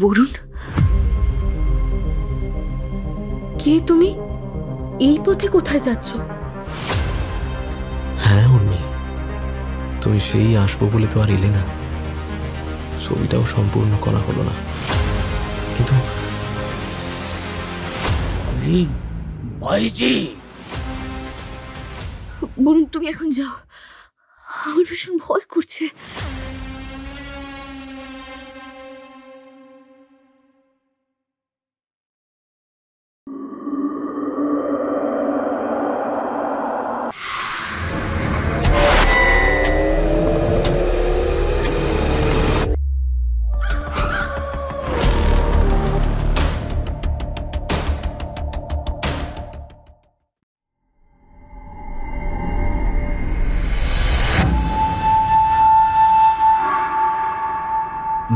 বরুণ, কে তুমি? এই পথে কোথায় যাচ্ছ? হ্যাঁ উর্মি, তুমি সেই আসবো বলে তো আর এলে না। ছবিটাও সম্পূর্ণ করা হলো না, কিন্তু বরুণ, তুমি এখন যাও, আমার ভীষণ ভয় করছে।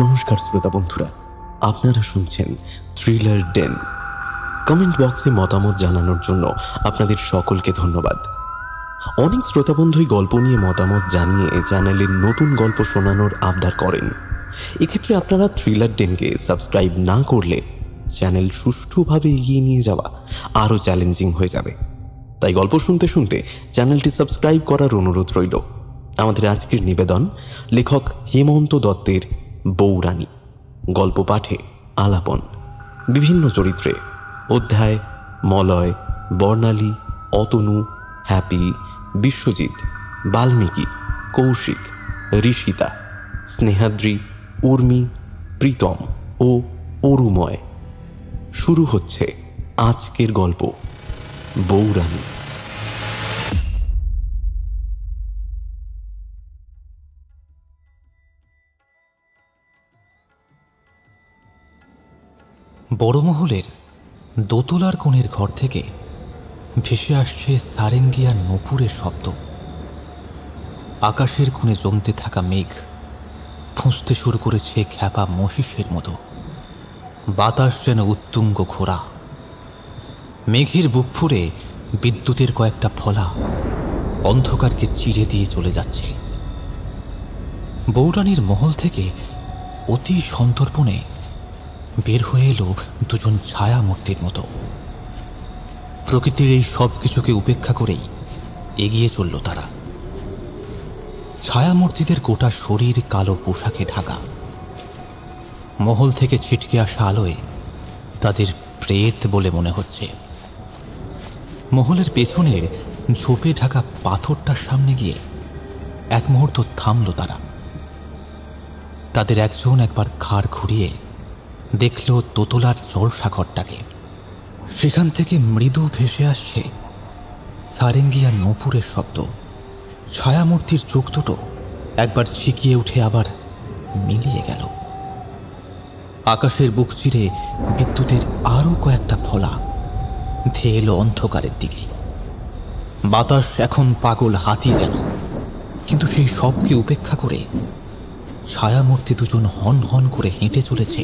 নমস্কার শ্রোতা বন্ধুরা, আপনারা শুনছেন থ্রিলার ডেন। কমেন্ট বক্সে মতামত জানানোর জন্য আপনাদের সকলকে ধন্যবাদ। অনেক শ্রোতা বন্ধুই গল্প নিয়ে মতামত জানিয়ে চ্যানেলের নতুন গল্প শোনানোর আবদার করেন। এক্ষেত্রে আপনারা থ্রিলার ডেনকে সাবস্ক্রাইব না করলে চ্যানেল সুষ্ঠুভাবে এগিয়ে নিয়ে যাওয়া আরও চ্যালেঞ্জিং হয়ে যাবে। তাই গল্প শুনতে শুনতে চ্যানেলটি সাবস্ক্রাইব করার অনুরোধ রইল। আমাদের আজকের নিবেদন লেখক হেমন্ত দত্তের বৌরানী। গল্প পাঠে আলাপন, বিভিন্ন চরিত্রে অধ্যায় মলয়, বর্ণালী, অতনু, হ্যাপি, বিশ্বজিৎ, বাল্মীকি, কৌশিক, ঋষিতা, স্নেহাদ্রি, উর্মি, প্রীতম ও অরুময়। শুরু হচ্ছে আজকের গল্প বৌরানী। বড়মহলের দোতলার কোণের ঘর থেকে ভেসে আসছে সারেঙ্গিয়ার নূপুরের শব্দ। আকাশের কোণে জমতে থাকা মেঘ ফুঁসতে শুরু করেছে খ্যাপা মহিষের মতো। বাতাস যেন উত্তুঙ্গ ঘোড়া। মেঘের বুক ফুঁড়ে বিদ্যুতের কয়েকটা ফলা অন্ধকারকে চিরে দিয়ে চলে যাচ্ছে। বৌরানীর মহল থেকে অতি সন্তর্পণে বের হয়ে এলো দুজন ছায়া মূর্তির মতো। প্রকৃতির এই সব কিছুকে উপেক্ষা করেই এগিয়ে চলল তারা। ছায়ামূর্তিদের গোটা শরীর কালো পোশাকে ঢাকা। মহল থেকে ছিটকে আসা আলোয় তাদের প্রেত বলে মনে হচ্ছে। মহলের পেছনের ঝোপে ঢাকা পাথরটার সামনে গিয়ে এক মুহূর্ত থামল তারা। তাদের একজন একবার ঘাড় ঘুরিয়ে দেখল দোতলার জলসাগরটাকে। সেখান থেকে মৃদু ভেসে আসছে সারেঙ্গিয়ার নূপুরের শব্দ। ছায়ামূর্তির চোখ দুটো একবার ছিকিয়ে উঠে আবার মিলিয়ে গেল। আকাশের বুক চিরে বিদ্যুতের আরো কয়েকটা ফলা ধেয়ে এলো অন্ধকারের দিকে। বাতাস এখন পাগল হাতি যেন, কিন্তু সেই সবকে উপেক্ষা করে ছায়ামূর্তি দুজন হন হন করে হেঁটে চলেছে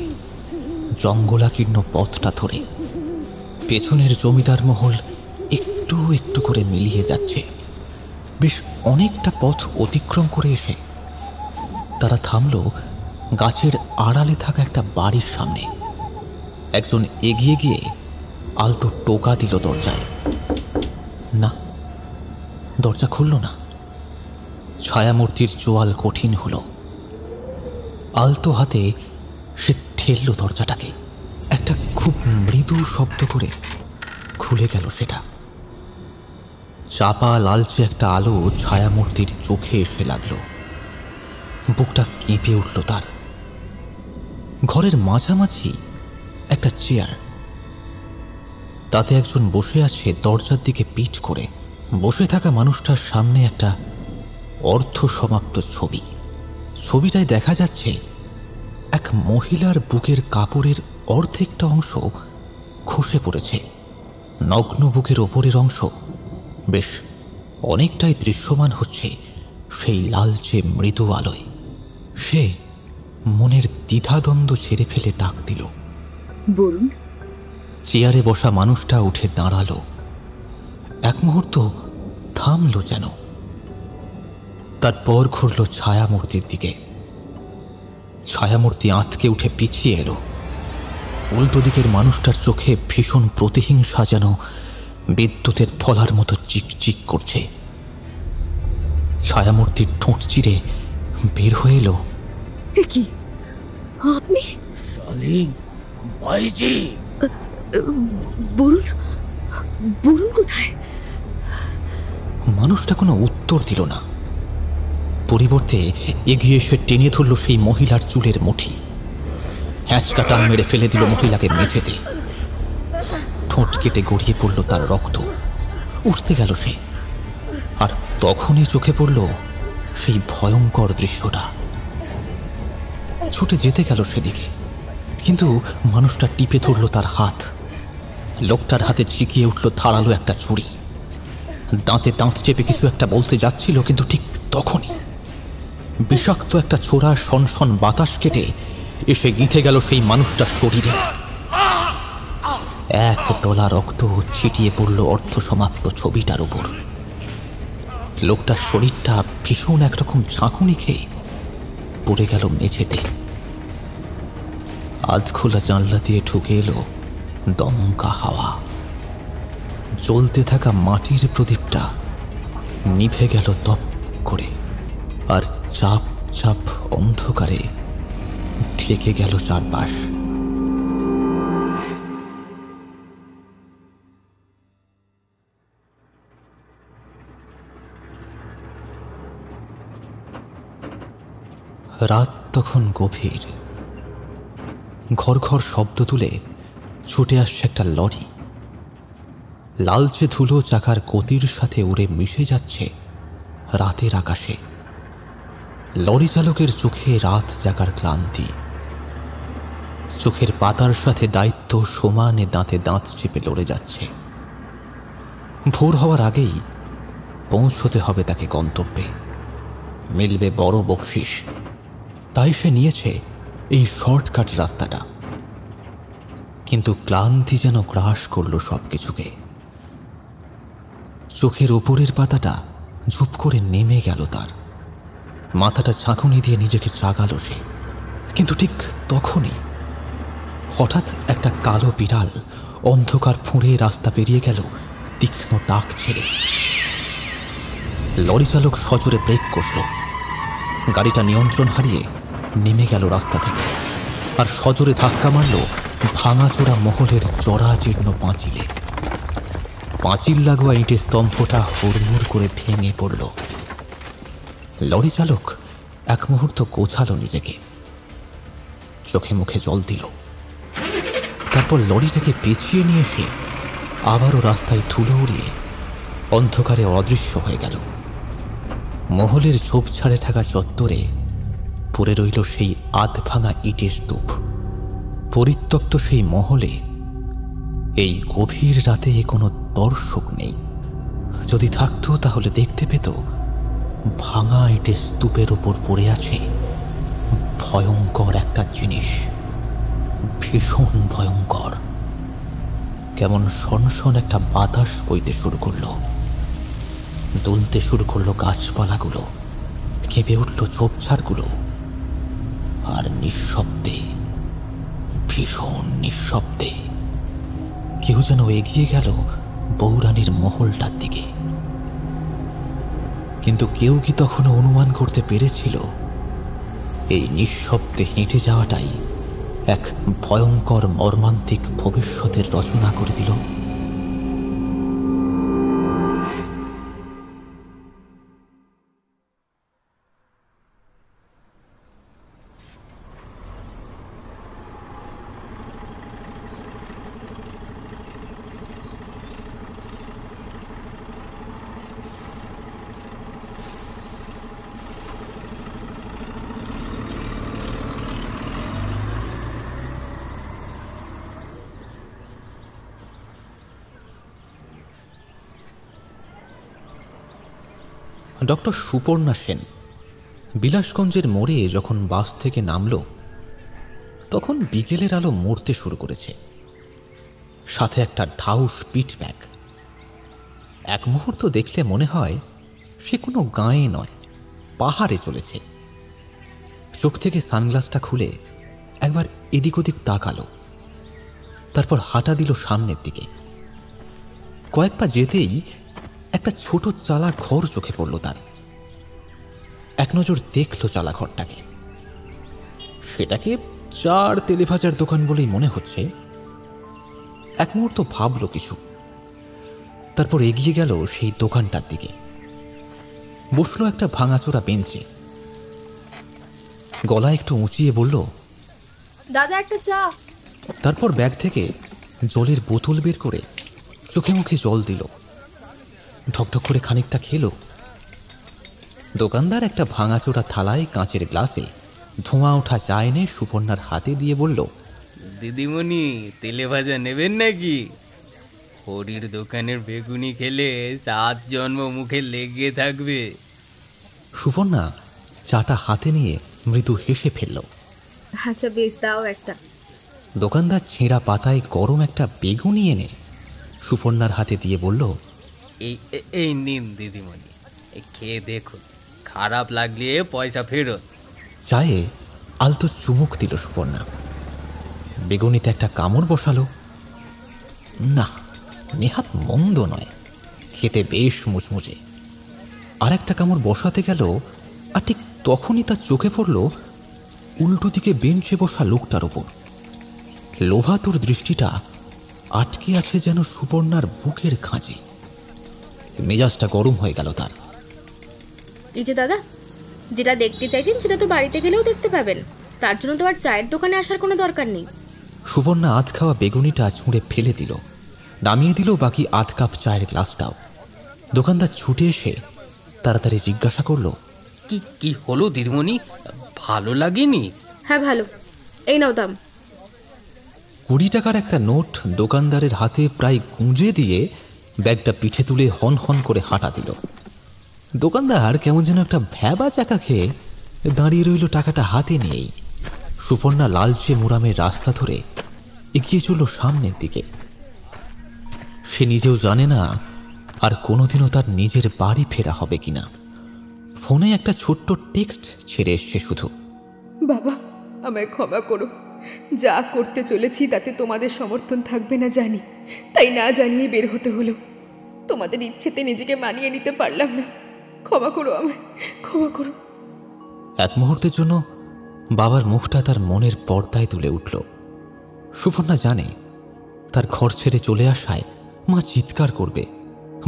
জঙ্গলাকীর্ণ পথটা ধরে। পেছনের জমিদার মহল একটু একটু করে মিলিয়ে যাচ্ছে। বেশ অনেকটা পথ অতিক্রম করে এসে তারা থামল গাছের আড়ালে থাকা একটা বাড়ির সামনে। একজন এগিয়ে গিয়ে আলতো টোকা দিল দরজায়। না, দরজা খুলল না। ছায়ামূর্তির চোয়াল কঠিন হল। আলতো হাতে সে ঠেলল দরজাটাকে। একটা খুব মৃদু শব্দ করে খুলে গেল সেটা। চাপা লালচে একটা আলো ছায়ামূর্তির চোখে এসে লাগলো। বুকটা কেঁপে উঠল তার। ঘরের মাঝামাঝি একটা চেয়ার, তাতে একজন বসে আছে দরজার দিকে পিঠ করে। বসে থাকা মানুষটার সামনে একটা অর্ধ সমাপ্ত ছবি। ছবিটায় দেখা যাচ্ছে এক মহিলার বুকের কাপড়ের অর্ধেকটা অংশ খসে পড়েছে। নগ্ন বুকের ওপরের অংশ বেশ অনেকটাই দৃশ্যমান হচ্ছে সেই লালচে মৃদু আলোয়। সে মনের দ্বিধাদ্বন্দ্ব ছেড়ে ফেলে ডাক দিল, বরুণ। চেয়ারে বসা মানুষটা উঠে দাঁড়ালো। এক মুহূর্ত থামল যেন। তারপর ঘুরল ছায়ামূর্তির দিকে। ছায়ামূর্তি আঁতকে উঠে পিছিয়ে এলো। উল্টো দিকের মানুষটার চোখে ভীষণ প্রতিহিংসা যেন বিদ্যুতের ফলার মতো চিকচিক করছে। ছায়ামূর্তির ঠোঁট চিরে বের হয়ে এলো, এ কি আপনি? শালিং ভাইজি, বরুণ, বরুণ কোথায়? মানুষটা কোনো উত্তর দিল না। পরিবর্তে এগিয়ে এসে টেনে ধরল সেই মহিলার চুলের মুঠি। হ্যাঁচকা টান মেরে ফেলে দিল মহিলাকে মেঝেতে। ঠোঁট কেটে গড়িয়ে পড়ল তার রক্ত। উঠতে গেল সে, আর তখনই চোখে পড়ল সেই ভয়ঙ্কর দৃশ্যটা। ছুটে যেতে গেল সেদিকে, কিন্তু মানুষটা টিপে ধরল তার হাত। লোকটার হাতে চিকিয়ে উঠল ধারালো একটা ছুরি। দাঁতে দাঁত চেপে কিছু একটা বলতে যাচ্ছিল, কিন্তু ঠিক তখনই বিষাক্ত একটা ছোড়া সনসন বাতাস কেটে এসে গিথে গেল সেই মানুষটার শরীরে। এক দলা রক্ত ছিটিয়ে পড়ল অর্ধসমাপ্ত ছবিটার উপর। লোকটার শরীরটা ভীষণ একরকম ঝাঁকুনি খেয়ে পড়ে গেল মেঝেতে। আধখোলা জানলা দিয়ে ঢুকে এলো দমকা হাওয়া। জ্বলতে থাকা মাটির প্রদীপটা নিভে গেল তপ করে, আর চাপ চাপ অন্ধকারে ঢেকে গেল চারপাশ। রাত তখন গভীর। ঘর ঘর শব্দ তুলে ছুটে আসছে একটা লরি। লালচে ধুলো চাকার গতির সাথে উড়ে মিশে যাচ্ছে রাতের আকাশে। লরি চালকের চোখে রাত জাগার ক্লান্তি। চোখের পাতার সাথে দায়িত্ব সমানে দাঁতে দাঁত চেপে লড়ে যাচ্ছে। ভোর হওয়ার আগেই পৌঁছতে হবে তাকে গন্তব্যে। মিলবে বড় বকশিস। তাই সে নিয়েছে এই শর্টকাট রাস্তাটা। কিন্তু ক্লান্তি যেন গ্রাস করল সবকিছুকে। চোখের ওপরের পাতাটা ঝুপ করে নেমে গেল তার। মাথাটা ঝাঁকুনি দিয়ে নিজেকে জাগালো সে, কিন্তু ঠিক তখনই হঠাৎ একটা কালো বিড়াল অন্ধকার ফুঁড়ে রাস্তা পেরিয়ে গেল তীক্ষ্ণ ডাক ছেড়ে। লরি চালক সজোরে ব্রেক কষল। গাড়িটা নিয়ন্ত্রণ হারিয়ে নেমে গেল রাস্তা থেকে, আর সজোরে ধাক্কা মারল ভাঙাচোরা মহলের জরাজীর্ণ পাঁচিলে। পাঁচিল লাগোয়া ইটের স্তম্ভটা হুড়মুড় করে ভেঙে পড়ল। লরি চালক এক মুহূর্ত গোছালো নিজেকে, চোখে মুখে জল দিল। তারপর লরিটাকে পেঁচিয়ে নিয়ে এসে আবারও রাস্তায় ধুলো উড়িয়ে অন্ধকারে অদৃশ্য হয়ে গেল। মহলের ঝোপঝাড়ে থাকা চত্বরে পড়ে রইল সেই আধ ভাঙা ইটের স্তূপ। পরিত্যক্ত সেই মহলে এই গভীর রাতে কোনো দর্শক নেই। যদি থাকতো তাহলে দেখতে পেত ভাঙা ইটের স্তূপের ওপর পড়ে আছে ভয়ঙ্কর একটা জিনিস। ভীষণ ভয়ঙ্কর। কেমন সনসন একটা বাতাস বইতে শুরু করলো। দুলতে শুরু করলো গাছপালাগুলো, কেঁপে উঠল ঝোপঝাড়গুলো, আর নিঃশব্দে, ভীষণ নিঃশব্দে কেউ যেন এগিয়ে গেল বৌরানীর মহলটার দিকে। কিন্তু কেউ কি তখনও অনুমান করতে পেরেছিল এই নিঃশব্দে হেঁটে যাওয়াটাই এক ভয়ঙ্কর মর্মান্তিক ভবিষ্যতের রচনা করে দিল? ডক্টর সুপর্ণা সেন বিলাসগঞ্জের মোড়ে যখন বাস থেকে নামল, তখন বিকেলের আলো মরতে শুরু করেছে। সাথে একটা ঢাউস পিঠ ব্যাগ। এক মুহূর্ত দেখলে মনে হয় সে কোনো গাঁয়ে নয়, পাহাড়ে চলেছে। চোখ থেকে সানগ্লাসটা খুলে একবার এদিক ওদিক তাকালো, তারপর হাঁটা দিল সামনের দিকে। কয়েক পা যেতেই একটা ছোট চালা ঘর চোখে পড়ল তার। এক নজর দেখল চালা ঘরটাকে। সেটাকে চার তেলে ভাজার দোকান বলেই মনে হচ্ছে। এক মুহূর্ত ভাবল কিছু, তারপর এগিয়ে গেল সেই দোকানটার দিকে। বসলো একটা ভাঙাচোরা বেঞ্চে, গলা একটু উঁচিয়ে বলল, দাদা একটা চা। তারপর ব্যাগ থেকে জলের বোতল বের করে চোখে মুখে জল দিল, ঢকঢক করে খানিকটা খেল। দোকানদার একটা ভাঙাচোরা থালায় কাঁচের গ্লাসে ধোঁয়া ওঠা চা এনে সুপর্ণার হাতে দিয়ে বলল, দিদিমণি তেলে ভাজা নেবেন নাকি? হরির দোকানের বেগুনি খেলে 7 জন্ম মুখে লেগে থাকবে। সুপর্ণা চাটা হাতে নিয়ে মৃদু হেসে ফেলল। আচ্ছা বেশ, দাও একটা। দোকানদার ছেঁড়া পাতায় গরম একটা বেগুনি এনে সুপর্ণার হাতে দিয়ে বলল, এই নিন দিদিমণি, খেয়ে দেখুন, খারাপ লাগলে পয়সা ফেরত। চায়ে আলতো চুমুক দিল সুপর্ণা। বেগুনিতে একটা কামড় বসালো। না, নেহাত মন্দ নয়, খেতে বেশ মুচমুচে। আর একটা কামড় বসাতে গেল, আর ঠিক তখনই তার চোখে পড়ল উল্টো দিকে বেঞ্চে বসা লোকটার উপর। লোভাতুর দৃষ্টিটা আটকে আছে যেন সুপর্ণার বুকের খাঁজে। মেজাজটা গরম হয়ে গেল তার। এই যে দাদা, যেটা দেখতে চাইছেন সেটা তো বাড়িতে গেলেও দেখতে পাবেন, তার জন্য তো আর চায়ের দোকানে আসার কোনো দরকার নেই। সুপর্ণা আধ খাওয়া বেগুনিটা ছুঁড়ে ফেলে দিল, নামিয়ে দিল বাকি আধ কাপ চায়ের গ্লাসটাও। দোকানদার ছুটে এসে তাড়াতাড়ি জিজ্ঞাসা করল, কি হলো দিদিমণি, ভালো লাগেনি? হ্যাঁ ভালো, এই নাও দাম। 20 টাকার একটা নোট দোকানদারের হাতে প্রায় গুঁজে দিয়ে ব্যাগটা পিঠে তুলে হন হন করে হাঁটা দিল। দোকানদার কেমন যেন একটা ভ্যাবা চাকা খেয়ে দাঁড়িয়ে রইল টাকাটা হাতে নিয়েই। সুপর্ণা লালচে মোরামের রাস্তা ধরে এগিয়ে চলল সামনের দিকে। সে নিজেও জানে না আর কোনোদিনও তার নিজের বাড়ি ফেরা হবে কিনা। ফোনে একটা ছোট্ট টেক্সট ছেড়ে এসছে শুধু, বাবা আমায় ক্ষমা করো, যা করতে চলেছি তাতে তোমাদের সমর্থন থাকবে না জানি, তাই না জানিয়ে বের হতে হলো। তোমাদের ইচ্ছেতে নিজেকে মানিয়ে নিতে পারলাম না, ক্ষমা করো আমায়, ক্ষমা করো। এক মুহূর্তের জন্য বাবার মুখটা তার মনের পর্দায় তুলে উঠল। সুপর্ণা জানে তার ঘর ছেড়ে চলে আসায় মা চিৎকার করবে,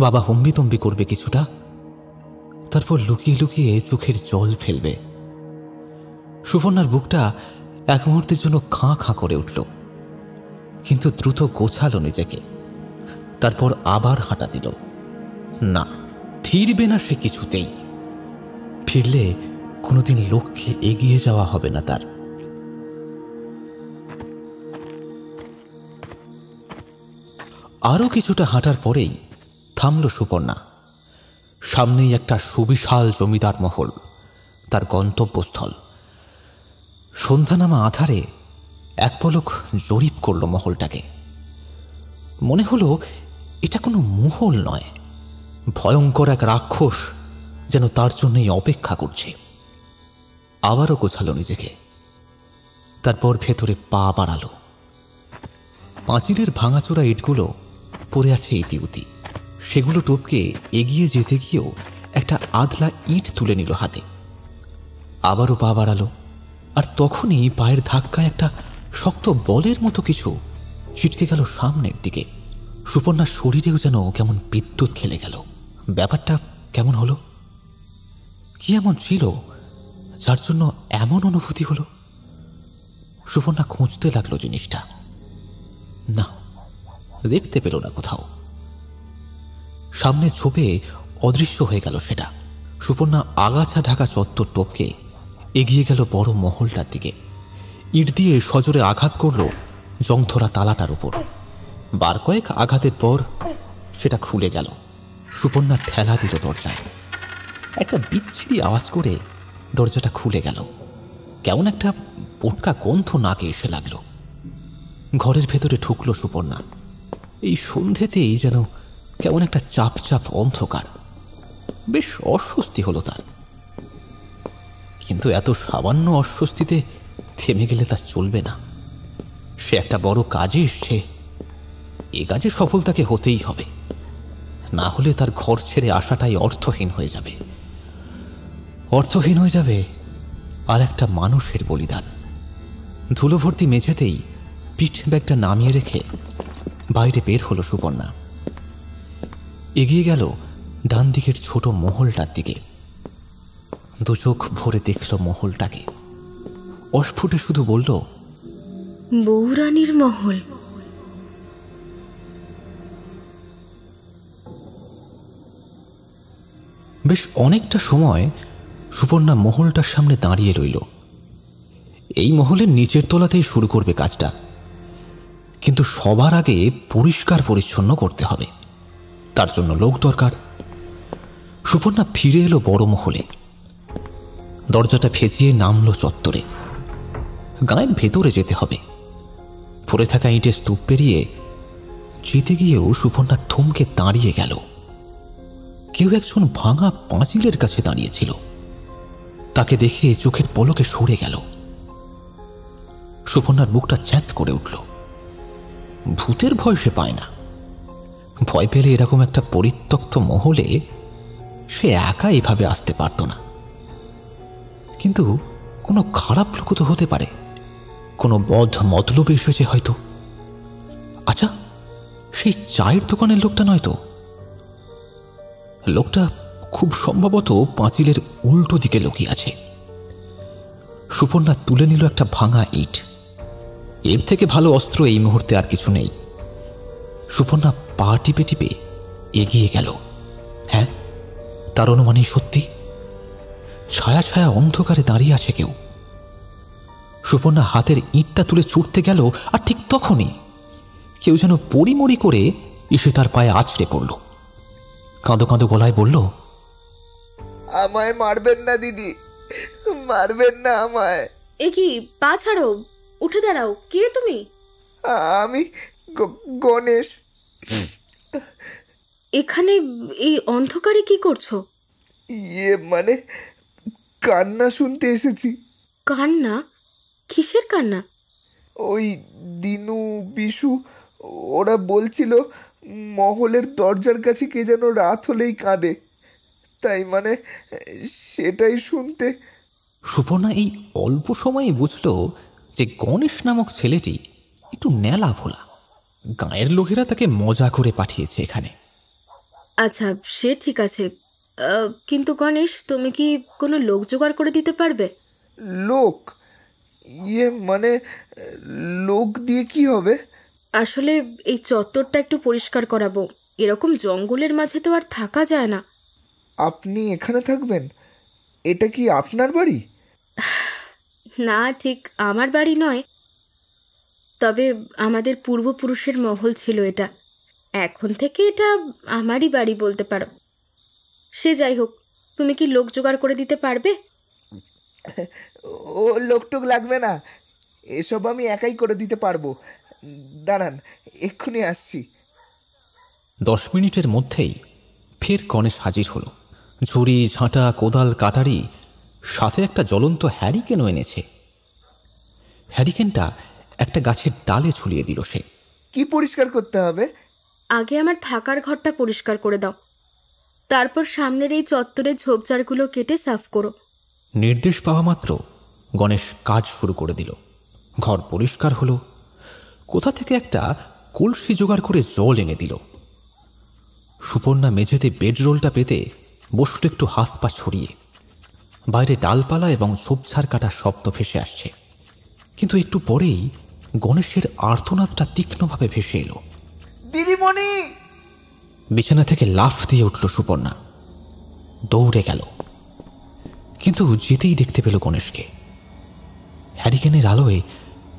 বাবা হম্বিতম্বি করবে কিছুটা, তারপর লুকিয়ে লুকিয়ে চোখের জল ফেলবে। সুপর্ণার বুকটা এক মুহূর্তের জন্য খাঁ খাঁ করে উঠল, কিন্তু দ্রুত গোছালো নিজেকে। তারপর আবার হাঁটা দিল। না, ফিরবে না সে কিছুতেই। ফিরলে কোনোদিন লক্ষ্যে এগিয়ে যাওয়া হবে না তার। আরো কিছুটা হাঁটার পরেই থামল সুপর্ণা। সামনেই একটা সুবিশাল জমিদার মহল, তার গন্তব্যস্থল। সন্ধ্যা নামা আধারে এক পলক জরিপ করল মহলটাকে। মনে হলো এটা কোনো মহল নয়, ভয়ঙ্কর এক রাক্ষস যেন তার জন্যই অপেক্ষা করছে। আবারও গোছালো নিজেকে, তারপর ভেতরে পা বাড়ালো। পাঁচিলের ভাঙাচোরা ইটগুলো পড়ে আছে ইতিউতি, সেগুলো টপকে এগিয়ে যেতে গিয়েও একটা আধলা ইট তুলে নিল হাতে। আবারও পা বাড়ালো, আর তখনই পায়ের ধাক্কায় একটা শক্ত বলের মতো কিছু ছিটকে গেল সামনের দিকে। সুপর্ণার শরীরেও যেন কেমন বিদ্যুৎ খেলে গেল। ব্যাপারটা কেমন হলো? কি এমন ছিল যার জন্য এমন অনুভূতি হলো? সুপর্ণা খুঁজতে লাগলো জিনিসটা। না, দেখতে পেল না কোথাও। সামনে ছোপে অদৃশ্য হয়ে গেল সেটা। সুপর্ণা আগাছা ঢাকা চত্বর টপকে এগিয়ে গেল বড় মহলটার দিকে। ইট দিয়ে সজোরে আঘাত করল জংধরা তালাটার উপর। বার কয়েক আঘাতের পর সেটা খুলে গেল। সুপর্ণা ঠেলা দিল দরজায়। একটা বিচ্ছিরি আওয়াজ করে দরজাটা খুলে গেল। কেমন একটা পোটকা গন্ধ নাকে এসে লাগলো। ঘরের ভেতরে ঢুকল সুপর্ণা। এই সন্ধেতেই যেন কেমন একটা চাপ চাপ অন্ধকার। বেশ অস্বস্তি হলো তার। কিন্তু এত সামান্য অস্বস্তিতে থেমে গেলে তা চলবে না। সে একটা বড় কাজে এসছে, এ কাজে সফল তাকে হতেই হবে, না হলে তার ঘর ছেড়ে আসাটাই অর্থহীন হয়ে যাবে। অর্থহীন হয়ে যাবে আর একটা মানুষের বলিদান। ধুলো ভর্তি মেঝেতেই পিঠ ব্যাগটা নামিয়ে রেখে বাইরে বের হলো সুপর্ণা। এগিয়ে গেল ডান দিকের ছোট মহলটার দিকে। দু চোখ ভরে দেখল মহলটাকে। অস্ফুটে শুধু বলল, বউরানীর মহল। বেশ অনেকটা সময় সুপর্ণা মহলটার সামনে দাঁড়িয়ে রইল। এই মহলের নিচের তলাতেই শুরু করবে কাজটা, কিন্তু সবার আগে পরিষ্কার পরিচ্ছন্ন করতে হবে। তার জন্য লোক দরকার। সুপর্ণা ফিরে এলো বড় মহলে। দরজাটা ভেজিয়ে নামলো চত্বরে। গায়ের ভেতরে যেতে হবে। পড়ে থাকা ইটের স্তূপ পেরিয়ে যেতে গিয়েও সুপর্ণা থমকে দাঁড়িয়ে গেল। কেউ একজন ভাঙা পাঁচিলের কাছে দাঁড়িয়েছিল। তাকে দেখে চোখের পলকে সরে গেল। সুপর্ণার বুকটা চ্যাঁত করে উঠল। ভূতের ভয় সে পায় না। ভয় পেলে এরকম একটা পরিত্যক্ত মহলে সে একা এভাবে আসতে পারত না। কিন্তু কোনো খারাপ লোক তো হতে পারে, কোনো বদ মতলবে এসেছে হয়তো। আচ্ছা, সেই চায়ের দোকানের লোকটা নয় তো? লোকটা খুব সম্ভবত পাঁচিলের উল্টো দিকে লুকিয়ে আছে। সুপর্ণা তুলে নিল একটা ভাঙা ইট। এর থেকে ভালো অস্ত্র এই মুহূর্তে আর কিছু নেই। সুপর্ণা পা টিপে টিপে এগিয়ে গেল। হ্যাঁ, তার অনুমানই সত্যি। ছায়া ছায়া অন্ধকারে দাঁড়িয়ে আছে কেউ। সুপর্ণা হাতের ইঁটটা তুলে ছুটতে গেল, আর ঠিক তখনই কেউ যেন পড়িমড়ি করে এসে তার পায়ে আছড়ে পড়ল। কাঁদো কাঁদো গলায় বলল, আমায় মারবেন না দিদি, মারবেন না আমায়। এ কি, পা ছাড়ো, উঠে দাঁড়াও। কে তুমি? আমি গণেশ। এখানে এই অন্ধকারে কি করছো? মানে কান্না শুনতে এসেছি। কান্না? কিসের কান্না? ওই দিনু, বিশু ওরা বলছিল মহলের দরজার কাছে কে যেন রাত হলেই কাঁদে, তাই মানে সেটাই শুনতে। সুপর্ণা এই অল্প সময়ে বুঝল যে গণেশ নামক ছেলেটি একটু ন্যালা ভোলা। গাঁয়ের লোকেরা তাকে মজা করে পাঠিয়েছে এখানে। আচ্ছা, সে ঠিক আছে, কিন্তু গণেশ, তুমি কি কোনো লোক জোগাড় করে দিতে পারবে? লোক? মানে লোক দিয়ে কি হবে? আসলে এই চত্বরটা একটু পরিষ্কার করাবো। এরকম জঙ্গলের মাঝে তো আর থাকা যায় না। আপনি এখানে থাকবেন? এটা কি আপনার বাড়ি? না, ঠিক আমার বাড়ি নয়, তবে আমাদের পূর্বপুরুষের মহল ছিল এটা। এখন থেকে এটা আমারই বাড়ি বলতে পারো। সে যাই হোক, তুমি কি লোক জোগাড় করে দিতে পারবে? ও লোকটোক লাগবে না, এসব আমি একাই করে দিতে পারবো। দাঁড়ান, এক্ষুনি আসছি। 10 মিনিটের মধ্যেই ফের গণেশ হাজির হলো। ঝুড়ি, ঝাঁটা, কোদাল, কাটারি, সাথে একটা জ্বলন্ত হ্যারিকেনও এনেছে। হ্যারিকেনটা একটা গাছের ডালে ঝুলিয়ে দিল সে। কি পরিষ্কার করতে হবে? আগে আমার থাকার ঘরটা পরিষ্কার করে দাও, তারপর সামনের এই চত্বরের ঝোপঝাড়গুলো কেটে সাফ করো। নির্দেশ পাওয়া মাত্র গণেশ কাজ শুরু করে দিল। ঘর পরিষ্কার হলো। কোথা থেকে একটা কলসি জোগাড় করে জল এনে দিল। সুপর্ণা মেঝেতে বেডরোলটা পেতে বসল একটু হাত পা ছড়িয়ে। বাইরে ডালপালা এবং ঝোপঝাড় কাটার শব্দ ভেসে আসছে, কিন্তু একটু পরেই গণেশের আর্তনাদটা তীক্ষ্ণভাবে ভেসে এলো। দিদিমণি! বিছানা থেকে লাফ দিয়ে উঠল সুপর্ণা। দৌড়ে গেল, কিন্তু যেতেই দেখতে পেল গণেশকে। হ্যারিকেনের আলোয়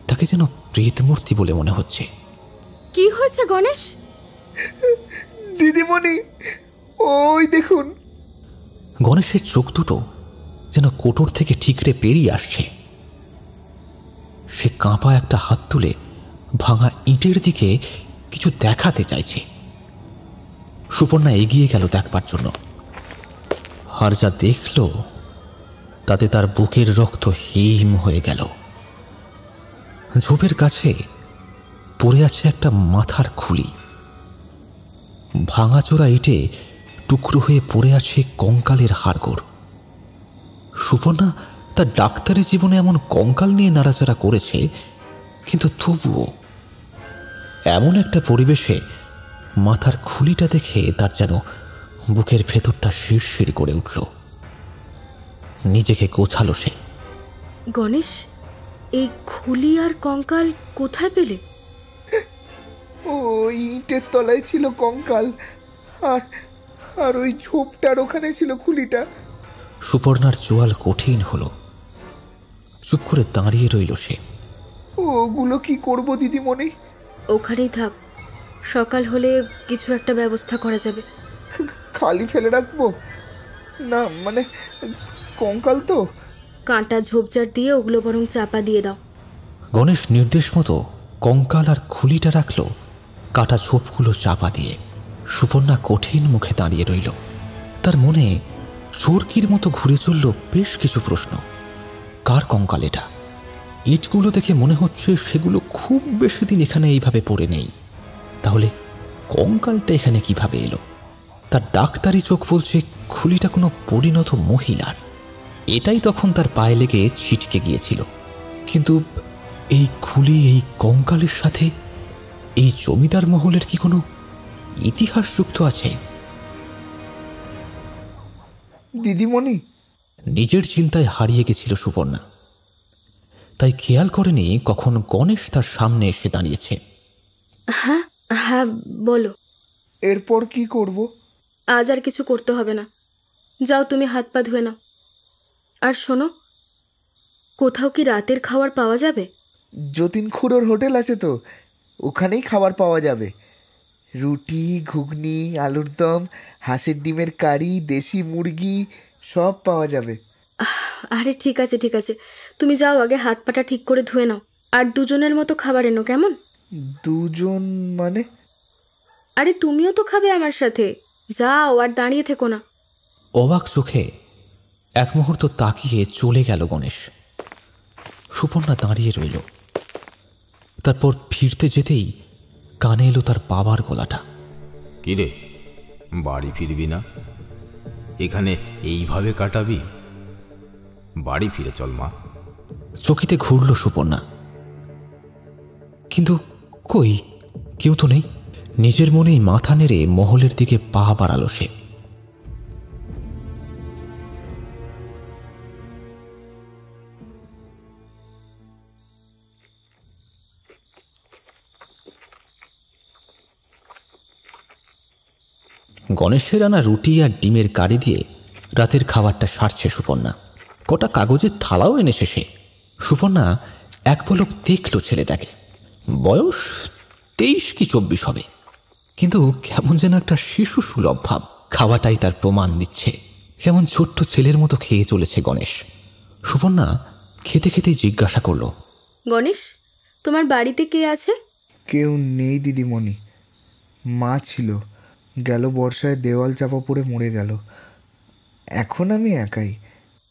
তাকে যেন প্রেতমূর্তি বলে মনে হচ্ছে। কি হয়েছে গণেশ? দিদিমণি, ওই দেখুন। গণেশের চোখ দুটো যেন কোটর থেকে ঠিকরে বেরিয়ে আসছে। সে কাঁপা একটা হাত তুলে ভাঙা ইটের দিকে কিছু দেখাতে চাইছে। সুপর্ণা এগিয়ে গেল দেখবার জন্য, আর যা দেখল তাতে তার বুকের রক্ত হিম হয়ে গেল। ঝোপের কাছে পড়ে আছে একটা মাথার খুলি, ভাঙাচোরা ইটে টুকরো হয়ে পড়ে আছে কঙ্কালের হাড়গোড়। সুপর্ণা তার ডাক্তারি জীবনে এমন কঙ্কাল নিয়ে নাড়াচাড়া করেছে, কিন্তু তবুও এমন একটা পরিবেশে মাথার খুলিটা দেখে তার যেন বুকের ভেতরটা শিরশির করে উঠল। নিজেকে গোছালো সে। গণেশ, এই খুলি আর কঙ্কাল কোথায় পেলে? ওই ইটের তলায় ছিল কঙ্কাল, আর আর ওই ঝোপটার ওখানে ছিল খুলিটা। সুপর্ণার চোয়াল কঠিন হলো। চুপ করে দাঁড়িয়ে রইল সে। ওগুলো কি করব দিদিমণি? ওখানেই থাক, সকাল হলে কিছু একটা ব্যবস্থা করা যাবে। খালি ফেলে রাখবো না? মানে কঙ্কাল তো। কাঁটা ঝোপঝাড় দিয়ে ওগুলো বরং চাপা দিয়ে দাও। গণেশ নির্দেশ মতো কঙ্কাল আর খুলিটা রাখল কাটা ঝোপগুলো চাপা দিয়ে। সুপর্ণা কঠিন মুখে দাঁড়িয়ে রইল। তার মনে চোরকির মতো ঘুরে চলল বেশ কিছু প্রশ্ন। কার কঙ্কাল এটা? ইটগুলো দেখে মনে হচ্ছে সেগুলো খুব বেশি দিন এখানে এইভাবে পড়ে নেই। তাহলে কঙ্কালটা এখানে কিভাবে এলো? তার ডাক্তারি চোখ বলছে খুলিটা কোনো পরিণত মহিলার। এটাই তখন তার পায়ে লেগে ছিটকে গিয়েছিল। কিন্তু এই খুলি, এই কঙ্কালের সাথে এই জমিদার মহলের কি কোনো ইতিহাস যুক্ত আছে? দিদিমণি, নিজের চিন্তায় হারিয়ে গেছিল সুপর্ণা। তাই খেয়াল করেনি কখন গণেশ তার সামনে এসে দাঁড়িয়েছে। হ্যাঁ হ্যাঁ, বলো। এরপর কি করব? আজ আর কিছু করতে হবে না, যাও তুমি হাত পা ধুয়ে নাও। আর শোনো, কোথাও কি রাতের খাবার পাওয়া যাবে? যতীন খুড়োর হোটেল আছে তো, ওখানেই খাবার পাওয়া যাবে। রুটি, ঘুগনি, আলুর দম, হাঁসের ডিমের কারি, দেশি মুরগি সব পাওয়া যাবে। আরে ঠিক আছে ঠিক আছে, তুমি যাও, আগে হাত পাটা ঠিক করে ধুয়ে নাও। আর দুজনের মতো খাবার এনো, কেমন? দুজন মানে? আরে তুমিও তো খাবে আমার সাথে, যাও, আর দাঁড়িয়ে থেকো না। অবাক চোখে এক মুহূর্ত তাকিয়ে চলে গেল গণেশ। সুপর্ণা দাঁড়িয়ে রইল। তারপর ফিরতে যেতেই কানে এলো তার বাবার গলাটা। কিরে, বাড়ি ফিরবি না? এখানে এইভাবে কাটাবি? বাড়ি ফিরে চল মা। চকিতে ঘুরল সুপর্ণা, কিন্তু কই, কেউ তো নেই। নিজের মনেই মাথা নেড়ে মহলের দিকে পা বাড়ালো সে। গণেশের আনা রুটি আর ডিমের কারি দিয়ে রাতের খাবারটা সারছে সুপর্ণা। কটা কাগজের থালাও এনেছে সে। সুপর্ণা এক পলক দেখল ছেলেটাকে। বয়স 23 কি 24 হবে, কিন্তু কেমন যেন একটা শিশু সুলভ ভাব। খাওয়াটাই তার প্রমাণ দিচ্ছে। কেমন ছোট্ট ছেলের মতো খেয়ে চলেছে গণেশ। সুপর্ণা খেতে খেতে জিজ্ঞাসা করল, গণেশ, তোমার বাড়িতে কে আছে? কেউ নেই দিদিমণি। মা ছিল, গেল বর্ষায় দেওয়াল চাপা পড়ে মরে গেল। এখন আমি একাই।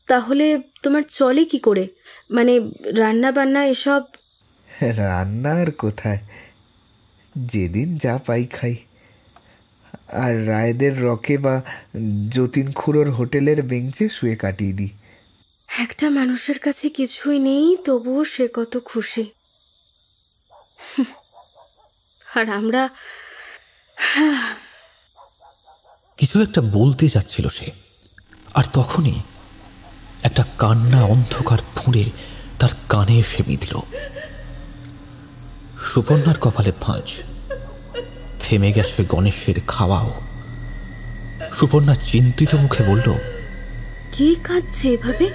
তাহলে তোমার চলে কি করে? মানে রান্না বান্না এসব? রান্না আর কোথায়, যেদিন যা পাই খাই। আর রায়দের রকে বা যতীন খুড়োর হোটেলের বেঞ্চে শুয়ে কাটিয়ে দিই। একটা মানুষের কাছে কিছুই নেই, তবুও সে কত খুশি। আর আমরা কিছু একটা বলতে যাচ্ছিল সে, আর তখনই একটা কান্না অন্ধকার ফুঁড়ে তার কানে এসে বিঁধল। সুপর্ণার কপালে ভাঁজ। থেমে গেছে গণেশের খাওয়াও। সুপর্ণা চিন্তিত মুখে বলল, কে কাঁদছে এভাবে?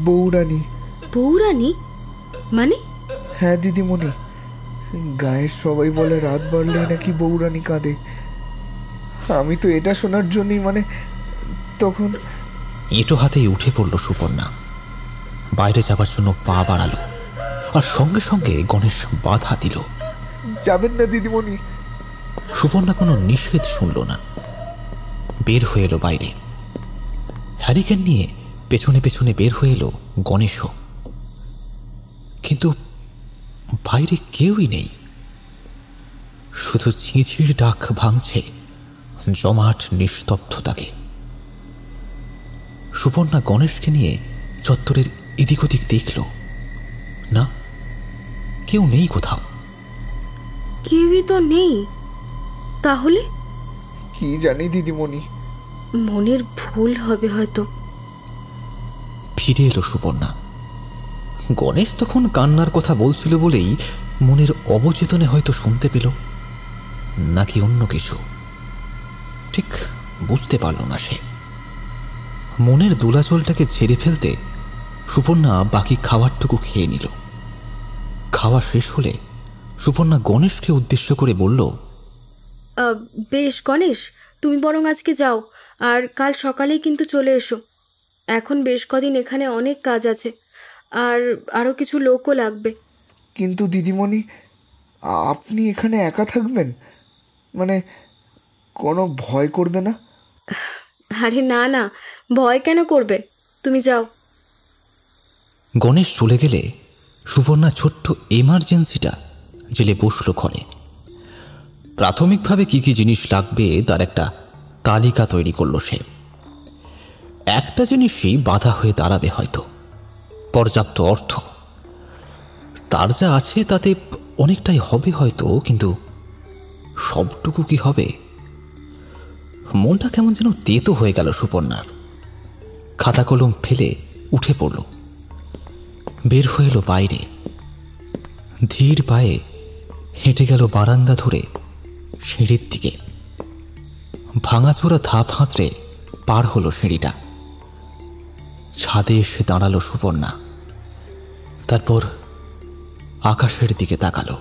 বউরানী। বউরানী মানে? হ্যাঁ দিদিমণি, গায়ের সবাই বলে রাত বাড়লে নাকি বউরানী কাঁদে। আমি তো এটা শোনার জন্যই তখন এঁটো হাতেই উঠে পড়ল সুপর্ণা। বাইরে যাবার জন্য পা বাড়ালো, আর সঙ্গে সঙ্গে গণেশ বাধা দিল। যাবেন না দিদিমণি। সুপর্ণা কোনো নিষেধ শুনল না। বের হয়ে এলো বাইরে। হ্যারিকেন নিয়ে পেছনে পেছনে বের হয়ে এলো গণেশও। কিন্তু বাইরে কেউই নেই, শুধু ঝিঁঝির ডাক ভাঙছে জমাট নিস্তব্ধতাকে। সুপর্ণা গণেশকে নিয়ে চত্বরের এদিক ওদিক দেখল, না, কেউ নেই কোথাও। কেউই তো নেই, তাহলে কি জানি দিদিমণি, মনের ভুল হবে হয়তো। ফিরে এলো সুপর্ণা। গণেশ তখন কান্নার কথা বলছিল বলেই মনের অবচেতনে হয়তো শুনতে পেল, নাকি অন্য কিছু, ঠিক বুঝতে পারল না সে। মনের দোলাচলটাকে ঝেড়ে ফেলতে সুপর্ণা বাকি খাবারটুকু খেয়ে নিল। খাওয়া শেষ হলে সুপর্ণা গণেশকে উদ্দেশ্য করে বলল, বেশ গণেশ, তুমি বরং আজকে যাও, আর কাল সকালেই কিন্তু চলে এসো। এখন বেশ কদিন এখানে অনেক কাজ আছে, আর আরও কিছু লোকও লাগবে। কিন্তু দিদিমণি, আপনি এখানে একা থাকবেন? মানে কোনো ভয় করবে না? আরে না না, ভয় কেন করবে, তুমি যাও। গণেশ চলে গেলে সুপর্ণা ছোট্ট এমার্জেন্সিটা জেলে বসল ঘরে। প্রাথমিকভাবে কি কি জিনিস লাগবে তার একটা তালিকা তৈরি করল সে। একটা জিনিসই বাধা হয়ে দাঁড়াবে হয়তো, পর্যাপ্ত অর্থ। তার যা আছে তাতে অনেকটাই হবে হয়তো, কিন্তু সবটুকু কি হবে? মনটা কেমন যেন তেতো হয়ে গেল সুপর্ণার। খাতা কলম ফেলে উঠে পড়ল, বের হয়ে এলো বাইরে। ধীর পায়ে হেঁটে গেল বারান্দা ধরে সিঁড়ির দিকে। ভাঙাচোরা ধাপ হাতড়ে পার হলো সিঁড়িটা। ছাদে এসে দাঁড়ালো সুপর্ণা। তারপর আকাশের দিকে তাকালো।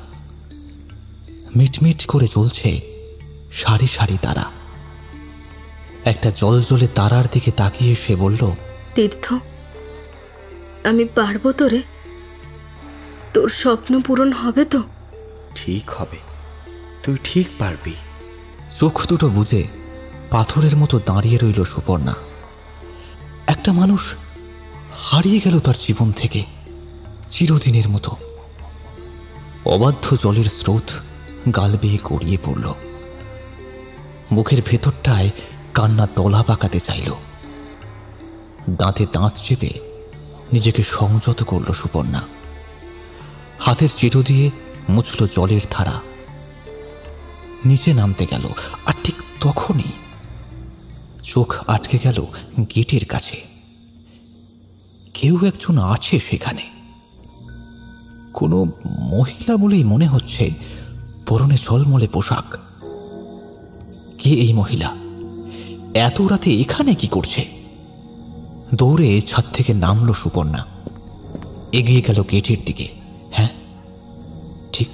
মিটমিট করে জ্বলছে সারি সারি তারা। একটা জলজলে তারার দিকে তাকিয়ে সে বলল, তীর্থ, আমি পারবো তো রে? তোর স্বপ্ন পূরণ হবে তো? ঠিক হবে, তুই ঠিক পারবি। চোখ দুটো বুজে পাথরের মতো দাঁড়িয়ে রইল সুপর্ণা। একটা মানুষ হারিয়ে গেল তার জীবন থেকে চিরদিনের মতো। অবাধ্য জলের স্রোত গাল বেয়ে গড়িয়ে পড়ল। মুখের ভেতরটায় কান্না দলা পাকাতে চাইল। দাঁতে দাঁত চেপে নিজেকে সংযত করল সুপর্ণা। হাতের চেটো দিয়ে মুছল জলের ধারা। নিচে নামতে গেল, আর ঠিক তখনই চোখ আটকে গেল গেটের কাছে। কেউ একজন আছে সেখানে, কোনো মহিলা বলেই মনে হচ্ছে, পরনে ঝলমলে পোশাক। কে এই মহিলা? এত রাতে এখানে কি করছে? দৌড়ে ছাদ থেকে নামল সুপর্ণা, এগিয়ে গেল গেটের দিকে। হ্যাঁ, ঠিক,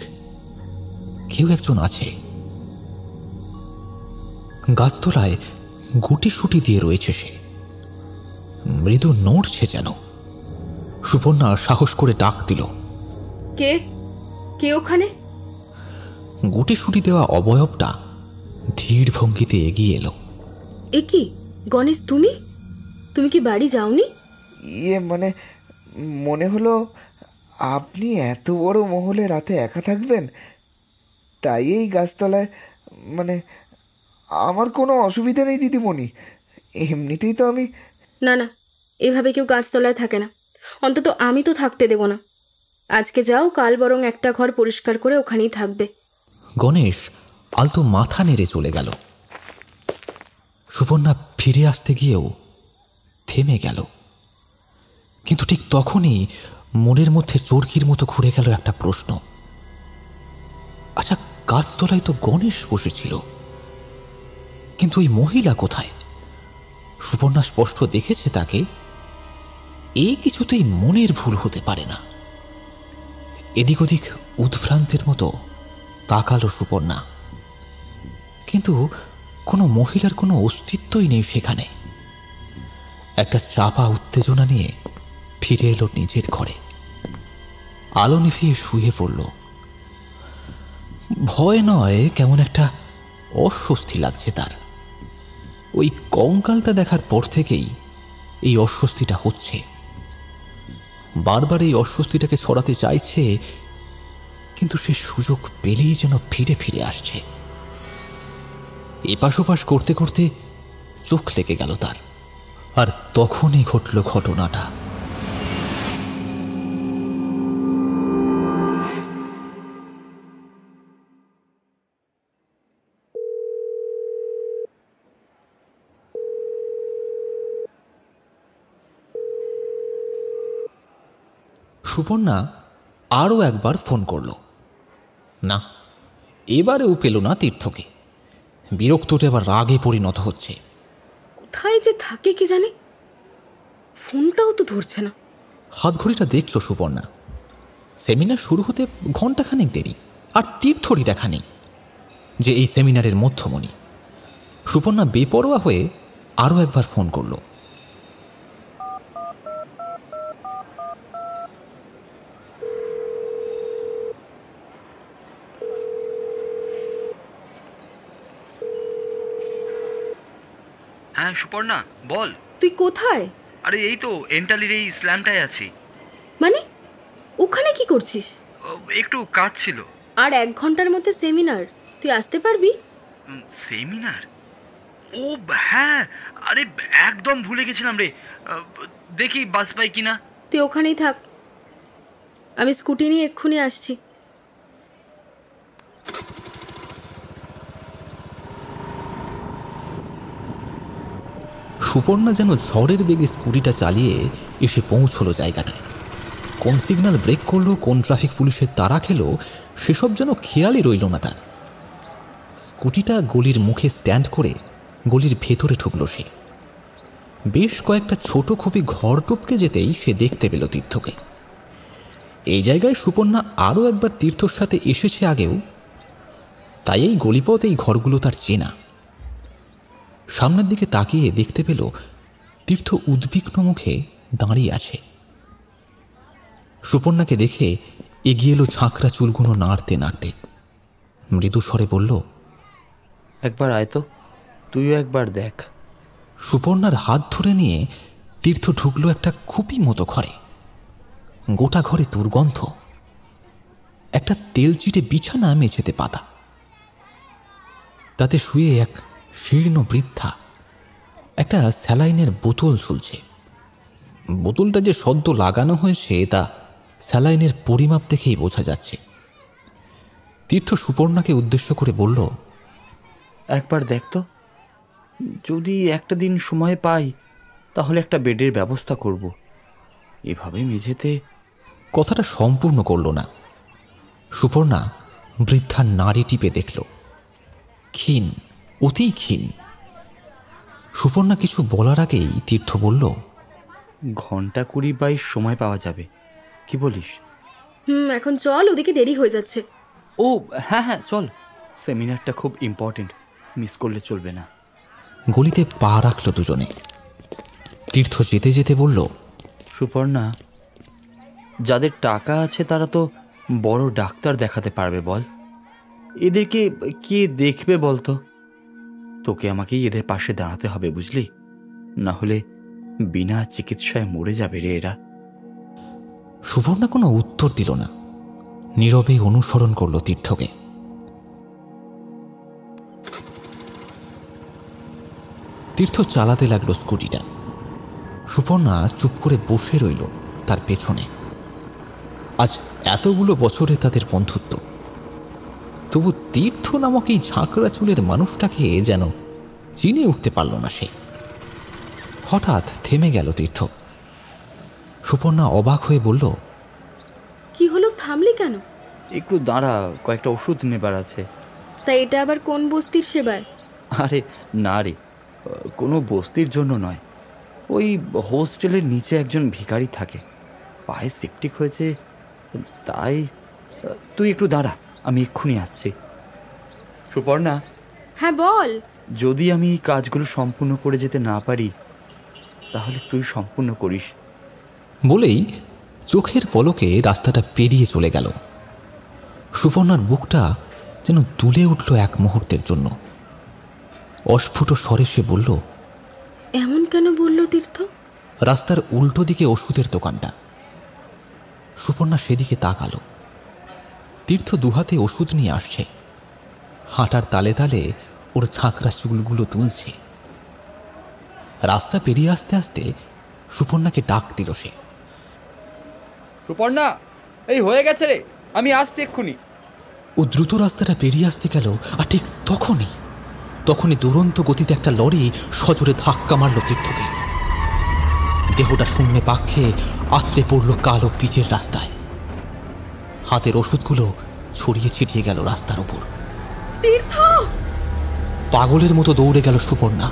কেউ একজন আছে। গাছতলায় গুটিসুটি দিয়ে রয়েছে সে, মৃদু নড়ছে যেন। সুপর্ণা সাহস করে ডাক দিল, কে? কে ওখানে? গুটিসুটি দেওয়া অবয়বটা ধীর ভঙ্গিতে এগিয়ে এলো। এ কি গণেশ, তুমি? তুমি কি বাড়ি যাওনি? মানে মনে হলো আপনি এত বড় মহলে রাতে একা থাকবেন, তাই এই গাছতলায়। মানে আমার কোনো অসুবিধা নেই দিদিমণি, এমনিতেই তো আমি। না না, এভাবে কেউ গাছতলায় থাকে না, অন্তত আমি তো থাকতে দেব না। আজকে যাও, কাল বরং একটা ঘর পরিষ্কার করে ওখানেই থাকবে। গণেশ আলতো মাথা নেড়ে চলে গেল। সুপর্ণা ফিরে আসতে গিয়েও থেমে গেল। কিন্তু ঠিক তখনই মনের মধ্যে চরকির মতো ঘুরে গেল একটা প্রশ্ন। আচ্ছা, গাছতলায় তো গণেশ বসেছিল, কিন্তু ওই মহিলা কোথায়? সুপর্ণা স্পষ্ট দেখেছে তাকে। এই কিছুতেই মনের ভুল হতে পারে না। এদিক ওদিক উদ্ভ্রান্তের মতো তাকালো সুপর্ণা, কিন্তু কোনো মহিলার কোনো অস্তিত্বই নেই সেখানে। একটা চাপা উত্তেজনা নিয়ে ফিরে এলো নিজের ঘরে। আলো নিভিয়ে শুয়ে পড়ল। ভয় নয়, কেমন একটা অস্বস্তি লাগছে তার। ওই কঙ্কালটা দেখার পর থেকেই এই অস্বস্তিটা হচ্ছে। বারবার এই অস্বস্তিটাকে ছড়াতে চাইছে, কিন্তু সে সুযোগ পেলেই যেন ফিরে ফিরে আসছে। এপাশ ওপাশ করতে করতে চোখ লেগে গেল তার, আর তখনই ঘটল ঘটনাটা। সুপর্ণা আরও একবার ফোন করল। না, এবারেও পেল না তীর্থকে। বিরক্তটা এবার রাগে পরিণত হচ্ছে। কোথায় যে থাকে কি জানে, ফোনটাও তো ধরছে না। হাত ঘড়িটা দেখল সুপর্ণা। সেমিনার শুরু হতে ঘণ্টাখানেক দেরি, আর তীর্থরই দেখা নেই যে এই সেমিনারের মধ্যমণি। সুপর্ণা বেপরোয়া হয়ে আরও একবার ফোন করল। হ্যাঁ সুপর্ণা, বল। তুই কোথায়? আরে এই তো এন্টালির এই স্ল্যামটায় আছি। মানে ওখানে কি করছিস? একটু কাজ ছিল। আর 1 ঘন্টার মধ্যে সেমিনার, তুই আসতে পারবি? সেমিনার? ও হ্যাঁ, আরে একদম ভুলে গেছিলাম রে। দেখি বাস পাই কিনা। তুই ওখানেই থাক, আমি স্কুটি নিয়ে এক্ষুনি আসছি। সুপর্ণা যেন ঝড়ের বেগে স্কুটিটা চালিয়ে এসে পৌঁছলো জায়গাটায়। কোন সিগন্যাল ব্রেক করলো, কোন ট্রাফিক পুলিশের তাড়া খেলো, সেসব যেন খেয়ালই রইল না তার। স্কুটিটা গলির মুখে স্ট্যান্ড করে গলির ভেতরে ঢুকলো সে। বেশ কয়েকটা ছোট খোপি ঘর টপকে যেতেই সে দেখতে পেল তীর্থকে। এই জায়গায় সুপর্ণা আরও একবার তীর্থর সাথে এসেছে আগেও, তাই এই গলিপথ, এই ঘরগুলো তার চেনা। সামনের দিকে তাকিয়ে দেখতে পেল তীর্থ উদ্বিগ্ন মুখে দাঁড়িয়ে আছে। সুপর্ণাকে দেখে এগিয়ে এলো ঝাঁকড়া চুলগুলো নাড়তে নাড়তে। মৃদু স্বরে বলল, একবার আয় তো, তুইও একবার দেখ। সুপর্ণার হাত ধরে নিয়ে তীর্থ ঢুকলো একটা খুপি মতো ঘরে। গোটা ঘরে দুর্গন্ধ। একটা তেলচিটে বিছানা মেঝেতে পাতা, তাতে শুয়ে এক শীর্ণ বৃদ্ধা। একটা স্যালাইনের বোতল ঝুলছে। বোতলটা যে সদ্য লাগানো হয়েছে তা স্যালাইনের পরিমাপ দেখেই বোঝা যাচ্ছে। তীর্থ সুপর্ণাকে উদ্দেশ্য করে বলল, একবার দেখ তো, যদি একটা দিন সময় পাই তাহলে একটা বেডের ব্যবস্থা করব। এভাবে মেঝেতে। কথাটা সম্পূর্ণ করল না। সুপর্ণা বৃদ্ধার নাড়ি টিপে দেখল, ক্ষীণ, অতি ক্ষীণ। সুপর্ণা কিছু বলার আগেই তীর্থ বলল, 20-22 সময় পাওয়া যাবে, কি বলিস? এখন চল, ওদিকে দেরি হয়ে যাচ্ছে। ও হ্যাঁ হ্যাঁ চল, সেমিনারটা খুব ইম্পর্টেন্ট, মিস করলে চলবে না। গলিতে পা রাখল দুজনে। তীর্থ যেতে যেতে বলল, সুপর্ণা, যাদের টাকা আছে তারা তো বড় ডাক্তার দেখাতে পারবে বল, এদেরকে কে দেখবে বলতো? তোকে আমাকেই এদের পাশে দাঁড়াতে হবে, বুঝলি? না হলে বিনা চিকিৎসায় মরে যাবে রে এরা। সুপর্ণা কোনো উত্তর দিল না, নীরবে অনুসরণ করল তীর্থকে। তীর্থ চালাতে লাগলো স্কুটিটা। সুপর্ণা চুপ করে বসে রইল তার পেছনে। আজ এতগুলো বছরে তাদের বন্ধুত্ব, তবু তীর্থ নামক এই ঝাঁকড়া চুলের মানুষটাকে যেন চিনে উঠতে পারল না সে। হঠাৎ থেমে গেল তীর্থ। সুপর্ণা অবাক হয়ে বলল, কি হলো, থামলি কেন? একটু দাঁড়া, কয়েকটা ওষুধ নেবার আছে। তা এটা আবার কোন বস্তির সেবায়? আরে না রে, কোনো বস্তির জন্য নয়। ওই হোস্টেলের নিচে একজন ভিখারি থাকে, পায়ে সেপটিক হয়েছে, তাই। তুই একটু দাঁড়া, আমি এক্ষুনি আসছি। সুপর্ণা। হ্যাঁ বল। যদি আমি এই কাজগুলো সম্পূর্ণ করে যেতে না পারি তাহলে তুই সম্পূর্ণ করিস। বলেই চোখের পলকে রাস্তাটা পেরিয়ে চলে গেল। সুপর্ণার বুকটা যেন দুলে উঠল এক মুহূর্তের জন্য। অস্ফুট স্বরে সে বলল, এমন কেন বলল তীর্থ? রাস্তার উল্টো দিকে ওষুধের দোকানটা। সুপর্ণা সেদিকে তাকালো। তীর্থ দুহাতে ওষুধ নিয়ে আসছে, হাঁটার তালে তালে ওর ঝাঁকড়া চুলগুলো তুলছে। রাস্তা পেরিয়ে আসতে আসতে সুপর্ণাকে ডাক দিল সে। সুপর্ণা, এই হয়ে গেছে রে, আমি আসছি এক্ষুনি। ও দ্রুত রাস্তাটা পেরিয়ে আসতে গেল, আর ঠিক তখনই দুরন্ত গতিতে একটা লরি সজোরে ধাক্কা মারল তীর্থকে। দেহটা শূন্যে পাক খেয়ে আছড়ে পড়ল কালো পিচের রাস্তায়। হাতের ওষুধগুলো ছড়িয়ে ছিটিয়ে গেল রাস্তার উপর। তীর্থ! পাগলের মতো দৌড়ে গেল সুপর্ণা।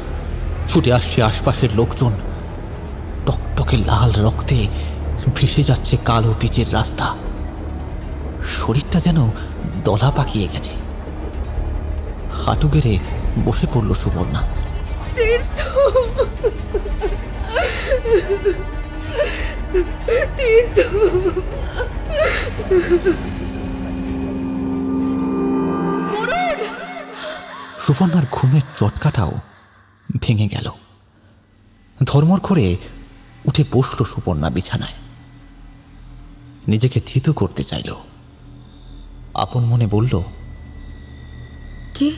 ছুটে আসছে আশপাশের লোকজন। টকটকে লাল রক্তে ভেসে যাচ্ছে কালো পিচের রাস্তা। শরীরটা যেন দলা পাকিয়ে গেছে। হাঁটু গেড়ে বসে পড়ল সুপর্ণা। তীর্থ! তীর্থ! সুপর্ণার ঘুমের চটকাটাও ভেঙে গেল। ধর্মর করে উঠে বসল সুপর্ণা বিছানায়। নিজেকে থিতু করতে চাইল। আপন মনে বলল, কে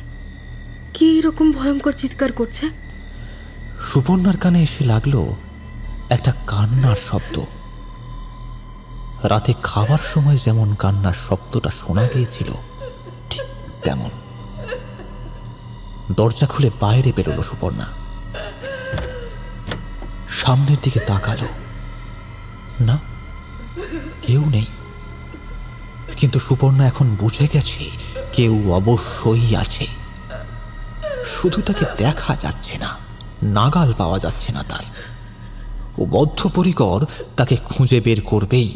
এরকম ভয়ঙ্কর চিৎকার করছে? সুপর্ণার কানে এসে লাগলো একটা কান্নার শব্দ। রাতে খাওয়ার সময় যেমন কান্নার শব্দটা শোনা গিয়েছিল ঠিক তেমন। দরজা খুলে বাইরে বেরোলো সুপর্ণা। সামনের দিকে তাকালো, না, কেউ নেই। কিন্তু সুপর্ণা এখন বুঝে গেছে কেউ অবশ্যই আছে। শুধু তাকে দেখা যাচ্ছে না, নাগাল পাওয়া যাচ্ছে না তার। ও বদ্ধপরিকর তাকে খুঁজে বের করবেই।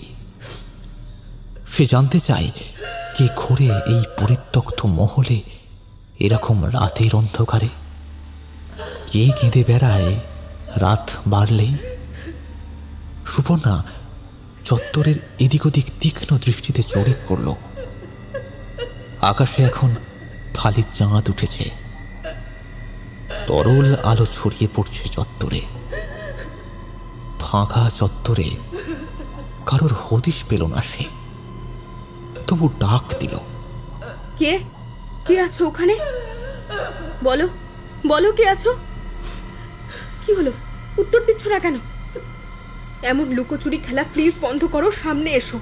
সে জানতে চায় কে ঘোরে এই পরিত্যক্ত মহলে এরকম রাতের অন্ধকারে, কে কেঁদে বেড়ায় রাত বাড়লেই। সুপর্ণা চত্বরের এদিক ওদিক তীক্ষ্ণ দৃষ্টিতে জড়িয়ে পড়ল। আকাশে এখন ফালি চাঁদ উঠেছে। তরল আলো ছড়িয়ে পড়ছে চত্বরে। ফাঁকা চত্বরে কারোর হদিশ পেল না সে, তবু ডাক দিল, কে আছো ওখানে? বলো কে আছো? কি হলো, উত্তর দিচ্ছ না কেন? এমন লুকোচুরি খেলা প্লিজ বন্ধ করো, সামনে এসো।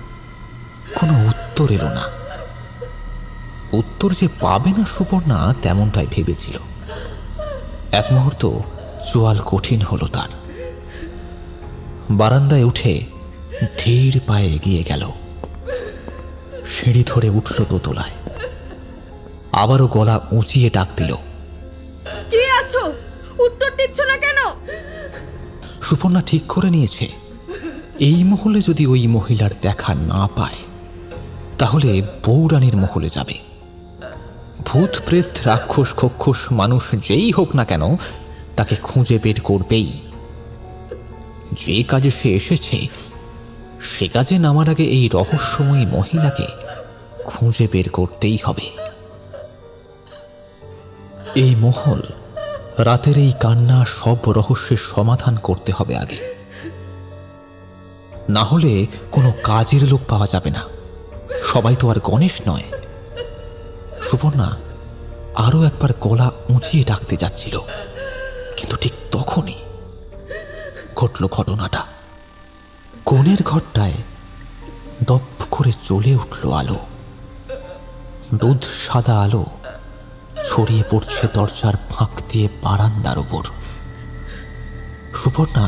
কোনো উত্তর এলো না। উত্তর যে পাবে না সুপর্ণা তেমনটাই ভেবেছিল। এক মুহূর্ত চোয়াল কঠিন হলো তার। বারান্দায় উঠে ধীর পায়ে এগিয়ে গেল। সিঁড়ি ধরে উঠল দোতলায়। আবারও গলা উঁচিয়ে ডাক দিল, কে আছো? উত্তর দিচ্ছ না কেন? সুপর্ণা ঠিক করে নিয়েছে, এই মহলে যদি ওই মহিলার দেখা না পায় তাহলে বউরানীর মহলে যাবে। ভূত প্রেত রাক্ষস খক্ষস মানুষ যেই হোক না কেন তাকে খুঁজে বের করবেই। যে কাজে সে এসেছে সে কাজে নামার আগে এই রহস্যময়ী মহিলাকে খুঁজে বের করতেই হবে। এই মহল, রাতের এই কান্না সব রহস্যের সমাধান করতে হবে আগে, না হলে কোনো কাজের লোক পাওয়া যাবে না। সবাই তো আর গণেশ নয়। সুপর্ণা আরো একবার গলা উঁচিয়ে ডাকতে যাচ্ছিল, কিন্তু ঠিক তখনই ঘটল ঘটনাটা। কোণের ঘরটায় দপ করে জ্বলে উঠল আলো। দুধ সাদা আলো ছড়িয়ে পড়ছে দরজার ফাঁক দিয়ে বারান্দার উপর। সুপর্ণা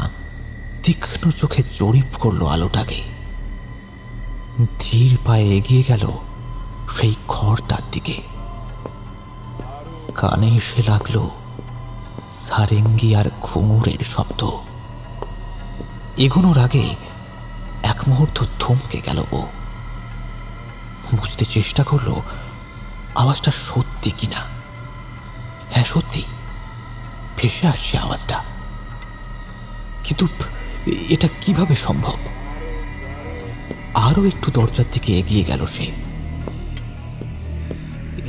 তীক্ষ্ণ চোখে জরিপ করল আলোটাকে। ধীর পায়ে এগিয়ে গেল সেই ঘরটার দিকে। কানে এসে লাগলো সারেঙ্গি আর ঘুঙুরের শব্দ। এগোনোর আগে এক মুহূর্ত থমকে গেল ও। বুঝতে চেষ্টা করলো আওয়াজটা সত্যি কিনা। হ্যাঁ, সত্যি ভেসে আসছে আওয়াজটা, কিন্তু এটা কিভাবে সম্ভব? আরো একটু দরজার দিকে এগিয়ে গেল সে।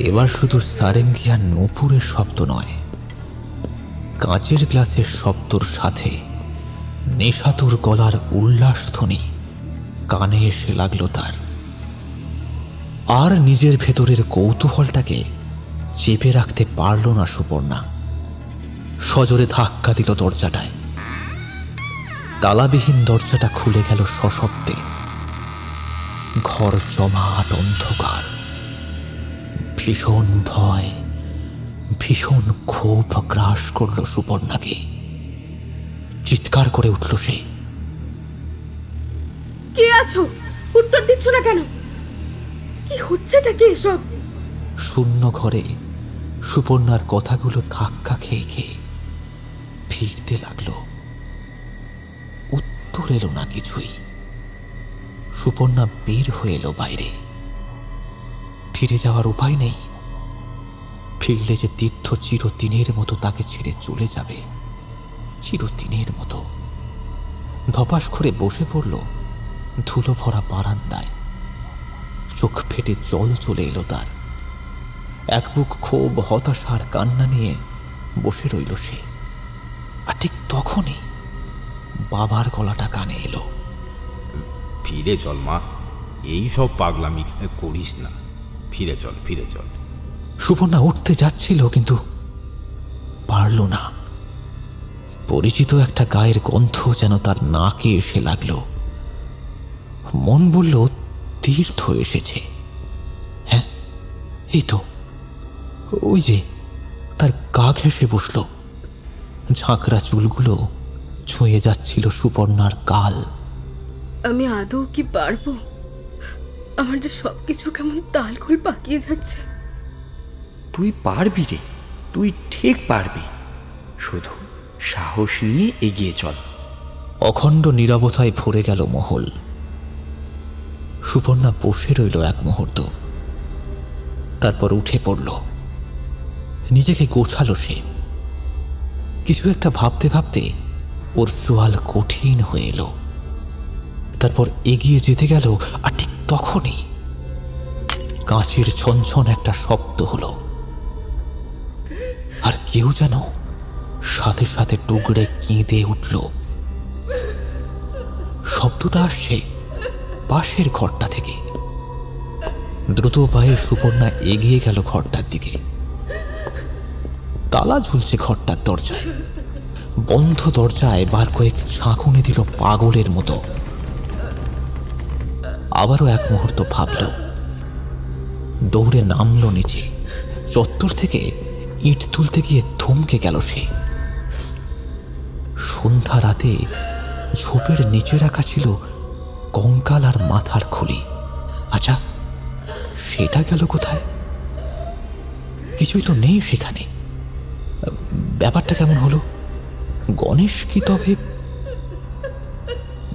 এবার শুধু সারেঙ্গি আর নূপুরের শব্দ নয়, কাঁচের গ্লাসের শব্দর সাথে নেশাতুর গলার উল্লাস ধ্বনি কানে এসে লাগলো তার। আর নিজের ভেতরের কৌতূহলটাকে চেপে রাখতে পারল না সুপর্ণা। সজোরে ধাক্কা দিল দরজাটায়। তালাবিহীন দরজাটা খুলে গেল সশব্দে। ঘর জমাট অন্ধকার। ভীষণ ভয়, ভীষণ ক্ষোভ গ্রাস করল সুপর্ণাকে। চিৎকার করে উঠল সে, কে আছো? উত্তর দিচ্ছ না কেন? কি হচ্ছেটা কি এসব? শূন্য ঘরে সুপর্ণার কথাগুলো ধাক্কা খেয়ে খেয়ে ফিরতে লাগলো। উত্তর এলো না কিছুই। সুপর্ণা বের হয়ে এলো বাইরে। ফিরে যাওয়ার উপায় নেই। ফিরলে যে তীর্থ চিরদিনের মতো তাকে ছেড়ে চলে যাবে, চিরদিনের মতো। ধপাস করে বসে পড়ল ধুলো ভরা বারান্দায়। চোখ ফেটে জল চলে এলো তার। এক বুক ক্ষোভ, হতাশার কান্না নিয়ে বসে রইল সে। আর ঠিক তখনই বাবার গলাটা কানে এলো, ফিরে চল মা, এই সব পাগলামি করিস না, ফিরে চল, ফিরে চল। সুপর্ণা উঠতে যাচ্ছিল, কিন্তু পারল না। পরিচিত একটা গায়ের গন্ধ যেন তার নাকে এসে লাগলো। মন বলল তীর্থ এসেছে। হ্যাঁ, এই তো, ওই যে তার গা ঘেঁষে বসল। ঝাঁকড়া চুলগুলো ছুঁয়ে যাচ্ছিল সুপর্ণার গাল। আমি আদৌ কি পারবো? আমার যে সবকিছু কেমন তালগোল পাকিয়ে যাচ্ছে। তুই পারবি রে, তুই ঠিক পারবি। শুধু সাহস নিয়ে এগিয়ে চল। অখণ্ড নীরবতায় ভরে গেল মহল। সুপর্ণা বসে রইল এক মুহূর্ত, তারপর উঠে পড়ল। নিজেকে গোছালো সে। কিছু একটা ভাবতে ভাবতে ওর চোয়াল কঠিন হয়ে এলো। তারপর এগিয়ে যেতে গেল, আর ঠিক তখনই কাঁচের ছনছন একটা শব্দ হলো। আর কেউ যেন সাথে সাথে টুকরে কেঁদে উঠল। শব্দটা আসছে পাশের ঘরটা থেকে। দ্রুত পায়ে সুপর্ণা এগিয়ে গেল ঘরটার দিকে। তালা ঝুলছে ঘরটার দরজায়। বন্ধ দরজায় বার কয়েক ঝাঁকুনি দিল পাগলের মতো। আবারও এক মুহূর্ত ভাবল, দৌড়ে নামলো নিচে। চত্বর থেকে ইট তুলতে গিয়ে থমকে গেল সে। সন্ধ্যা রাতে ঝোপের নিচে রাখা ছিল কঙ্কাল আর মাথার খুলি। আচ্ছা, সেটা গেল কোথায়? কিছুই তো নেই সেখানে। ব্যাপারটা কেমন হলো? গণেশ কি তবে?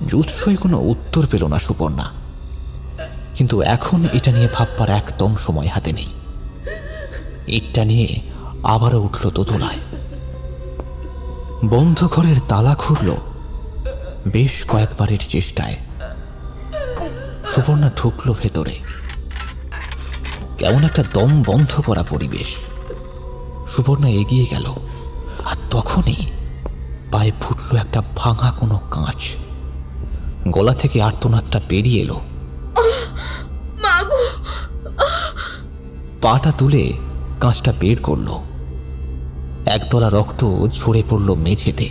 জুৎসই কোনো উত্তর পেল না সুপর্ণা। কিন্তু এখন এটা নিয়ে ভাববার একদম সময় হাতে নেই। ইটটা নিয়ে আবারও উঠল দোতলায়। বন্ধ ঘরের তালা খুলল বেশ কয়েকবারের চেষ্টায়। সুপর্ণা ঢুকল ভেতরে। কেমন একটা দম বন্ধ করা পরিবেশ। সুপর্ণা এগিয়ে গেল, আর তখনই পায়ে ফুটল একটা ভাঙা কোনো কাঁচ। গলা থেকে আর্তনাদটা বেরিয়ে এলো। পাটা তুলে কাঁচটা বের করল। একতলা রক্ত ঝরে পড়ল মেঝেতে।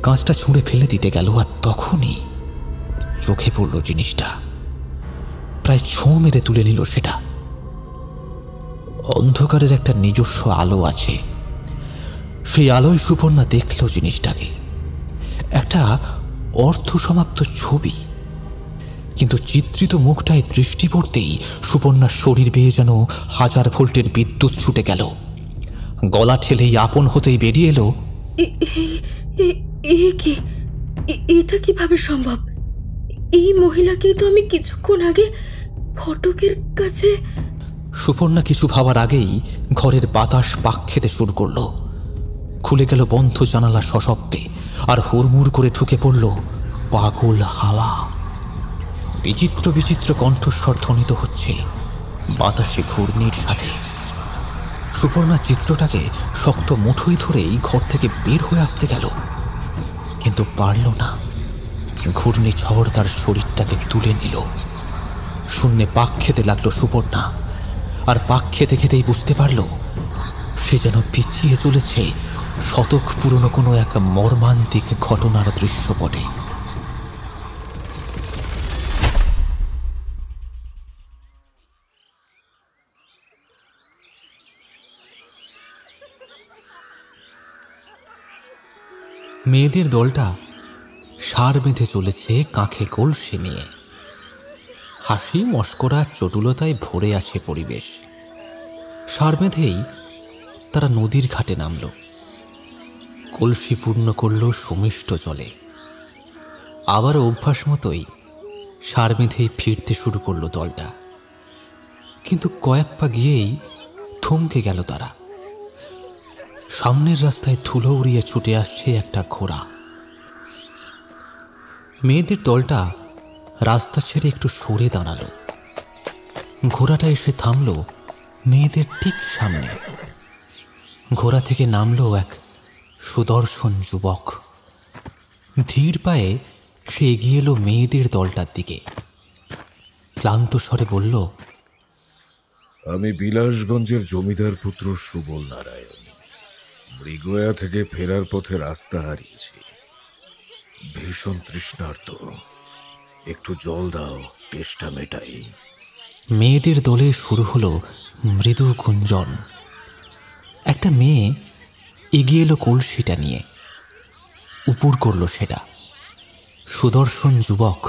কাঁচটা ছুঁড়ে ফেলে দিতে গেল, আর তখনই চোখে পড়ল জিনিসটা। প্রায় ছোঁ মেরে তুলে নিল সেটা। অন্ধকারের একটা নিজস্ব আলো আছে। সেই আলোয় সুপর্ণা দেখল জিনিসটাকে। একটা অর্ধসমাপ্ত ছবি। কিন্তু চিত্রিত মুখটায় দৃষ্টি পড়তেই সুপর্ণার শরীর বেয়ে যেন 1000 ভোল্টের বিদ্যুৎ ছুটে গেল। গলা ঠেলেই আপন হতেই বেরিয়ে এলো, এটা কিভাবে সম্ভব? এই মহিলাকেই তো আমি কিছুক্ষণ আগে ফটকের কাছে। সুপর্ণা কিছু ভাবার আগেই ঘরের বাতাস পাক খেতে শুরু করলো। খুলে গেল বন্ধ জানালা সশব্দে, আর হুড়মুড় করে ঢুকে পড়ল পাগল হাওয়া। বিচিত্র বিচিত্র কণ্ঠস্বর ধ্বনিত হচ্ছে বাতাসে ঘূর্ণির সাথে। সুপর্ণা চিত্রটাকে শক্ত মুঠোয় ধরেই ঘর থেকে বের হয়ে আসতে গেল, কিন্তু কিন্তু পারল না। ঘূর্ণিঝড় তার শরীরটাকে তুলে নিল। শূন্যে পাক খেতে লাগলো সুপর্ণা, আর পাক খেতে খেতেই বুঝতে পারল সে যেন পিছিয়ে চলেছে শতক পুরনো কোনো এক মর্মান্তিক ঘটনার দৃশ্যপটে। মেয়েদের দলটা সার বেঁধে চলেছে কাঁখে কলসি নিয়ে। হাসি মস্করা চটুলতায় ভরে আছে পরিবেশ। সার বেঁধেই তারা নদীর ঘাটে নামল। কলসি পূর্ণ করল সুমিষ্ট জলে। আবার অভ্যাস মতোই সার বেঁধেই ফিরতে শুরু করলো দলটা। কিন্তু কয়েক পা গিয়েই থমকে গেল তারা। সামনের রাস্তায় ধুলো উড়িয়ে ছুটে আসছে একটা ঘোড়া। মেয়েদের দলটা রাস্তা ছেড়ে একটু সরে দাঁড়ালো। ঘোড়াটা এসে থামলো মেয়েদের ঠিক সামনে। ঘোড়া থেকে নামলো এক সুদর্শন যুবক। ধীর পায়ে সে এগিয়ে এলো মেয়েদের দলটার দিকে। ক্লান্ত স্বরে বলল, আমি বিলাসগঞ্জের জমিদার পুত্র সুবল নারায়ণ। মৃগয়া থেকে ফেরার পথে রাস্তা হারিয়েছি, ভীষণ তৃষ্ণার্ত, একটু জল দাও, তেষ্টা মেটাই। মেয়েদের দলে শুরু হলো মৃদু গুঞ্জন। একটা মেয়ে এগিয়ে এলো কলসিটা নিয়ে, উপুর করল সেটা। সুদর্শন যুবক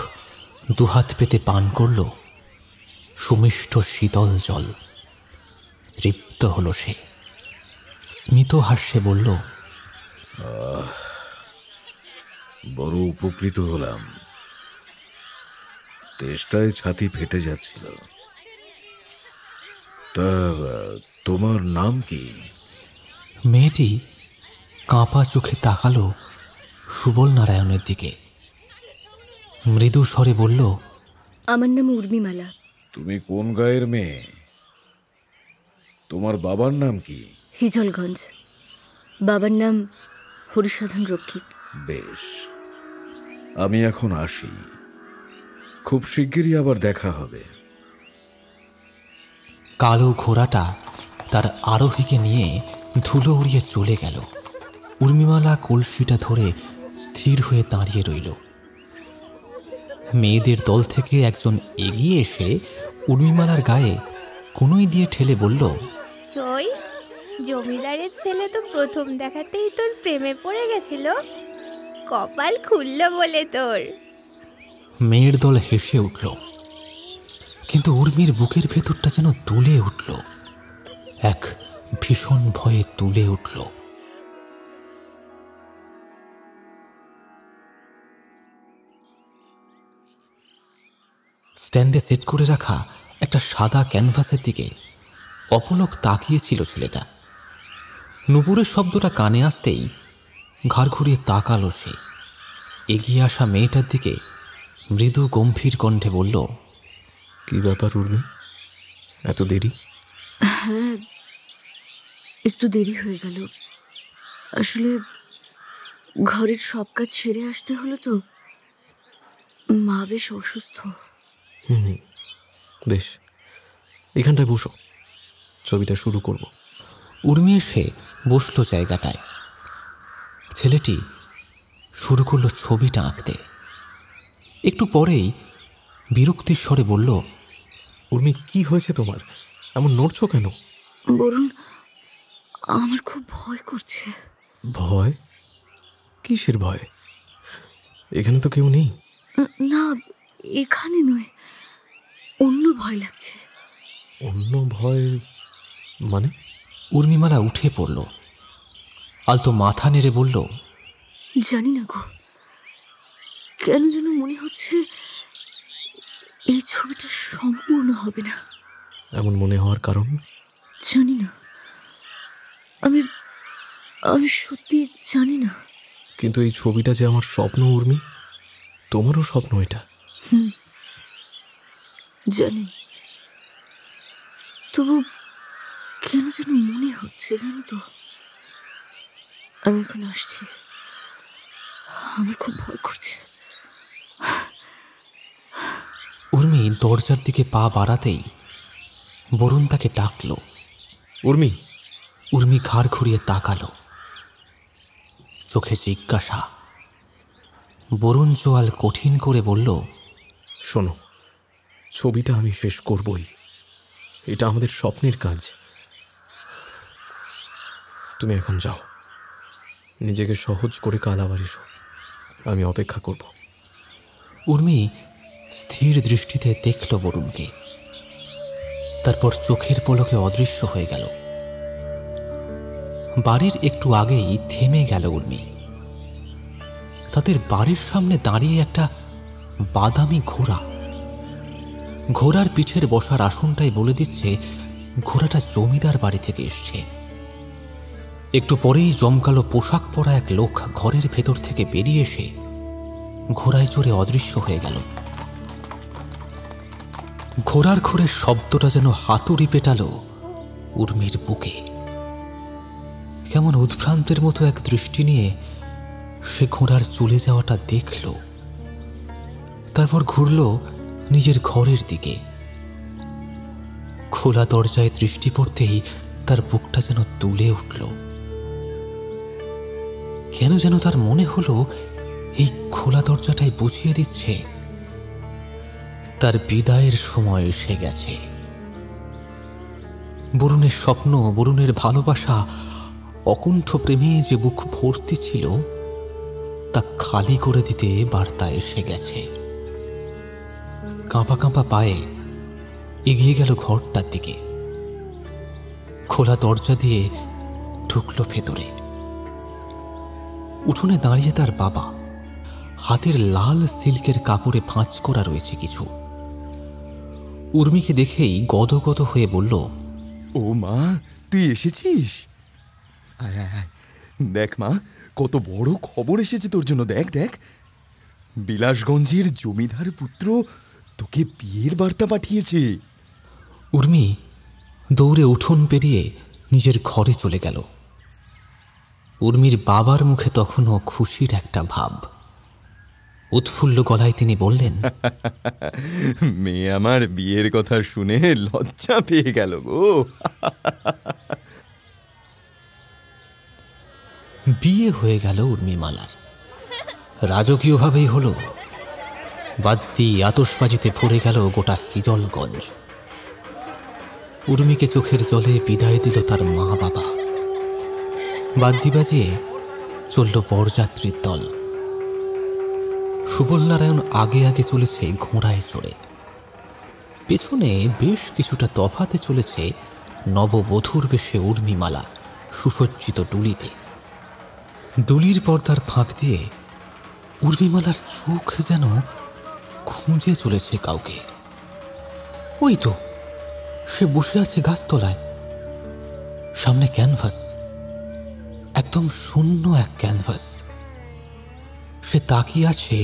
দুহাত পেতে পান করল সুমিষ্ট শীতল জল। তৃপ্ত হলো সে। স্মিত হাস্যে বলল, বড় উপকৃত হলাম, তেষ্টায় ছাতি ফেটে যাচ্ছিল। তা তোমার নাম কি? মেয়েটি কাঁপা চোখে তাকালো সুবল নারায়ণের দিকে। মৃদু স্বরে বলল, আমার নাম উর্মিমালা। তুমি কোন গায়ের মেয়ে? তোমার বাবার নাম কি? হিজলগঞ্জ। বাবার নাম হরিসাধন রক্ষিত। বেশ, আমি এখন আসি, খুব শিগগিরই আবার দেখা হবে। কালো ঘোড়াটা তার আরোহীকে নিয়ে ধুলো উড়িয়ে চলে গেল। উর্মিমালা কলসিটা ধরে স্থির হয়ে দাঁড়িয়ে রইল। মেয়েদের দল থেকে একজন এগিয়ে এসে উর্মিমালার গায়ে কোনোই দিয়ে ঠেলে বলল, সই, জমিদারের ছেলে তো প্রথম দেখাতেই তোর প্রেমে পড়ে গেছিল, কপাল খুলল বলে তোর। মেয়ের দল হেসে উঠল, কিন্তু উর্মির বুকের ভেতরটা যেন দুলে উঠল, এক ভীষণ ভয়ে তুলে উঠল। স্ট্যান্ডে সেট করে রাখা একটা সাদা ক্যানভাসের দিকে অপলক তাকিয়েছিল ছেলেটা। নুপুরের শব্দটা কানে আসতেই ঘাড় ঘুরিয়ে তাকালো সে। এগিয়ে আসা মেয়েটার দিকে মৃদু গম্ভীর কণ্ঠে বলল, কি ব্যাপার উর্মি, এত দেরি? হ্যাঁ, একটু দেরি হয়ে গেল। আসলে ঘরের সব কাজ সেরে আসতে হলো তো। মা বেশ অসুস্থ। হুম, বেশ, এখানটায় বসো, ছবিটা শুরু করব। উর্মি এসে বসল জায়গাটায়। ছেলেটি শুরু করলো ছবিটা আঁকতে। একটু পরেই বিরক্তির স্বরে বলল, উর্মি, কি হয়েছে তোমার? এমন নড়ছো কেন? বরুণ, আমার খুব ভয় করছে। ভয়? কিসের ভয়? এখানে তো কেউ নেই। না, এখানে নয়, অন্য ভয় লাগছে। অন্য ভয় মানে? উর্মিমালা উঠে পড়ল, আলতো মাথা নেড়ে বলল, জানি না গো, কেন যেন মনে হচ্ছে এই ছবিটা সম্পূর্ণ হবে না। এমন মনে হওয়ার কারণ? জানি না, আমি সত্যি জানি না। কিন্তু এই ছবিটা যে আমার স্বপ্ন উর্মি, তোমারও স্বপ্ন এটা। জানি, তবু কেন যেন মনে হচ্ছে, জানো তো। আমি এখন আসছি, আমার খুব ভয় করছে। উর্মি দরজার দিকে পা বাড়াতেই বরুণ তাকে ডাকল। উর্মি। উর্মি ঘাড় ঘুরিয়ে তাকালো, চোখে জিজ্ঞাসা। বরুণ চোয়াল কঠিন করে বলল, শোনো, ছবিটা আমি শেষ করবই। এটা আমাদের স্বপ্নের কাজ। তুমি এখন যাও, নিজেকে সহজ করে কাল আবার এসো, আমি অপেক্ষা করব। উর্মি স্থির দৃষ্টিতে দেখল বরুণকে, তারপর চোখের পলকে অদৃশ্য হয়ে গেল। বাড়ির একটু আগেই থেমে গেল উর্মি। তাদের বাড়ির সামনে দাঁড়িয়ে একটা বাদামি ঘোড়া। ঘোড়ার পিঠের বসার আসনটাই বলে দিচ্ছে ঘোড়াটা জমিদার বাড়ি থেকে এসছে। একটু পরেই জমকালো পোশাক পরা এক লোক ঘরের ভেতর থেকে বেরিয়ে এসে ঘোড়ায় চড়ে অদৃশ্য হয়ে গেল। ঘোড়ার ঘোরের শব্দটা যেন হাতুড়ি পেটালো উর্মির বুকে। কেমন উদ্ভ্রান্তের মতো এক দৃষ্টি নিয়ে সে ঘোড়ার চলে যাওয়াটা দেখল, তারপর ঘুরল নিজের ঘরের দিকে। খোলা দরজায় দৃষ্টি পড়তেই তার বুকটা যেন তুলে উঠল। কেন যেন তার মনে হলো এই খোলা দরজাটাই বুঝিয়ে দিচ্ছে তার বিদায়ের সময় এসে গেছে। বরুণের স্বপ্ন, বরুণের ভালোবাসা, অকুণ্ঠ প্রেমে যে বুক ভর্তি ছিল তা খালি করে দিতে বার্তা এসে গেছে। কাঁপা কাঁপা পায়ে এগিয়ে গেল ঘরটার দিকে। খোলা দরজা দিয়ে ঢুকল ভেতরে। উঠোনে দাঁড়িয়ে তার বাবা, হাতের লাল সিল্কের কাপড়ে ভাঁজ করা রয়েছে কিছু। উর্মিকে দেখেই গদগদ হয়ে বলল, ও মা, তুই এসেছিস? আয় আয় আয়, দেখ মা, কত বড় খবর এসেছে তোর জন্য। দেখ দেখ, বিলাসগঞ্জের জমিদার পুত্র তোকে বিয়ের বার্তা পাঠিয়েছে। উর্মি দৌড়ে উঠোন পেরিয়ে নিজের ঘরে চলে গেল। উর্মির বাবার মুখে তখনও খুশির একটা ভাব। উৎফুল্ল গলায় তিনি বললেন, মেয়ে আমার বিয়ের কথা শুনে লজ্জা পেয়ে গেল গো। বিয়ে হয়ে গেল উর্মিমালার। রাজকীয়ভাবেই হলো। বাদ্যি আতশবাজিতে ভরে গেল গোটা হিজলগঞ্জ। উর্মিকে চোখের জলে বিদায় দিল তার মা বাবা। বাদ্যি বাজিয়ে চলল বরযাত্রীর দল। সুবল নারায়ণ আগে আগে চলেছে ঘোড়ায় চড়ে। পেছনে বেশ কিছুটা তফাতে চলেছে নববধূর বেশে উর্মিমালা সুসজ্জিত ডুলিতে। ডুলির পর্দার ফাঁক দিয়ে উর্মিমালার চোখ যেন খুঁজে চলেছে কাউকে। ওই তো সে বসে আছে গাছতলায়। সামনে ক্যানভাস, একদম শূন্য এক ক্যানভাস। সে তাকিয়ে আছে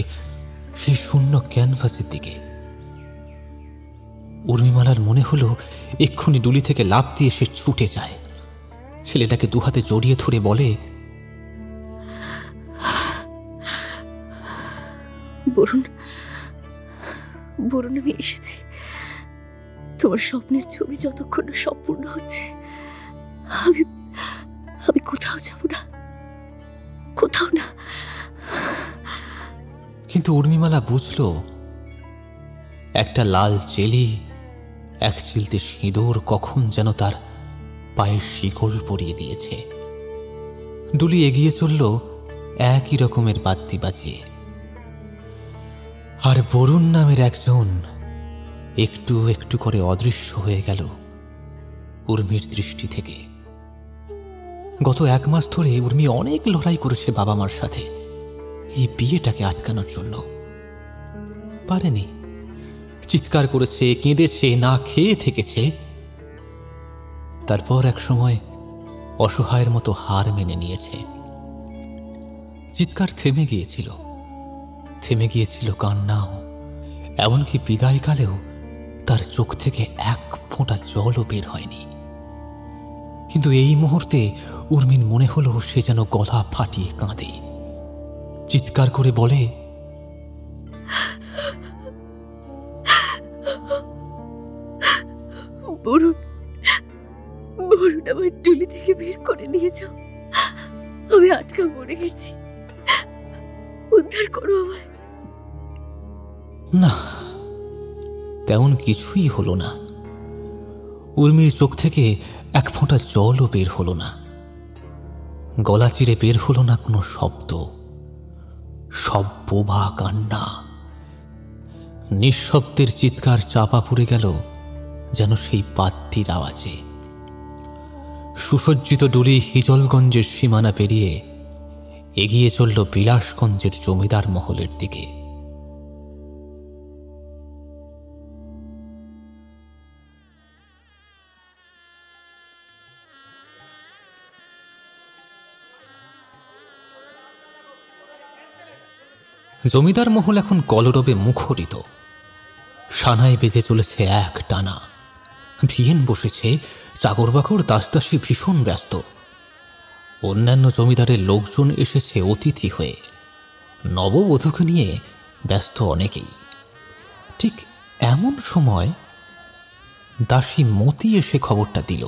সেই শূন্য ক্যানভাসের দিকে। উর্মিমালার মনে হলো এক্ষুনি ডুলি থেকে লাফ দিয়ে সে ছুটে যায়, ছেলেটাকে দুহাতে জড়িয়ে ধরে বলে, বরুণ, বরুণ, আমি এসেছি। তোমার স্বপ্নের ছবি যতক্ষণ না সম্পূর্ণ হচ্ছে আমি আমি কোথাও যাব না, কোথাও না। কিন্তু উর্মিমালা বুঝল একটা লাল চেলি, এক চিলতে সিঁদুর কখন যেন তার পায়ের শিকল পরিয়ে দিয়েছে। ডুলি এগিয়ে চলল একই রকমের বাদ্যি বাজিয়ে। আর বরুণ নামের একজন একটু একটু করে অদৃশ্য হয়ে গেল উর্মির দৃষ্টি থেকে। গত 1 মাস ধরে উর্মি অনেক লড়াই করেছে বাবা মার সাথে এই বিয়েটাকে আটকানোর জন্য। পারেনি। চিৎকার করেছে, কেঁদেছে, না খেয়ে থেকেছে। তারপর এক সময় অসহায়ের মতো হার মেনে নিয়েছে। চিৎকার থেমে গিয়েছিল, থেমে গিয়েছিল কান্নাও। এমনকি বিদায়কালেও তার চোখ থেকে এক ফোঁটা জলও বের হয়নি। কিন্তু এই মুহূর্তে উর্মির মনে হলো সে যেন গলা ফাটিয়ে কাঁদে। চিৎকার করে বলে, বরুণ, বরুণ আমার টুলি থেকে বের করে নিয়ে যাও, আমি আটকা পড়ে গেছি, উদ্ধার করো আমায়। না, তেমন কিছুই হলো না। উর্মির চোখ থেকে এক ফোঁটা জলও বের হলো না, গলা চিরে বের হলো না কোনো শব্দ, সব বোবা কান্না। নিঃশব্দের চিৎকার চাপা পড়ে গেল যেন সেই পাত্তির আওয়াজে। সুসজ্জিত ডুলি হিজলগঞ্জের সীমানা পেরিয়ে এগিয়ে চলল বিলাসগঞ্জের জমিদার মহলের দিকে। জমিদার মহল এখন কলরবে মুখরিত। সানায় বেজে চলেছে এক টানা, ভিয়েন বসেছে, চাকর বাকর দাসদাসী ভীষণ ব্যস্ত। অন্যান্য জমিদারের লোকজন এসেছে অতিথি হয়ে, নববধূকে নিয়ে ব্যস্ত অনেকেই। ঠিক এমন সময় দাসী মতি এসে খবরটা দিল,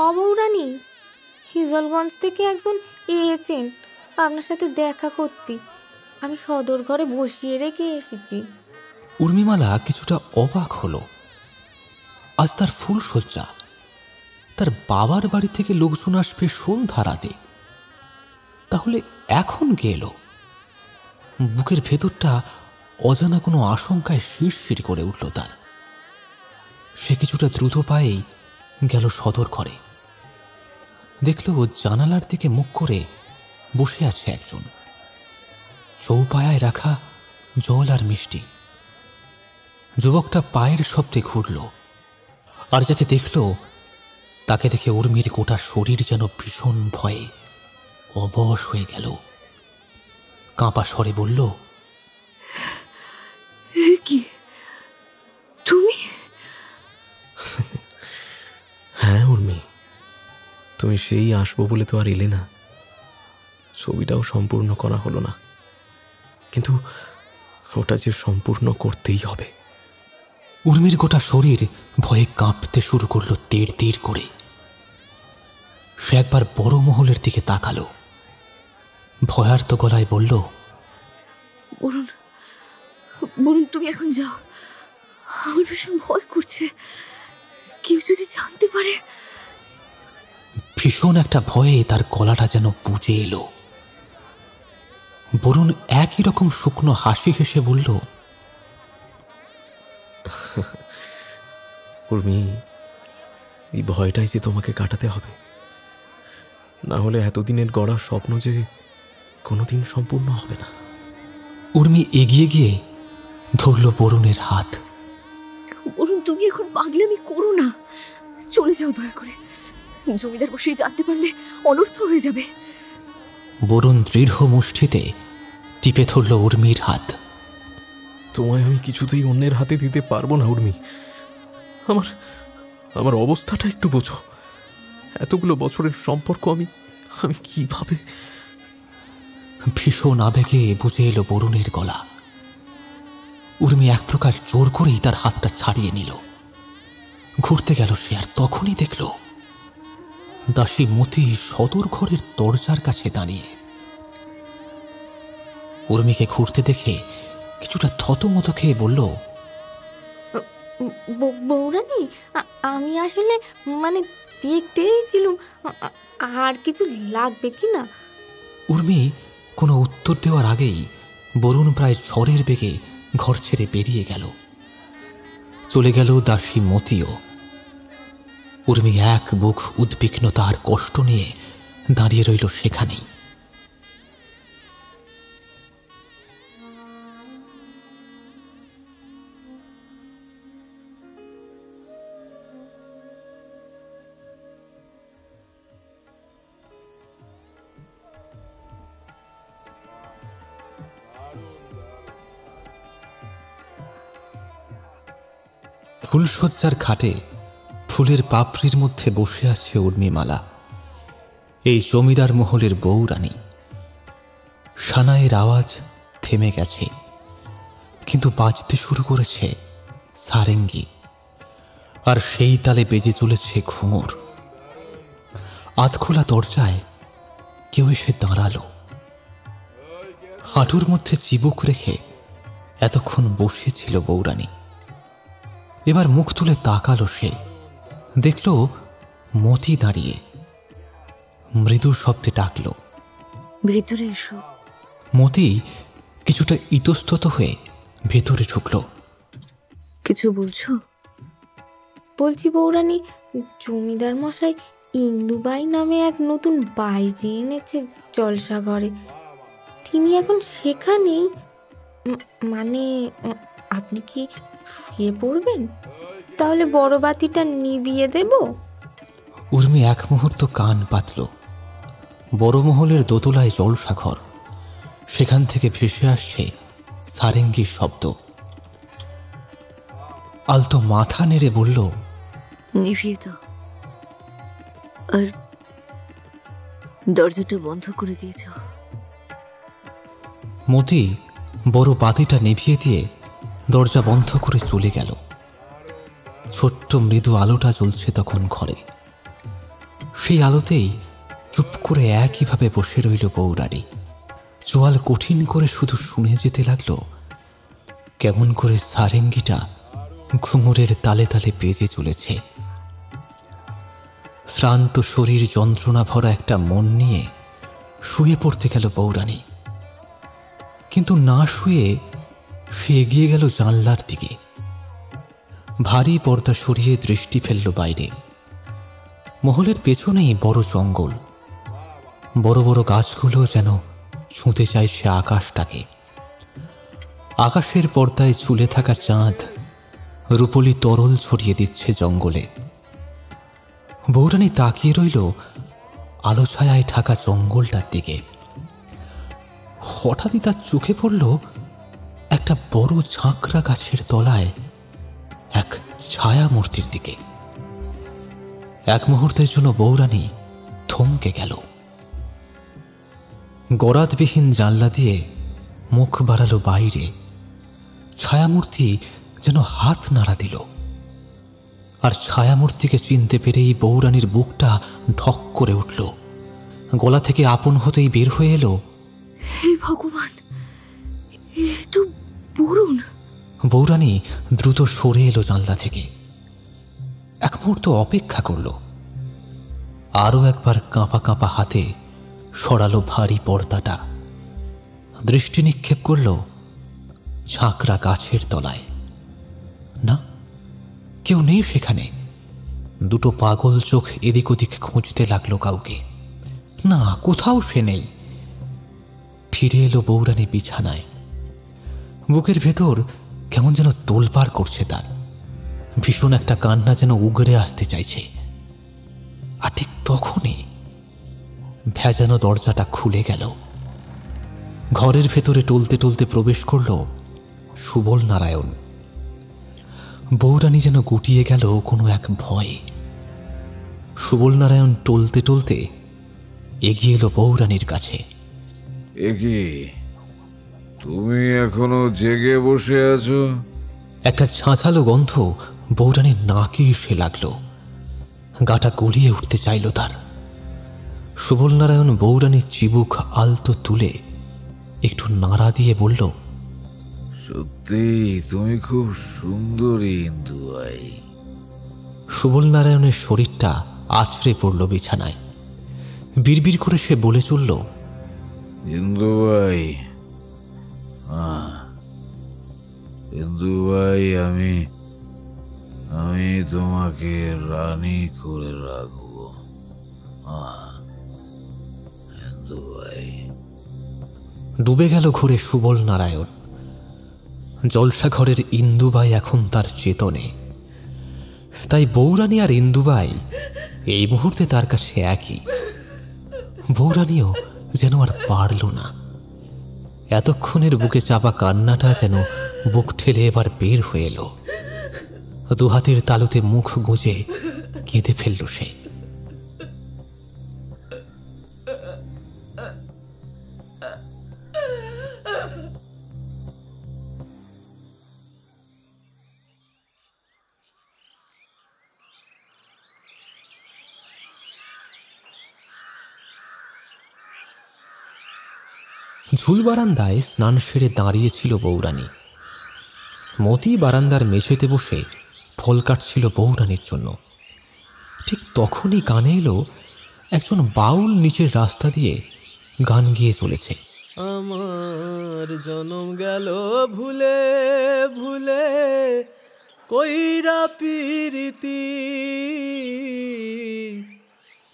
অবৌরানী, হিজলগঞ্জ থেকে একজন এসেছেন আপনার সাথে দেখা করতে, আমি সদর ঘরে বসিয়ে রেখে এসেছি। উর্মিমালা কিছুটা অবাক হলো। আজ তার ফুলশয্যা, তার বাবার বাড়ি থেকে লোকজন আসবে সন্ধ্যা রাতে, তাহলে এখন গেল। বুকের ভেতরটা অজানা কোনো আশঙ্কায় শিরশির করে উঠল তার। সে কিছুটা দ্রুত পায়েই গেল সদর ঘরে। দেখল জানালার দিকে মুখ করে বসে আছে একজন, চৌপায়ায় রাখা জল আর মিষ্টি। যুবকটা পায়ের শব্দে ঘুরল, আর যাকে দেখল তাকে দেখে উর্মির গোটা শরীর যেন ভীষণ ভয়ে অবশ হয়ে গেল। কাঁপা স্বরে বলল, কি তুমি? হ্যাঁ উর্মি, তুমি সেই আসবো বলে তো আর এলে না। ছবিটাও সম্পূর্ণ করা হলো না, কিন্তু ওটা যে সম্পূর্ণ করতেই হবে। উর্মির গোটা শরীর ভয়ে কাঁপতে শুরু করলো তীর তীর করে। সে একবার বড় মহলের দিকে তাকালো, ভয়ার্ত গলায় বলল, বরুণ, বরুণ তুমি এখন যাও, আমার ভীষণ ভয় করছে, কেউ যদি জানতে পারে। ভীষণ একটা ভয়ে তার গলাটা যেন বুঝে এলো। বরুণ একই রকম শুকনো হাসি হেসে বলল, উর্মি, এই ভয়টাই যে তোমাকে কাটাতে হবে, না হলে এতদিনের গড়া স্বপ্ন যে কোনোদিন সম্পূর্ণ হবে না। উর্মি এগিয়ে গিয়ে ধরল বরুণের হাত। বরুণ, তুমি এখন পাগলামি করো না, চলে যাও দয়া করে, জমিদার বসে জানতে পারলে অনর্থ হয়ে যাবে। বরুণ দৃঢ় মুষ্টিতে টিপে ধরল উর্মির হাত। তোমায় আমি কিছুতেই অন্যের হাতে দিতে পারবো না উর্মি। আমার অবস্থাটা একটু বোঝো। এতগুলো বছরের সম্পর্ক আমি কিভাবে। ভীষণ আবেগে বুঝে এলো বরুণের গলা। উর্মি এক প্রকার জোর করেই তার হাতটা ছাড়িয়ে নিল। ঘুরতে গেল সে, আর তখনই দেখল দাসী মতি সদর ঘরের দরজার কাছে দাঁড়িয়ে। উর্মিকে ঘুরতে দেখে কিছুটা থতমত খেয়ে বলল, বৌরানী, আমি আসলে মানে দেখতেই ছিলাম, আর কিছু লাগবে কি না? উর্মি কোনো উত্তর দেওয়ার আগেই বরুণ প্রায় ঝড়ের বেগে ঘর ছেড়ে বেরিয়ে গেল। চলে গেল দাসী মতিও। উর্মি এক বুক উদ্বিগ্নতা আর কষ্ট নিয়ে দাঁড়িয়ে রইল সেখানেই। ফুলশয্যার খাটে ফুলের পাপড়ির মধ্যে বসে আছে উর্মিমালা, এই জমিদার মহলের বউ রানী। সানাইয়ের আওয়াজ থেমে গেছে, কিন্তু বাজতে শুরু করেছে সারেঙ্গি, আর সেই তালে বেজে চলেছে ঘুঙুর। আধখোলা দরজায় কেউ এসে দাঁড়ালো। হাঁটুর মধ্যে চিবুক রেখে এতক্ষণ বসেছিল বৌরানী। এবার মুখ তুলে তাকালো সে, দেখল মতি দাঁড়িয়ে। মৃদু শব্দে ডাকলো, ভেতরে এসো। মতি কিছুটা ইতস্তত হয়ে ভেতরে ঢুকলো। কিছু বলছো? বলছি বৌরানী, জমিদার মশাই ইন্দুবাই নামে এক নতুন বাইজি এনেছে জলসাঘরে। তিনি এখন সেখানেই। মানে আপনি কি শুয়ে পড়বেন? তাহলে বড় বাতিটা নিভিয়ে দেব? উর্মি এক মুহূর্ত কান পাতল। বড় মহলের দোতলায় জলসাঘর, সেখান থেকে ভেসে আসছে সারেঙ্গির শব্দ। আলতো মাথা নেড়ে বলল, নিভিয়ে দাও। আর দরজাটা বন্ধ করে দিয়েছ। মতি বড় বাতিটা নিভিয়ে দিয়ে দরজা বন্ধ করে চলে গেল। ছোট্ট মৃদু আলোটা জ্বলছে তখন ঘরে। সেই আলোতেই চুপ করে একইভাবে বসে রইল বৌরানী। চোয়াল কঠিন করে শুধু শুনে যেতে লাগলো কেমন করে সারেঙ্গিটা ঘুঙুরের তালে তালে বেজে চলেছে। শ্রান্ত শরীর, যন্ত্রণা ভরা একটা মন নিয়ে শুয়ে পড়তে গেল বৌরানী। কিন্তু না শুয়ে সে এগিয়ে গেল জানলার দিকে। ভারী পর্দা সরিয়ে দৃষ্টি ফেলল বাইরে। মহলের পেছনেই বড় জঙ্গল। বড় বড় গাছগুলো যেন ছুঁতে চাইছে আকাশটাকে। আকাশের পর্দায় ঝুলে থাকা চাঁদ রূপলি তরল ছড়িয়ে দিচ্ছে জঙ্গলে। বৌরানী তাকিয়ে রইল আলো ছায়ায় ঢাকা জঙ্গলটার দিকে। হঠাৎই তার চোখে পড়ল একটা বড় ঝাঁকড়া গাছের তলায় এক ছায়া মূর্তির দিকে। এক মুহূর্তের জন্য বৌরানী থমকে গেল। গরাদবিহীন জানলা দিয়ে মুখ বাড়ালো বাইরে। ছায়ামূর্তি যেন হাত নাড়া দিল, আর ছায়ামূর্তিকে চিনতে পেরেই বৌরানীর বুকটা ধক করে উঠল। গলা থেকে আপন হতেই বের হয়ে এলো, হে ভগবান, এ তো বরুণ। বৌরানী দ্রুত সরে এলো জানলা থেকে। এক মুহূর্ত অপেক্ষা করল। আরো একবার কাঁপা কাঁপা হাতে সরালো ভারী পর্দাটা। দৃষ্টি নিক্ষেপ করল ঝাঁকড়া গাছের তলায়। না, কেউ নেই সেখানে। দুটো পাগল চোখ এদিক ওদিক খুঁজতে লাগলো কাউকে। না, কোথাও সে নেই। ফিরে এলো বৌরানী বিছানায়। বুকের ভেতর কেমন যেন তোলপাড় করছে তার। ভীষণ একটা কান্না যেন উগরে আসতে চাইছে। আর ঠিক তখনই ভেজানো দরজাটা খুলে গেল। ঘরের ভেতরে টলতে টলতে প্রবেশ করল সুবল নারায়ণ। বৌরানী যেন গুটিয়ে গেল কোনো এক ভয়ে। সুবল নারায়ণ টলতে টলতে এগিয়ে এলো বৌরানীর কাছে। একি, তুমি এখনো জেগে বসে আছো? একটা ঝাঁঝালো গন্ধ বৌরানীর নাকে এসে লাগলো। গাটা গলিয়ে উঠতে চাইল তার। সুবল নারায়ণ বৌরানীর চিবুক আলতো তুলে একটু নাড়া দিয়ে বলল, সত্যি তুমি খুব সুন্দরী ইন্দুবাই। সুবল নারায়ণের শরীরটা আছড়ে পড়ল বিছানায়। বিড়বিড় করে সে বলে চলল, ইন্দুবাই, ইন্দুবাই, আমি তোমাকে রানী করে রাখবো। ইন্দুবাই। ডুবে গেল ঘরে সুবল নারায়ণ। জলসাঘরের ইন্দুবাই এখন তার চেতনে। তাই বৌরানী আর ইন্দুবাই এই মুহূর্তে তার কাছে একই। বৌরানীও যেন আর পারল না। এতক্ষণের বুকে চাপা কান্নাটা যেন বুক ঠেলে এবার বের হয়ে এলো। দুহাতের তালুতে মুখ গুঁজে কেঁদে ফেলল সে। ঝুল বারান্দায় স্নান সেরে দাঁড়িয়েছিল বৌরানী। মতি বারান্দার মেঝেতে বসে ফল কাটছিল বৌরানীর জন্য। ঠিক তখনই কানে এলো একজন বাউল নিচের রাস্তা দিয়ে গান গেয়ে চলেছে। আমার জনম গেল ভুলে ভুলে কইরা পিরিতি,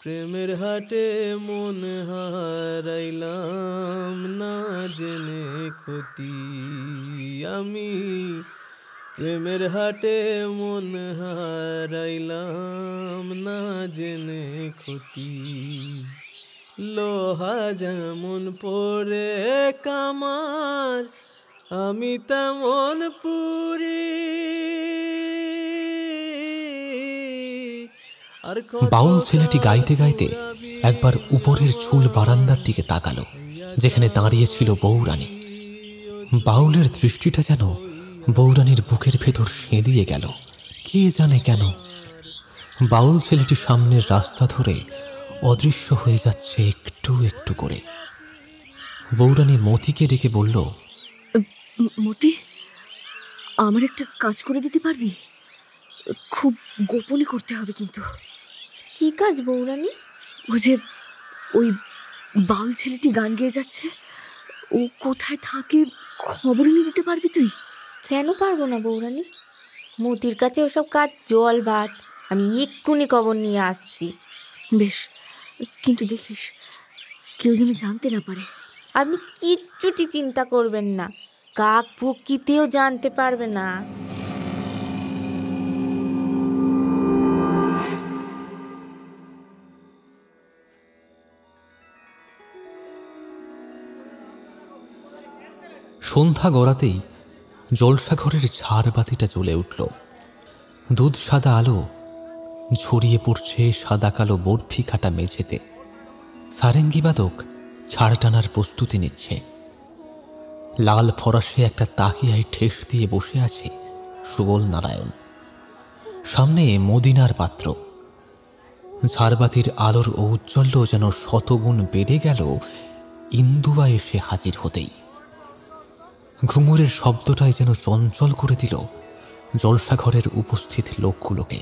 প্রেমের হাটে মন হারাইলাম না জেনে ক্ষতি। আমি প্রেমের হাটে মন হারাইলাম না জেনে ক্ষতি। লোহা যেমন পরে কামার আমি তেমন পুরি। বাউল ছেলেটি গাইতে গাইতে একবার উপরের ঝুল বারান্দার দিকে তাকালো, যেখানে দাঁড়িয়েছিল বৌরানী। বাউলের দৃষ্টিটা যেন বৌরানীর বুকের ভেতর সেঁধিয়ে গেল, কে জানে কেন। বাউল ছেলেটি সামনের রাস্তা ধরে অদৃশ্য হয়ে যাচ্ছে একটু একটু করে। বৌরানী মতিকে ডেকে বলল, মতি, আমার একটা কাজ করে দিতে পারবি? খুব গোপনে করতে হবে কিন্তু। কি কাজ বৌরানী? ওই যে ওই বাউল ছেলেটি গান গেয়ে যাচ্ছে, ও কোথায় থাকে খবর নিয়ে দিতে পারবি তুই? কেন পারবো না বৌরানী, মতির কাছে ওসব কাজ জল ভাত, আমি এক্ষুনি খবর নিয়ে আসছি। বেশ, কিন্তু দেখিস কেউ যেন জানতে না পারে। আপনি কিচ্ছুটি চিন্তা করবেন না, কাক প্রকৃতিও জানতে পারবে না। সন্ধ্যা গড়াতেই জলসাঘরের ঝাড়বাতিটা জ্বলে উঠল। দুধ সাদা আলো ছড়িয়ে পড়ছে সাদা কালো বরফি কাটা মেঝেতে। সারেঙ্গি বাদক ছাড় টানার প্রস্তুতি নিচ্ছে। লাল ফরাসে একটা তাকিয়ায় ঠেস দিয়ে বসে আছে সুবল নারায়ণ। সামনে মদিনার পাত্র। ঝাড়বাতির আলোর ঔজ্জ্বল্য যেন শতগুণ বেড়ে গেল ইন্দুবা এসে হাজির হতেই। ঘুঙুরের শব্দটাই যেন চঞ্চল করে দিল জলসাঘরের উপস্থিত লোকগুলোকে।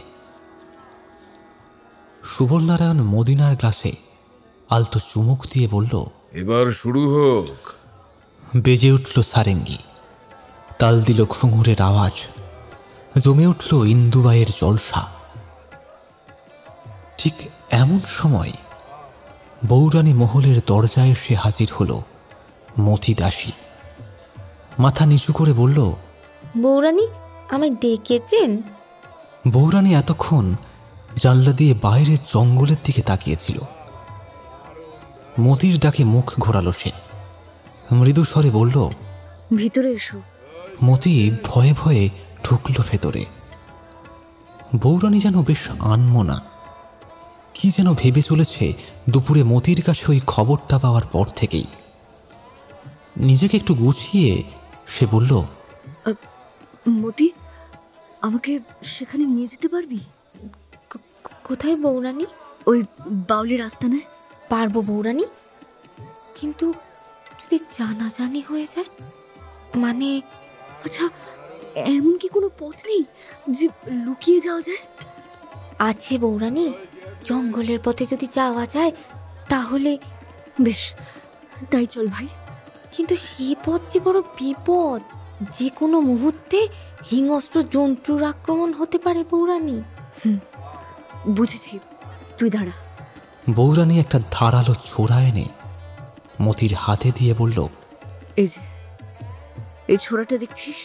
সুবল নারায়ণ মদিনার গ্লাসে আলতো চুমুক দিয়ে বলল, এবার শুরু হোক। বেজে উঠল সারেঙ্গি, তাল দিল ঘুঙুরের আওয়াজ, জমে উঠল ইন্দুবাইয়ের জলসা। ঠিক এমন সময় বৌরানী মহলের দরজায় এসে হাজির হল মতি দাসী। মাথা নিচু করে বলল, বৌরানী আমায় ডেকেছেন? বৌরানী এতক্ষণ জানলা দিয়ে বাইরের জঙ্গলের দিকে তাকিয়েছিল। মতির ডাকে মুখ ঘোরালো সে। মৃদু স্বরে বলল, ভিতরে এসো। মতি ভয়ে ভয়ে ঢুকল ভেতরে। বৌরানী যেন বেশ আনমনা, কি যেন ভেবে চলেছে দুপুরে মতির কাছে ওই খবরটা পাওয়ার পর থেকেই। নিজেকে একটু গুছিয়ে সে বলল, মতি, আমাকে সেখানে নিয়ে যেতে পারবি? কোথায় বৌরানী? ওই বাউলের আস্তানায়। পারবো বৌরানী, কিন্তু যদি জানাজানি হয়ে যায়, মানে। আচ্ছা, এমন কি কোনো পথ নেই যে লুকিয়ে যাওয়া যায়? আছে বৌরানী, জঙ্গলের পথে যদি যাওয়া যায় তাহলে। বেশ, তাই চল ভাই। কিন্তু সে পথ যে বড় বিপদ, যে কোনো মুহূর্তে হিংস্র জন্তুর আক্রমণ হতে পারে বৌরানী। বুঝেছি, তুই দাঁড়া। বৌরানী একটা ধারালো ছোরা এনে মতির হাতে দিয়ে বলল, এই যে এই ছোরাটা দেখছিস,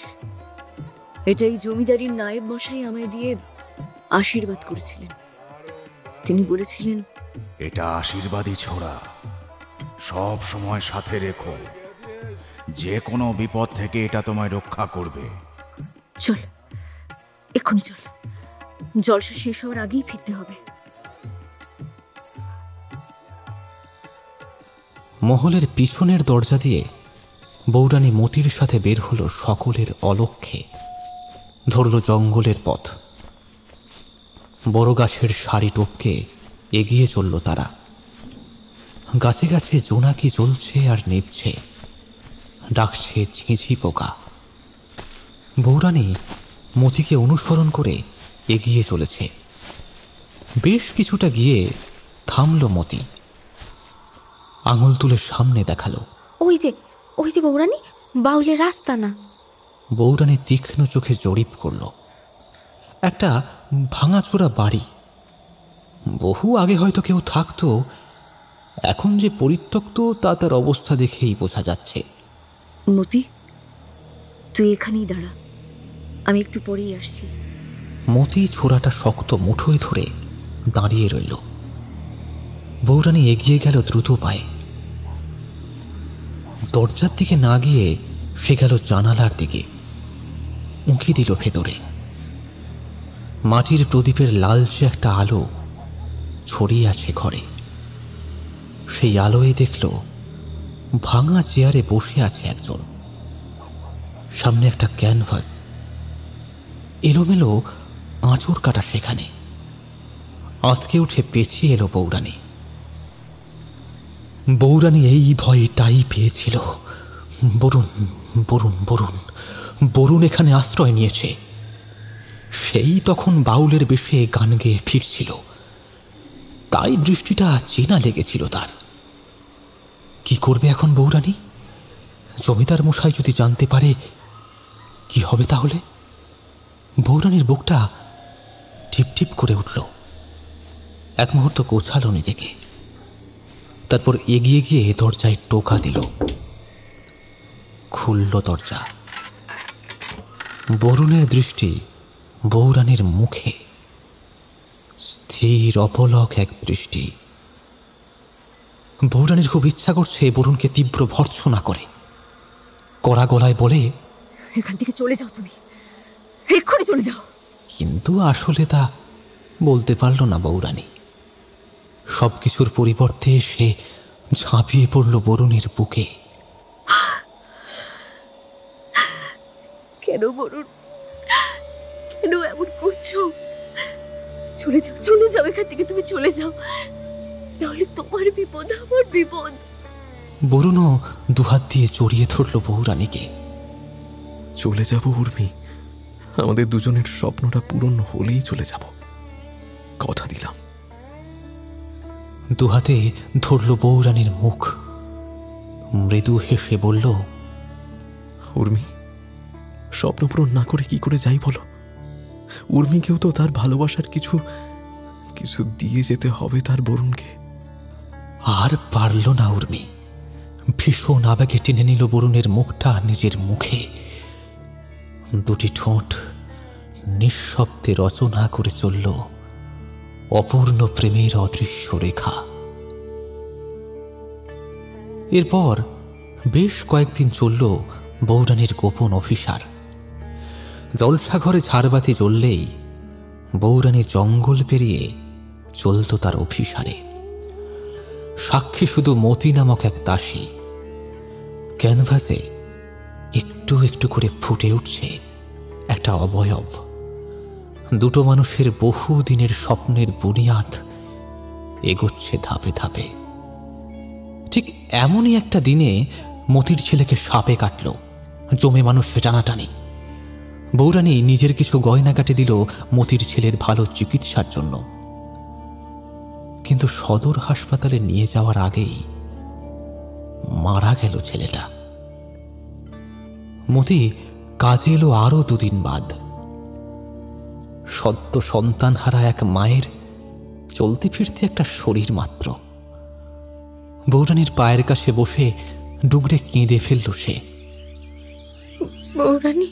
এটাই জমিদারির নায়েব মশাই আমায় দিয়ে আশীর্বাদ করেছিলেন। তিনি বলেছিলেন, এটা আশীর্বাদী ছোরা, সব সময় সাথে রেখো, যে কোনো বিপদ থেকে এটা তোমায় রক্ষা করবে। চল, এক্ষুনি চল, জলসা শেষ হওয়ার আগেই ফিরতে হবে। মহলের পিছনের দরজা দিয়ে বৌরানী মতির সাথে বের হলো সকলের অলক্ষ্যে। ধরল জঙ্গলের পথ। বড় গাছের সারি টপকে এগিয়ে চলল তারা। গাছে গাছে জোনাকি জ্বলছে আর নিভছে, ডাকছে ঝিঝি পোকা। বউরানী মতিকে অনুসরণ করে এগিয়ে চলেছে। বেশ কিছুটা গিয়ে থামল মতি, আঙুল তুলে সামনে দেখালো। ওই যে বউরানী, বাউলের রাস্তা না। বউরানী তীক্ষ্ণ চোখে জরিপ করল। একটা ভাঙাচোরা বাড়ি, বহু আগে হয়তো কেউ থাকতো, এখন যে পরিত্যক্ত তা তার অবস্থা দেখেই বোঝা যাচ্ছে। মতি, তুই এখানেই দাঁড়া, আমি একটু পরেই আসছি। মতি ছোড়াটা শক্ত মুঠোয় ধরে দাঁড়িয়ে রইল। বউরানী এগিয়ে গেল দ্রুত পায়ে। দরজার দিকে না গিয়ে সে গেল জানালার দিকে, উঁকি দিল ভেতরে। মাটির প্রদীপের লালচে একটা আলো ছড়িয়ে আছে ঘরে। সেই আলোয় দেখল ভাঙা চেয়ারে বসে আছে একজন, সামনে একটা ক্যানভাস, এলোমেলো আঁচড় কাটা সেখানে। আঁতকে উঠে পেছিয়ে এলো বউরানী। বউরানী এই ভয়টাই পেয়েছিল। বরুণ বরুণ বরুণ বরুণ এখানে আশ্রয় নিয়েছে। সেই তখন বাউলের বেশে গান গেয়ে ফিরছিল, তাই দৃষ্টিটা চেনা লেগেছিল তার। কি করবে এখন বউরানী? জমিদার মশাই যদি জানতে পারে কি হবে তাহলে? বউরানীর বুকটা টিপ টিপ করে উঠল। এক মুহূর্ত গোছালো নিজেকে, তারপর এগিয়ে গিয়ে দরজায় টোকা দিল। খুলল দরজা। বরুণের দৃষ্টি বউরানীর মুখে, স্থির অপলক এক দৃষ্টি। বউরানীর খুব ইচ্ছা করছে বরুণকে তীব্র ভর্ৎসনা করে, কড়া গলায় বলে, এখান থেকে চলে যাও, তুমি এক্ষুনি চলে যাও। কিন্তু আসলে তা বলতে পারল না বউরানী। সবকিছুর পরিবর্তে সে ঝাঁপিয়ে পড়ল বরুণের বুকে। কেন বরুণ, কেন এমন করছো? চলে যাও, চলে যাও এখান থেকে, তুমি চলে যাও, তাহলে তোমার বিপদ আমার বিপদ। বরুণও দুহাত দিয়ে জড়িয়ে ধরল বউরানীকে। চলে যাব উর্মি, আমাদের দুজনের স্বপ্নটা পূরণ হলেই চলে যাব, কথা দিলাম। দুহাতে ধরল বউরানীর মুখ, মৃদু হেসে বলল, উর্মি, স্বপ্ন পূরণ না করে কি করে যাই বলো? উর্মিকেও তো তার ভালোবাসার কিছু কিছু দিয়ে যেতে হবে তার বরুণকে। আর পারল না উর্মি। ভীষণ আবেগে টেনে নিল বরুণের মুখটা নিজের মুখে। দুটি ঠোঁট নিঃশব্দে রচনা করে চলল অপূর্ণ প্রেমের অদৃশ্য রেখা। এরপর বেশ কয়েকদিন চলল বউরানীর গোপন অভিসার। জলসাঘরে ঝাড়বাতি জ্বললেই বউরানী জঙ্গল পেরিয়ে চলত তার অভিসারে। সাক্ষী শুধু মতি নামক এক দাসী। ক্যানভাসে একটু একটু করে ফুটে উঠছে একটা অবয়ব। দুটো মানুষের বহু দিনের স্বপ্নের বুনিয়াদ এগোচ্ছে ধাপে ধাপে। ঠিক এমনই একটা দিনে মতির ছেলেকে সাপে কাটল, জমে মানুষে টানাটানি। বউরানী নিজের কিছু গয়না কাটে দিল মতির ছেলের ভালো চিকিৎসার জন্য, কিন্তু সদর হাসপাতালে নিয়ে যাওয়ার আগেই মারা গেল ছেলেটা। মতি কাজে এলো আরো দুদিন বাদ। সদ্য সন্তান হারা এক মায়ের চলতে ফিরতে একটা শরীর মাত্র। বউরানীর পায়ের কাছে বসে ডুগরে কেঁদে ফেলল সে। বউরানী,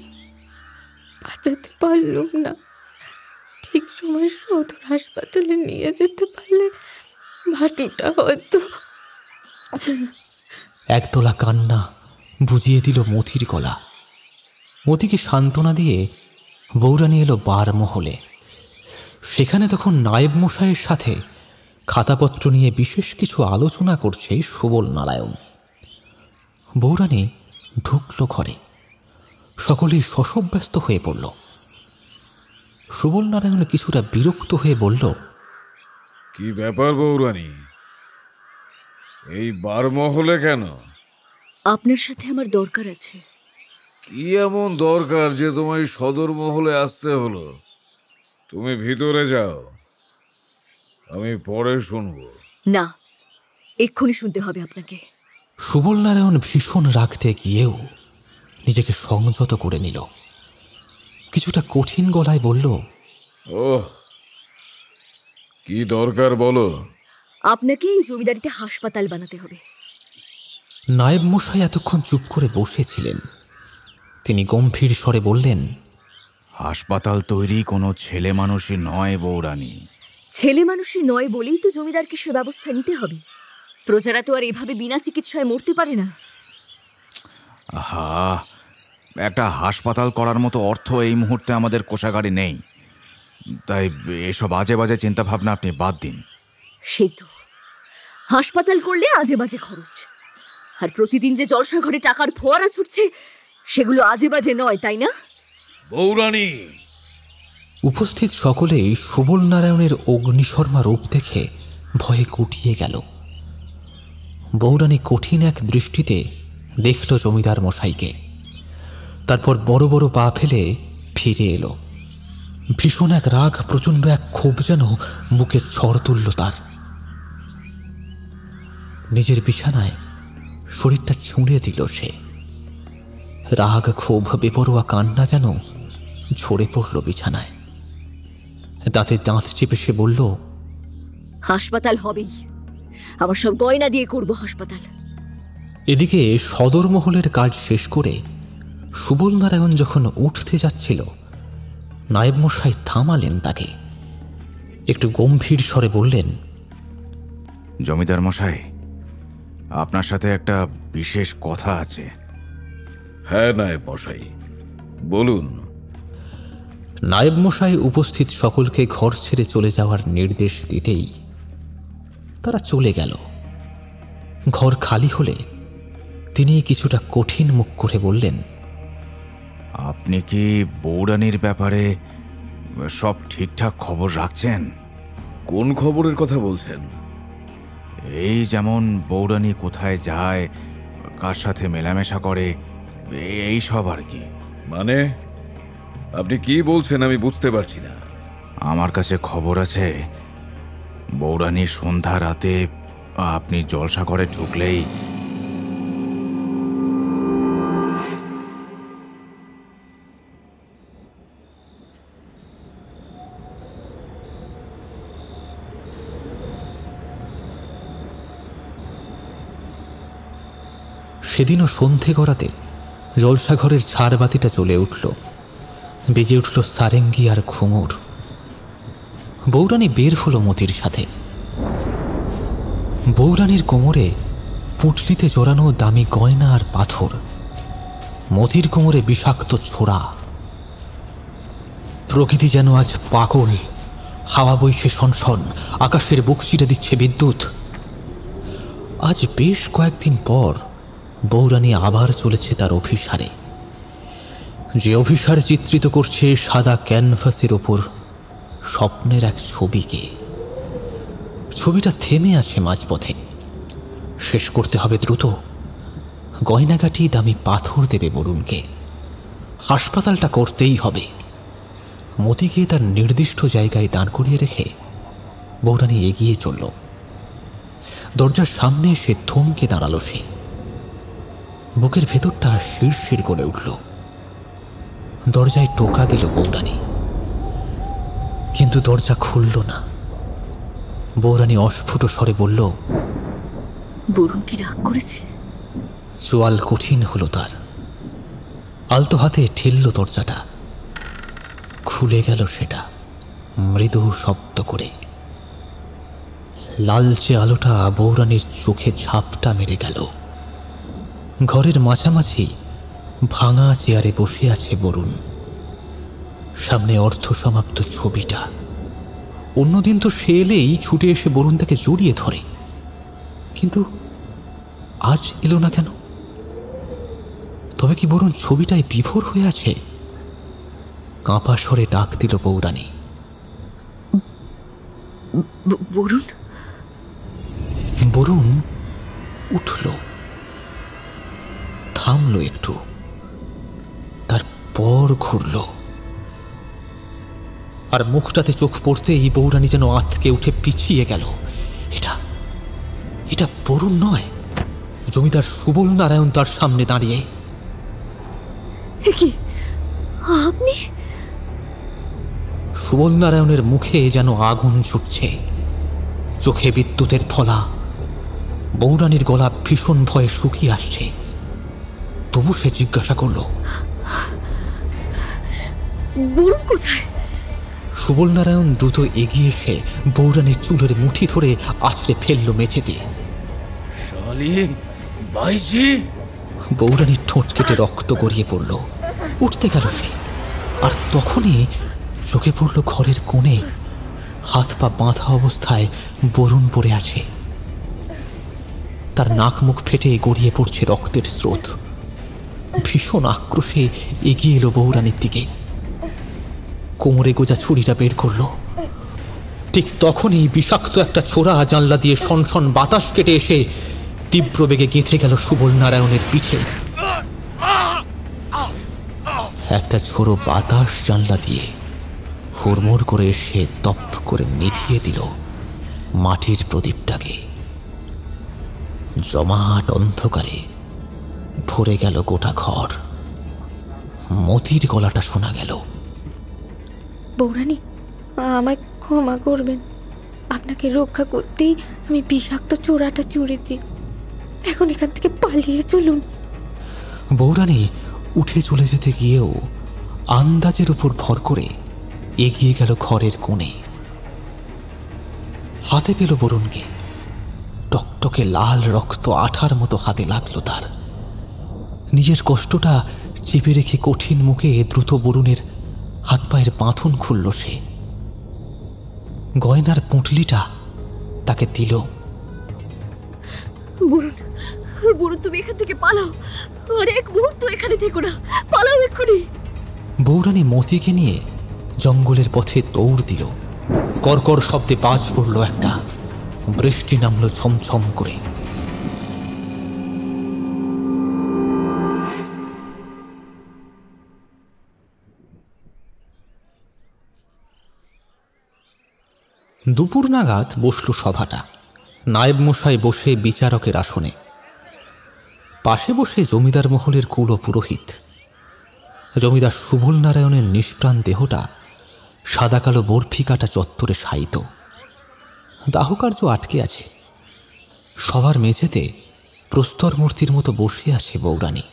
বাঁচাতে পারলুম না, ঠিক সময় সদর হাসপাতালে নিয়ে যেতে পারলে ভাটুটা হয়তো। একদোলা কান্না বুঝিয়ে দিল মতির গলা। মতিকে সান্ত্বনা দিয়ে বউরানী এলো বার মহলে। সেখানে তখন নায়েব মশাইয়ের সাথে খাতাপত্র নিয়ে বিশেষ কিছু আলোচনা করছে সুবল নারায়ণ। বউরানী ঢুকল ঘরে, সকলেই শশব্যস্ত হয়ে পড়ল। সুবল নারায়ণ কিছুটা বিরক্ত হয়ে বলল, কি ব্যাপার বউরানী, এই বারমহলে কেন? আপনার সাথে আমার দরকার আছে। কি এমন দরকার যে তোমায় সদর মহলে আসতে হলো? তুমি ভিতরে যাও, আমি পরে শুনবো। না, এক্ষুনি শুনতে হবে আপনাকে। সুবল নারায়ণ ভীষণ রাগতে গিয়েও নিজেকে সংযত করে নিল। কিছুটা কঠিন গলায় বলল, ওহ, কি দরকার বলো। আপনাকে এই জমিদারিতে হাসপাতাল বানাতে হবে। নায়েব মশাই এতক্ষণ চুপ করে বসেছিলেন। তিনি গম্ভীর স্বরে বললেন, হাসপাতাল তৈরি কোনো ছেলে মানুষই নয় বৌরানী। ছেলে মানুষই নয় বলেই তো জমিদারকে সে ব্যবস্থা নিতে হবে। প্রজারা তো আর এভাবে বিনা চিকিৎসায় মরতে পারে না। আহা, একটা হাসপাতাল করার মতো অর্থ এই মুহূর্তে আমাদের কোষাগারে নেই। তাই এসব আজে বাজে চিন্তা ভাবনা আপনি বাদ দিন। সেই তো, হাসপাতাল করলে আজে বাজে খরচ, আর প্রতিদিন যে জলসা ঘরে টাকার ফোয়ারা ছুটছে সেগুলো আজে বাজে নয়, তাই না বৌরানী? উপস্থিত সকলেই সুবল নারায়ণের অগ্নিশর্মা রূপ দেখে ভয়ে গুটিয়ে গেল। বৌরানী কঠিন এক দৃষ্টিতে দেখল জমিদার মশাইকে, তারপর বড় বড় পা ফেলে ফিরে এলো। ভীষণ এক রাগ, প্রচণ্ড এক ক্ষোভ যেন বুকে ঝড় তুলল তার। নিজের বিছানায় শরীরটা ছুঁড়ে দিল সে। রাগ, ক্ষোভ, বেপরোয়া কান্না যেন ঝরে পড়ল বিছানায়। দাঁতে দাঁত চেপে সে বলল, হাসপাতাল হবেই, আমার সব গয়না দিয়ে করব হাসপাতাল। এদিকে সদর মহলের কাজ শেষ করে সুবল নারায়ণ যখন উঠতে যাচ্ছিল, নায়েব মশাই থামালেন তাকে। একটু গম্ভীর স্বরে বললেন, জমিদার মশাই, আপনার সাথে একটা বিশেষ কথা আছে। হ্যাঁ নায়েব মশাই, বলুন। নায়েব মশাই উপস্থিত সকলকে ঘর ছেড়ে চলে যাওয়ার নির্দেশ দিতেই তারা চলে গেল। ঘর খালি হলে তিনি কিছুটা কঠিন মুখ করে বললেন, আপনি কি বৌরানীর ব্যাপারে সব ঠিকঠাক খবর রাখছেন? কোন খবরের কথা বলছেন? এই যেমন বৌরানী কোথায় যায়, কার সাথে মেলামেশা করে, এই সব আর কি। মানে আপনি কি বলছেন আমি বুঝতে পারছি না। আমার কাছে খবর আছে, বৌরানী সন্ধ্যা রাতে আপনি জলসা ঘরে ঢুকলেই সেদিনও সন্ধে গড়াতে জলসাঘরের ঝাড়বাতিটা জ্বলে উঠল। বেজে উঠল সারেঙ্গি আর ঘুঙুর। বৌরানী বের হলো মতির সাথে। বৌরানীর কোমরে পুঁটলিতে জড়ানো দামি গয়না আর পাথর, মতির কোমরে বিষাক্ত ছোড়া। প্রকৃতি যেন আজ পাগল। হাওয়া বইছে সনসন, আকাশের বুক চিরে দিচ্ছে বিদ্যুৎ। আজ বেশ কয়েকদিন পর বৌরানী আবার চলেছে তার অভিসারে। যে অভিসার চিত্রিত করছে সাদা ক্যানভাসের ওপর স্বপ্নের এক ছবিকে। ছবিটা থেমে আছে মাঝপথে, শেষ করতে হবে দ্রুত। গয়নাগাটি, দামি পাথর দেবে বরুণকে। হাসপাতালটা করতেই হবে। মতিকে তার নির্দিষ্ট জায়গায় দাঁড় করিয়ে রেখে বৌরানী এগিয়ে চলল। দরজার সামনে এসে থমকে দাঁড়ালো সে। বুকের ভেতরটা শিরশির করে উঠল। দরজায় টোকা দিল বৌরানী, কিন্তু দরজা খুলল না। বৌরানী অস্ফুট স্বরে বলল, বরুণ কি রাগ করেছে? চোয়াল কঠিন হলো তার। আলতো হাতে ঠেলল দরজাটা। খুলে গেল সেটা মৃদু শব্দ করে। লালচে আলোটা বৌরানীর চোখে ঝাপটা মেরে গেল। ঘরের মাঝামাঝি ভাঙা চেয়ারে বসে আছে বরুণ। সামনে অর্ধসমাপ্ত ছবিটা। অন্যদিন তো সে এলেই ছুটে এসে বরুণ তাকে জড়িয়ে ধরে, কিন্তু আজ এলো না কেন? তবে কি বরুণ ছবিটায় বিভোর হয়ে আছে? কাঁপা স্বরে ডাক দিল বৌরানী, বরুণ। বরুণ উঠল। থামলো একটু, তারপর ঘুরল, আর মুখটাতে চোখ পড়তেই বউরানী যেন আতকে উঠে পিছিয়ে গেল। এটা এটা বরুণ নয়, জমিদার সুবল নারায়ণ তার সামনে দাঁড়িয়ে। কি আপনি? সুবল নারায়ণের মুখে যেন আগুন ছুটছে, চোখে বিদ্যুতের ফলা। বউরানীর গলা ভীষণ ভয়ে শুকিয়ে আসছে। তবু সে জিজ্ঞাসা করল, বরুণ কোথায়? সুবল নারায়ণ দ্রুত এগিয়ে এসে বউরানীর চুলের মুঠি ধরে আছড়ে ফেলল মেঝেতে। বউরানীর ঠোঁট কেটে রক্ত গড়িয়ে পড়ল। উঠতে গেল সে, আর তখনই চোখে পড়ল ঘরের কোণে হাত পা বাঁধা অবস্থায় বরুণ পড়ে আছে। তার নাক মুখ ফেটে গড়িয়ে পড়ছে রক্তের স্রোত। ভীষণ আক্রোশে এগিয়ে এলো বউরানীর দিকে, কোমরে গোজা ছুরিটা বের করল। ঠিক তখনই বিষাক্ত একটা ছোরা জানলা দিয়ে সনসন বাতাস কেটে এসে তীব্র বেগে গেঁথে গেল সুবল নারায়ণের পিঠে। একটা ছোড়ো বাতাস জানলা দিয়ে হুড়মুড় করে এসে তপ করে নিভিয়ে দিল মাটির প্রদীপটাকে। জমাট অন্ধকারে ভরে গেল গোটা ঘর। মতির গলাটা শোনা গেল, বউরানী, আমায় ক্ষমা করবেন। আপনাকে রক্ষা করতেই আমি বিষাক্ত চোরাটা চুরেছি। এখন এখান থেকে পালিয়ে চলুন। বউরানী উঠে চলে যেতে গিয়েও আন্দাজের উপর ভর করে এগিয়ে গেল ঘরের কোণে। হাতে পেল বরুণকে। টকটকে লাল রক্ত আঠার মতো হাতে লাগলো তার। নিজের কষ্টটা চেপে রেখে কঠিন মুখে দ্রুত বরুণের হাত পায়ের বাঁধন খুলল সে। গয়নার পুঁটলিটা তাকে দিল। বরুণ, বরুণ, তুমি এখান থেকে পালাও, আর এক মুহূর্ত এখানে থেকো না, পালাও এক্ষুনি। বউরানী মতিকে নিয়ে জঙ্গলের পথে দৌড় দিল। কর্কর শব্দে বাজ পড়ল একটা, বৃষ্টি নামলো ছমছম করে। দুপুর নাগাদ বসল সভাটা। নায়েব মশাই বসে বিচারকের আসনে, পাশে বসে জমিদার মহলের কুল পুরোহিত। জমিদার সুবল নারায়ণের নিষ্প্রাণ দেহটা সাদা কালো বরফি কাটা চত্বরে শায়িত। দাহকার্য আটকে আছে। সবার মেঝেতে প্রস্তর মূর্তির মতো বসে আছে বউরানী।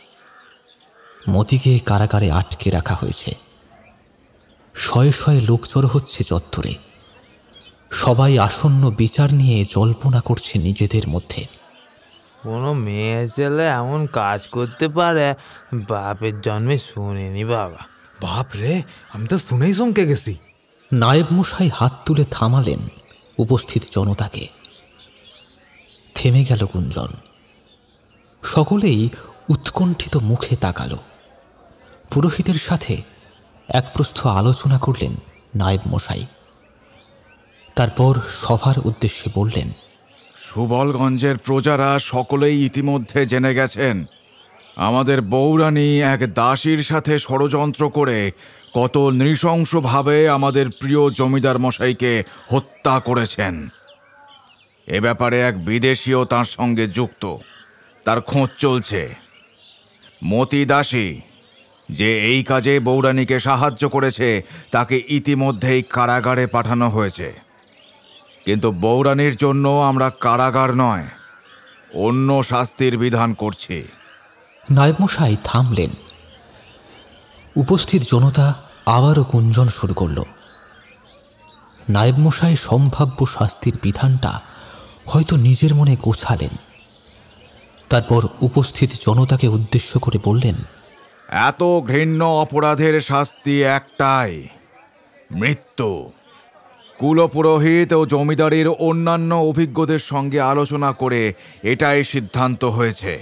মতিকে কারাগারে আটকে রাখা হয়েছে। শয়ে শয়ে লোক জড়ো হচ্ছে চত্বরে। সবাই আসন্ন বিচার নিয়ে জল্পনা করছে নিজেদের মধ্যে। কোনো মেয়ে ছেলে এমন কাজ করতে পারে, বাপের জন্মে শুনিনি বাবা। বাপ রে, আমি তো শুনেই চমকে গেছি। নায়েব মশাই হাত তুলে থামালেন উপস্থিত জনতাকে। থেমে গেল গুঞ্জন। সকলেই উৎকণ্ঠিত মুখে তাকালো। পুরোহিতের সাথে এক প্রস্থ আলোচনা করলেন নায়েব মশাই। তারপর সভার উদ্দেশ্যে বললেন, সুবলগঞ্জের প্রজারা সকলেই ইতিমধ্যে জেনে গেছেন আমাদের বউরানী এক দাসীর সাথে ষড়যন্ত্র করে কত নৃশংসভাবে আমাদের প্রিয় জমিদার মশাইকে হত্যা করেছেন। এ ব্যাপারে এক বিদেশিও তার সঙ্গে যুক্ত, তার খোঁজ চলছে। মতি দাসী যে এই কাজে বউরানীকে সাহায্য করেছে তাকে ইতিমধ্যেই কারাগারে পাঠানো হয়েছে। কিন্তু বউরানীর জন্য আমরা কারাগার নয়, অন্য শাস্তির বিধান করছি। নায়েব মশাই থামলেন। উপস্থিত জনতা আবারও গুঞ্জন শুরু করল। নায়েব মশাই সম্ভাব্য শাস্তির বিধানটা হয়তো নিজের মনে গোছালেন। তারপর উপস্থিত জনতাকে উদ্দেশ্য করে বললেন, এত ঘৃণ্য অপরাধের শাস্তি একটাই, মৃত্যু। কুলপুরোহিত ও জমিদারির অন্যান্য অভিজ্ঞদের সঙ্গে আলোচনা করে এটাই সিদ্ধান্ত হয়েছে।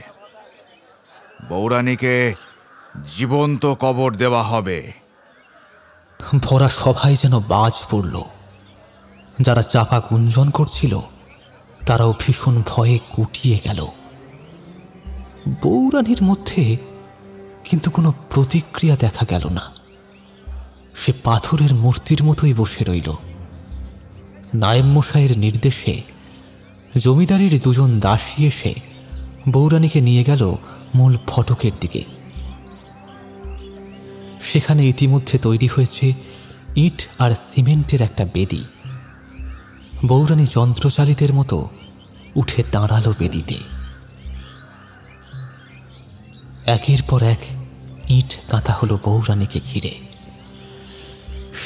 বউরানীকে জীবন্ত কবর দেওয়া হবে। ভরা সভায় যেন বাজ পড়ল। যারা চাপা গুঞ্জন করছিল তারাও ভীষণ ভয়ে কুটিয়ে গেল। বউরানীর মধ্যে কিন্তু কোনো প্রতিক্রিয়া দেখা গেল না। সে পাথরের মূর্তির মতোই বসে রইল। নায়েব মশাইয়ের নির্দেশে জমিদারের দুজন দাসী এসে বউরানীকে নিয়ে গেল মূল ফটকের দিকে। সেখানে ইতিমধ্যে তৈরি হয়েছে ইট আর সিমেন্টের একটা বেদি। বউরানী যন্ত্রচালিতের মতো উঠে দাঁড়ালো বেদিতে। একের পর এক ইট গাঁথা হলো বউরানীকে ঘিরে।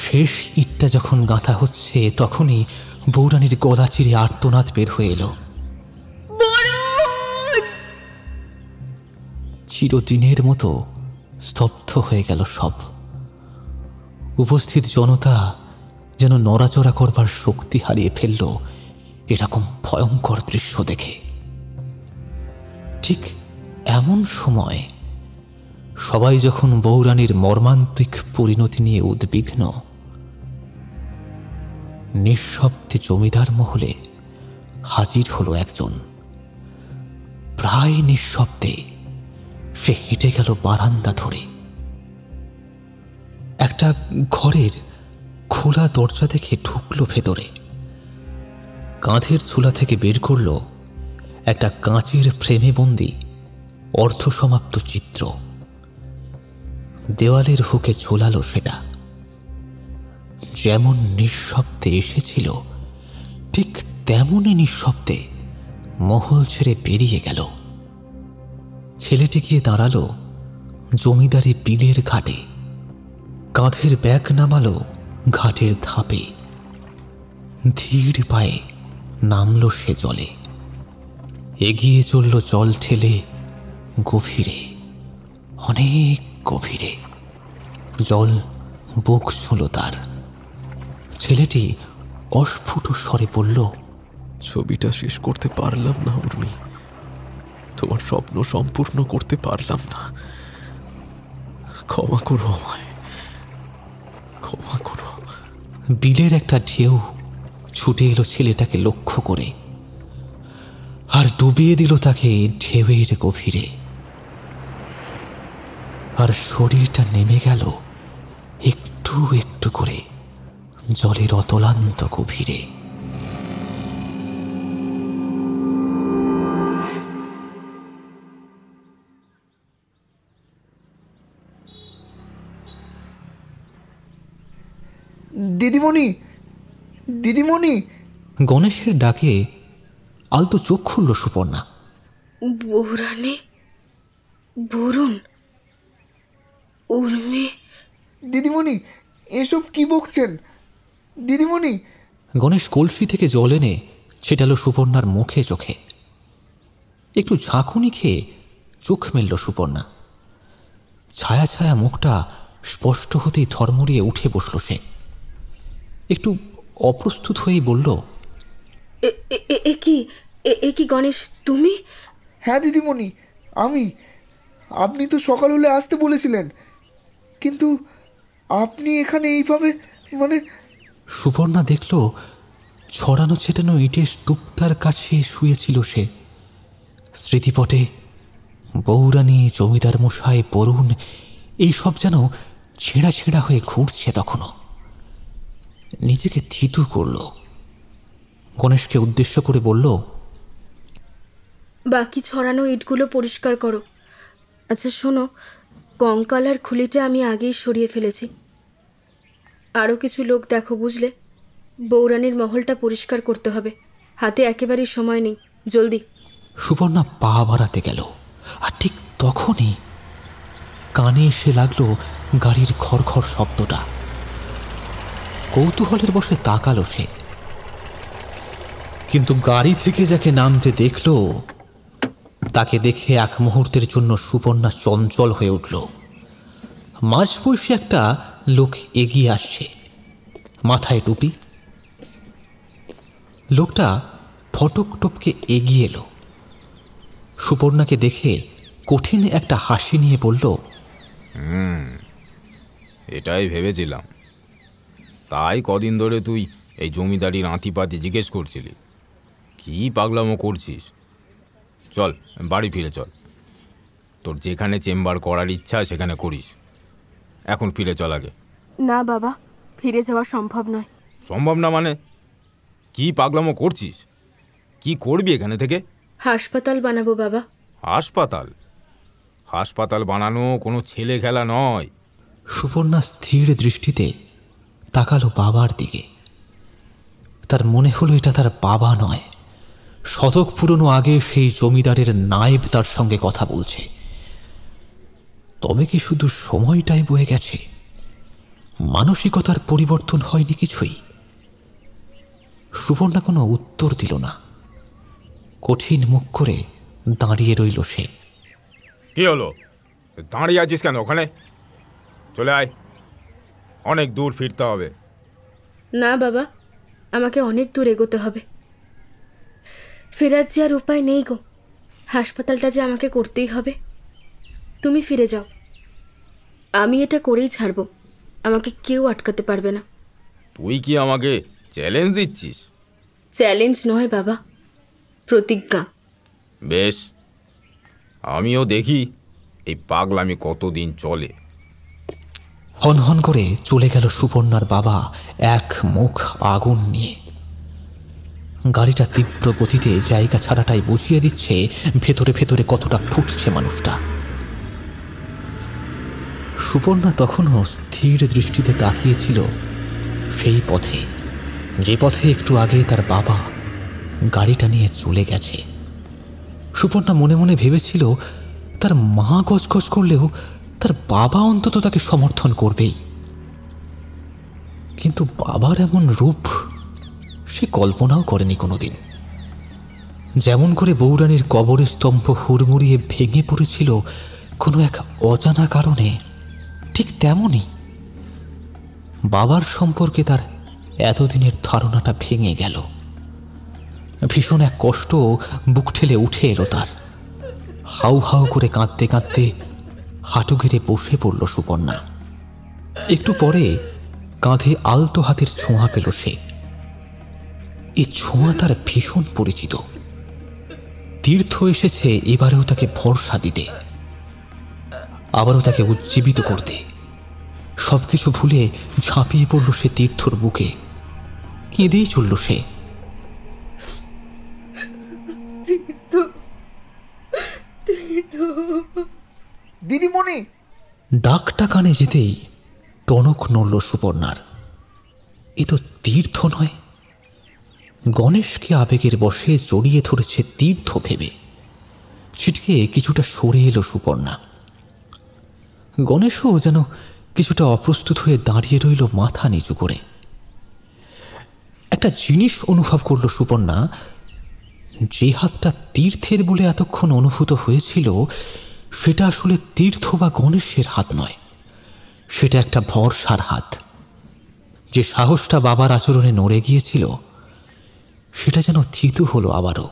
শেষ ইটটা যখন গাঁথা হচ্ছে তখনই বউরানীর গলা চিরে আর্তনাদ বের হয়ে এলো। চিরদিনের মতো স্তব্ধ হয়ে গেল সব। উপস্থিত জনতা যেন নড়াচড়া করবার শক্তি হারিয়ে ফেলল এরকম ভয়ঙ্কর দৃশ্য দেখে। ঠিক এমন সময় সবাই যখন বউরানীর মর্মান্তিক পরিণতি নিয়ে উদ্বিগ্ন, নিঃশব্দে জমিদার মহলে হাজির হলো একজন। প্রায় নিঃশব্দে সে হেঁটে গেল বারান্দা ধরে। একটা ঘরের খোলা দরজা দেখে ঢুকলো ভেতরে। কাঁধের ঝুলা থেকে বের করল একটা কাঁচের ফ্রেমে বন্দি অর্ধসমাপ্ত চিত্র। দেওয়ালের হুকে ঝোলালো সেটা। যেমন নিঃশব্দে এসেছিল ঠিক তেমনই নিঃশব্দে মহল ছেড়ে বেরিয়ে গেল। ছেলেটি গিয়ে দাঁড়ালো জমিদারি বিলের ঘাটে। কাঁধের ব্যাগ নামালো ঘাটের ধাপে। ধীর পায়ে নামলো সে জলে। এগিয়ে চলল জল ঠেলে গভীরে, অনেক গভীরে। জল বুক ছুঁল তার। ছেলেটি অস্ফুট স্বরে বলল, ছবিটা শেষ করতে পারলাম না উর্মি, তোমার স্বপ্ন সম্পূর্ণ করতে পারলাম না। ক্ষমা করো আমায়, ক্ষমা করো। বিলের একটা ঢেউ ছুটে এলো ছেলেটাকে লক্ষ্য করে, আর ডুবিয়ে দিল তাকে ঢেউয়ের গভীরে। আর শরীরটা নেমে গেল একটু একটু করে জলের অতলান্ত গভীরে। দিদিমণি, দিদিমণি! গণেশের ডাকে আলতো চোখ খুলল সুপর্ণা। বউরানী, বরুণ, উর্মি। দিদিমণি, এসব কি বকছেন দিদিমণি? গণেশ কলসি থেকে জল এনে ছেটালো সুপর্ণার মুখে চোখে। একটু ঝাঁকুনি খেয়ে চোখ মেলল সুপর্ণা। ছায়া ছায়া মুখটা স্পষ্ট হতেই থরমরিয়ে উঠে বসল সে। একটু অপ্রস্তুত হয়েই বলল, এ কি গণেশ, তুমি? হ্যাঁ দিদিমণি, আমি। আপনি তো সকাল হলে আসতে বলেছিলেন, কিন্তু আপনি এখানে এইভাবে, মানে। সুপর্ণা দেখল ছড়ানো ছেটানো ইটের স্তূপটার কাছে শুয়েছিল সে। স্মৃতিপটে বউরানী, জমিদার মশাই, বরুণ এইসব যেন ছেঁড়া ছেঁড়া হয়ে ঘুরছে তখনও। নিজেকে থিতু করল। গণেশকে উদ্দেশ্য করে বলল, বাকি ছড়ানো ইটগুলো পরিষ্কার করো। আচ্ছা শোনো, কঙ্কাল আর খুলিটা আমি আগেই সরিয়ে ফেলেছি। আরও কিছু লোক দেখো, বুঝলে? বউরানীর মহলটা পরিষ্কার করতে হবে। হাতে একেবারেই সময় নেই, জলদি। সুপর্ণা পা বাড়াতে গেল, আর ঠিক তখনই কানে এসে লাগলো গাড়ির খড়খড় শব্দটা। কৌতূহলের বসে তাকালো সে, কিন্তু গাড়ি থেকে যাকে নামতে দেখল তাকে দেখে এক মুহূর্তের জন্য সুপর্ণা চঞ্চল হয়ে উঠল। মাঝবয়সী একটা লোক এগিয়ে আসছে, মাথায় টুপি। লোকটা ফটক টপকে এগিয়ে এলো। সুপর্ণাকে দেখে কঠিন একটা হাসি নিয়ে বলল, এটাই ভেবেছিলাম। তাই কদিন ধরে তুই এই জমিদারির আঁতিপাতি জিজ্ঞেস করছিলি, কি পাগলামো করছিস। চল বাড়ি ফিরে চল। তোর যেখানে চেম্বার করার ইচ্ছা সেখানে করিস। এখন ফিরে চল আগে। না বাবা, ফিরে যাওয়া সম্ভব নয়। সম্ভব না মানে? কি পাগলামো করছিস? কি করবি এখানে থেকে? হাসপাতাল বানাবো বাবা। হাসপাতাল? হাসপাতাল বানানো কোনো ছেলে খেলা নয়। সুপর্ণা স্থির দৃষ্টিতে তাকালো বাবার দিকে। তার মনে হলো এটা তার বাবা নয়, শতক পুরনো আগে সেই জমিদারের নায়েব তার সঙ্গে কথা বলছে। তবে কি শুধু সময়টাই বয়ে গেছে, মানসিকতার পরিবর্তন হয়নি কিছুই? সুপর্ণা কোনো উত্তর দিল না, কঠিন মুখ করে দাঁড়িয়ে রইল সে। কি হলো? দাঁড়িয়ে আছিস কেন ওখানে? চলে আয়, অনেক দূর ফিরতে হবে। না বাবা, আমাকে অনেক দূর এগোতে হবে। ফেরার যে আর উপায় নেই গো, হাসপাতালটা যে আমাকে করতেই হবে। তুমি ফিরে যাও, আমি এটা করেই ছাড়ব, আমাকে কেউ আটকাতে পারবে না। তুই কি আমাকে চ্যালেঞ্জ দিচ্ছিস? চ্যালেঞ্জ নয় বাবা, প্রতিজ্ঞা। বেশ, আমিও দেখি এই পাগলামি কতদিন চলে। হনহন করে চলে গেল সুপর্ণার বাবা এক মুখ আগুন নিয়ে। গাড়িটা তীব্র গতিতে জায়গা ছাড়াটাই বুঝিয়ে দিচ্ছে ভেতরে ভেতরে কতটা ফুটছে মানুষটা। সুপর্ণা তখনও স্থির দৃষ্টিতে তাকিয়েছিল সেই পথে, যে পথে একটু আগে তার বাবা গাড়িটা নিয়ে চলে গেছে। সুপর্ণা মনে মনে ভেবেছিল তার মা গজগজ করলেও তার বাবা অন্তত তাকে সমর্থন করবেই। কিন্তু বাবার এমন রূপ সে কল্পনাও করেনি কোনোদিন। যেমন করে বৌরানীর কবরের স্তম্ভ হুড়মুড়িয়ে ভেঙে পড়েছিল কোনো এক অজানা কারণে, ঠিক তেমনই বাবার সম্পর্কে তার এতদিনের ধারণাটা ভেঙে গেল। ভীষণ এক কষ্ট বুক ঠেলে উঠে এলো তার। হাউ হাউ করে কাঁদতে কাঁদতে হাঁটু গেড়ে বসে পড়ল সুপর্ণা। একটু পরে কাঁধে আলতো হাতের ছোঁয়া পেল সে। এই ছোঁয়া তার ভীষণ পরিচিত। তীর্থ এসেছে এবারেও তাকে ভরসা দিতে, আবারও তাকে উজ্জীবিত করতে। সবকিছু ভুলে ঝাঁপিয়ে পড়ল সে তীর্থর বুকে, কেঁদেই চলল সে। দিদিমণি! ডাকটা কানে যেতেই টনক নড়ল সুপর্ণার। এ তো তীর্থ নয়, গণেশকে আবেগের বশে জড়িয়ে ধরেছে তীর্থ ভেবে। ছিটকে কিছুটা সরে এলো সুপর্ণা। গণেশও যেন কিছুটা অপ্রস্তুত হয়ে দাঁড়িয়ে রইল মাথা নিচু করে। একটা জিনিস অনুভব করল সুপর্ণা, যে হাতটা তীর্থের বলে এতক্ষণ অনুভূত হয়েছিল সেটা আসলে তীর্থ বা গণেশের হাত নয়, সেটা একটা ভরসার হাত। যে সাহসটা বাবার আচরণে নড়ে গিয়েছিল সেটা যেন থিতু হলো আবারও।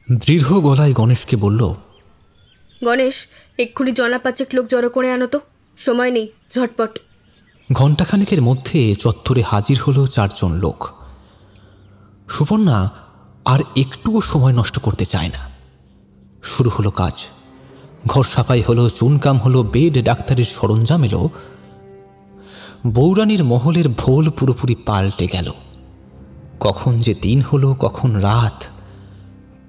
দৃঢ় গলায় গণেশকে বলল, গণেশ, এক্ষুনি জনা পাঁচেক লোক জড়ো করে আনো তো, সময় নেই, ঝটপট। ঘণ্টাখানেকের মধ্যে চত্বরে হাজির হলো 4 জন লোক। সুপর্ণা আর একটুও সময় নষ্ট করতে চায় না। শুরু হলো কাজ। ঘর সাফাই হলো, চুনকাম হলো, বেড ডাক্তারের সরঞ্জাম এলো। বৌরানীর মহলের ভোল পুরোপুরি পাল্টে গেল। কখন যে দিন হলো কখন রাত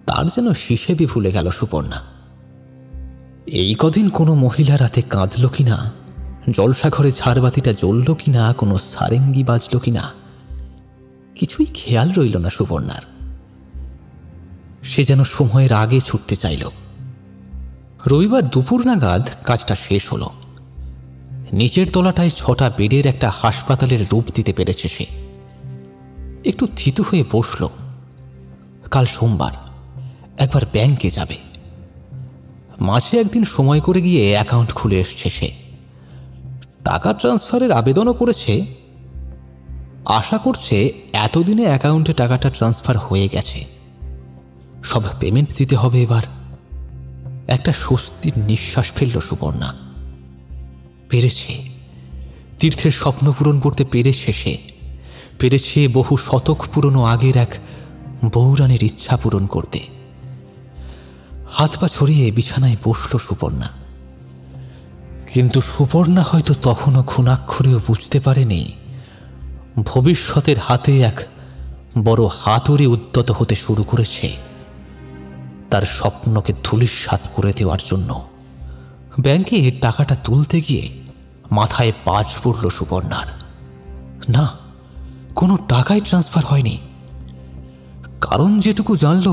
তার যেন হিসেবে ভুলে গেল সুপর্ণা। এই কদিন কোনো মহিলা রাতে কাঁদল কিনা, জলসাঘরে ঝাড়বাতিটা জ্বলল কিনা, কোনো সারেঙ্গি বাজল কিনা, কিছুই খেয়াল রইল না সুপর্ণার। সে যেন সময়ের আগে ছুটতে চাইল। রবিবার দুপুর নাগাদ কাজটা শেষ হলো। নিচের তলাটায় 6টা বেডের একটা হাসপাতালের রূপ দিতে পেরেছে সে। একটু থিতু হয়ে বসল। কাল সোমবার, একবার ব্যাংকে যাবে। মাঝে একদিন সময় করে গিয়ে অ্যাকাউন্ট খুলে এসছে সে। টাকা ট্রান্সফারের আবেদনও করেছে। আশা করছে এতদিনে অ্যাকাউন্টে টাকাটা ট্রান্সফার হয়ে গেছে, সব পেমেন্ট দিতে হবে এবার। একটা স্বস্তির নিঃশ্বাস ফেলল সুপর্ণা। পেরেছে, তীর্থের স্বপ্ন পূরণ করতে পেরেছে সে। পেরেছে বহু শতক পুরনো আগের এক বৌরানীর ইচ্ছা পূরণ করতে। হাত পা ছড়িয়ে বিছানায় বসল সুপর্ণা। কিন্তু সুপর্ণা হয়তো তখনও খুনাক্ষরেও বুঝতে পারেনি ভবিষ্যতের হাতে এক বড় হাতুড়ি উদ্যত হতে শুরু করেছে তার স্বপ্নকে ধূলিসাৎ করে দেওয়ার জন্য। ব্যাংকে টাকাটা তুলতে গিয়ে মাথায় বাজ পড়ল সুপর্ণার। না, কোনো টাকাই ট্রান্সফার হয়নি। কারণ যেটুকু জানল,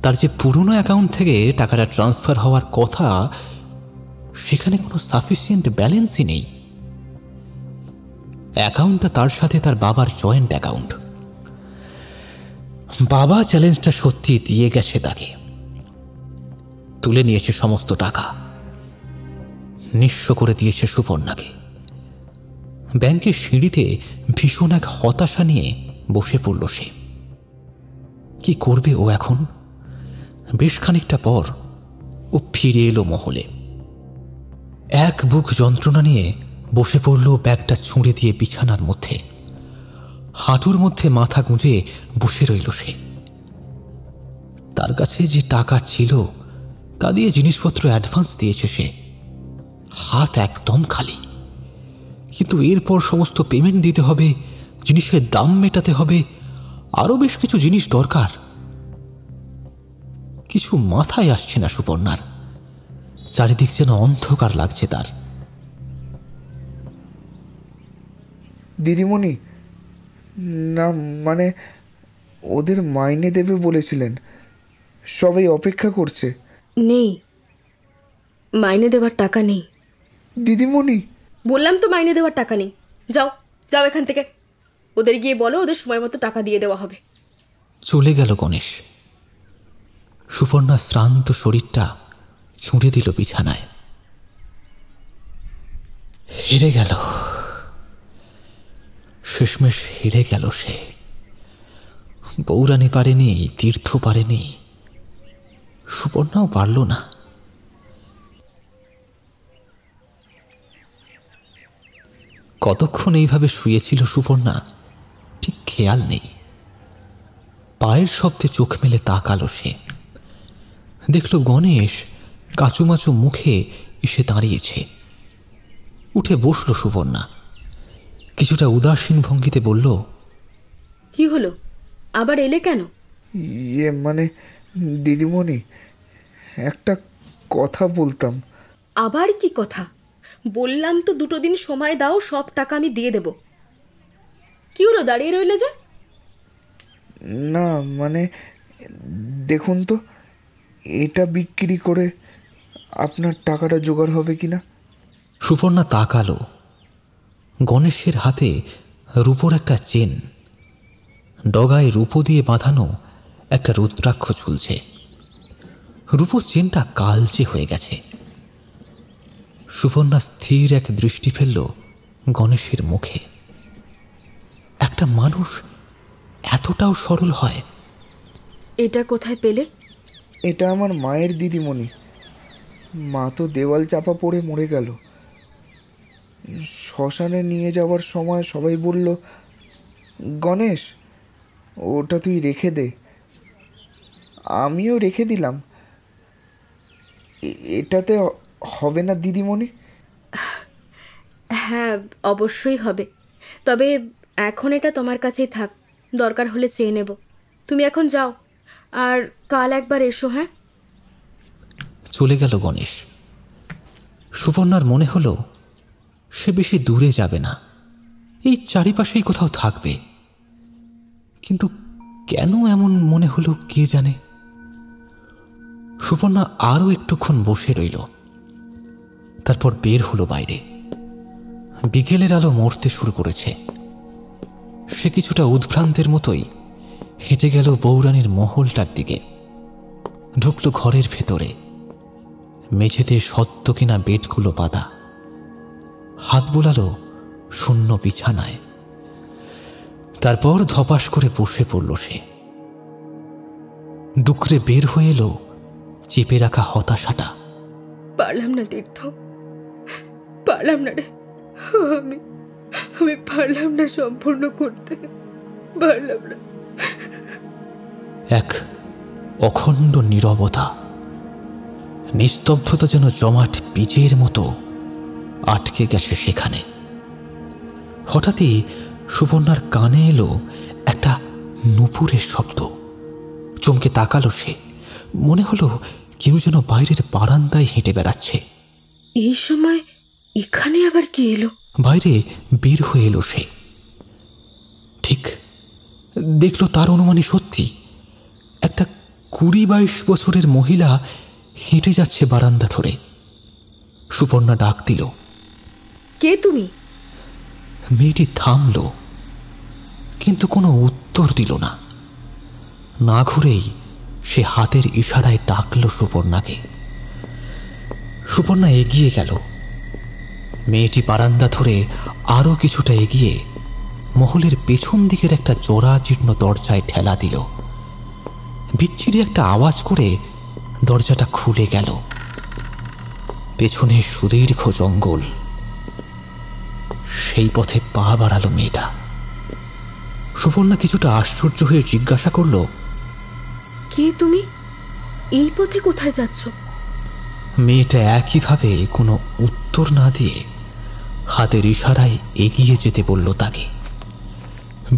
তার যে পুরনো অ্যাকাউন্ট থেকে টাকাটা ট্রান্সফার হওয়ার কথা, সেখানে কোনো সাফিসিয়েন্ট ব্যালেন্সই নেই। অ্যাকাউন্টটা তার সাথে তার বাবার জয়েন্ট অ্যাকাউন্ট। বাবা চ্যালেঞ্জটা সত্যি দিয়ে গেছে তাকে। তুলে নিয়েছে সমস্ত টাকা, নিঃস্ব করে দিয়েছে সুপর্ণাকে। ব্যাংকের সিঁড়িতে ভীষণ এক হতাশা নিয়ে বসে পড়ল সে। কি করবে ও এখন? বেশ খানিকটা পর ও ফিরে এলো মহলে। এক বুক যন্ত্রণা নিয়ে বসে পড়ল ব্যাগটা ছুঁড়ে দিয়ে বিছানার মধ্যে। হাঁটুর মধ্যে মাথা গুঁজে বসে রইল সে। তার কাছে যে টাকা ছিল তা দিয়ে জিনিসপত্র অ্যাডভান্স দিয়েছে সে। হাত একদম খালি। কিন্তু এরপর সমস্ত পেমেন্ট দিতে হবে, জিনিসের দাম মেটাতে হবে, আরও বেশ কিছু জিনিস দরকার। কিছু মাথায় আসছে না সুপর্ণার। চারিদিক যেন অন্ধকার লাগছে তার। দিদিমণি, না মানে ওদের মাইনে দেবে বলেছিলেন, সবাই অপেক্ষা করছে। নেই, মাইনে দেওয়ার টাকা নেই। দিদিমণি, বললাম তো মাইনে দেওয়ার টাকা নেই। যাও যাও এখান থেকে। ওদের গিয়ে বলো ওদের সময় মতো টাকা দিয়ে দেওয়া হবে। চলে গেল গণেশ। সুপর্ণার শ্রান্ত শরীরটা ছুঁড়ে দিল বিছানায়। হেরে গেল, শেষমেশ হেরে গেল সে। বৌরানী পারেনি, তীর্থ পারেনি, সুপর্ণাও পারল না। কতক্ষণ এইভাবে শুয়েছিল সুপর্ণা ঠিক খেয়াল নেই। পায়ের শব্দে চোখ মেলে তাকালো সে। দেখল গণেশ কাচুমাচু মুখে এসে দাঁড়িয়েছে। উঠে বসল সুপর্ণা। কিছুটা উদাসীন ভঙ্গিতে বলল, কি হলো, আবার এলে কেন? মানে দিদিমণি, একটা কথা বলতাম। আবার কি কথা? বললাম তো 2 দিন সময় দাও, সব টাকা আমি দিয়ে দেব। কি হলো, দাঁড়িয়ে রইলে যে? না মানে দেখুন তো, এটা বিক্রি করে আপনার টাকাটা জোগাড় হবে কিনা। সুপর্ণা তাকালো। গণেশের হাতে রূপোর একটা চেন, ডগায় রূপো দিয়ে বাঁধানো একটা রুদ্রাক্ষ ঝুলছে। রূপোর চেনটা কালচে হয়ে গেছে। সুপর্ণা স্থির এক দৃষ্টি ফেলল গণেশের মুখে। একটা মানুষ এতটাও সরল হয়? এটা কোথায় পেলে? এটা আমার মায়ের দিদিমণি। মা তো দেওয়াল চাপা পড়ে মরে গেল। শ্মশানে নিয়ে যাওয়ার সময় সবাই বলল, গণেশ ওটা তুই রেখে দে। আমিও রেখে দিলাম। এটাতে হবে না দিদিমণি? হ্যাঁ, অবশ্যই হবে। তবে এখন এটা তোমার কাছেই থাক, দরকার হলে চেয়ে নেব। তুমি এখন যাও, আর কাল একবার এসো। হ্যাঁ। চলে গেল গণেশ। সুপর্ণার মনে হলো সে বেশি দূরে যাবে না, এই চারিপাশেই কোথাও থাকবে। কিন্তু কেন এমন মনে হলো কে জানে। সুপর্ণা আরও একটুক্ষণ বসে রইল, তারপর বের হলো বাইরে। বিকেলের আলো মরতে শুরু করেছে। সে কিছুটা উদ্ভ্রান্তের মতোই হেঁটে গেল বৌরানীর মহলটার দিকে। ঢুকল ঘরের ভেতরে। মেঝেতে সদ্য কেনা বেডগুলো পাতা। হাত বোলালো শূন্য বিছানায়। তারপর ধপাস করে বসে পড়ল সে। ডুকরে বের হয়ে এলো চেপে রাখা হতাশাটা। পারলাম না তীর্থ, পারলাম না রে। আমি পারলাম না সম্পূর্ণ করতে, পারলাম না। এক অখণ্ড নীরবতা। নিস্তব্ধতা যেন জমাট বীজের মতো আটকে গেছে সেখানে। হঠাৎই সুবর্ণার কানে এলো একটা নুপুরের শব্দ। চমকে তাকালো সে, মনে হলো কেউ যেন বাইরের বারান্দায় হেঁটে বেড়াচ্ছে। এই সময় এখানে আবার কি এলো? বাইরে বের হয়ে এলো সে। ঠিক দেখলো তার অনুমানই সত্যি, একটা 20-22 বছরের মহিলা হেঁটে যাচ্ছে বারান্দা ধরে। সুবর্ণা ডাক দিল, কে তুমি? মেয়েটি থামল, কিন্তু কোনো উত্তর দিল না। না ঘুরেই সে হাতের ইশারায় ডাকল সুবর্ণাকে। সুবর্ণা এগিয়ে গেল। মেয়েটি বারান্দা ধরে আরো কিছুটা এগিয়ে মহলের পেছন দিকের একটা জরাজীর্ণ দরজায় ঠেলা দিল। বিচ্ছিরি একটা আওয়াজ করে দরজাটা খুলে গেল। পেছনে সুদীর্ঘ জঙ্গল। সেই পথে পা বাড়ালো মেয়েটা। সুবর্ণা কিছুটা আশ্চর্য হয়ে জিজ্ঞাসা করল, কে তুমি? এই পথে কোথায় যাচ্ছ? মেয়েটা একইভাবে কোনো উত্তর না দিয়ে হাতের ইশারায় এগিয়ে যেতে বলল তাকে।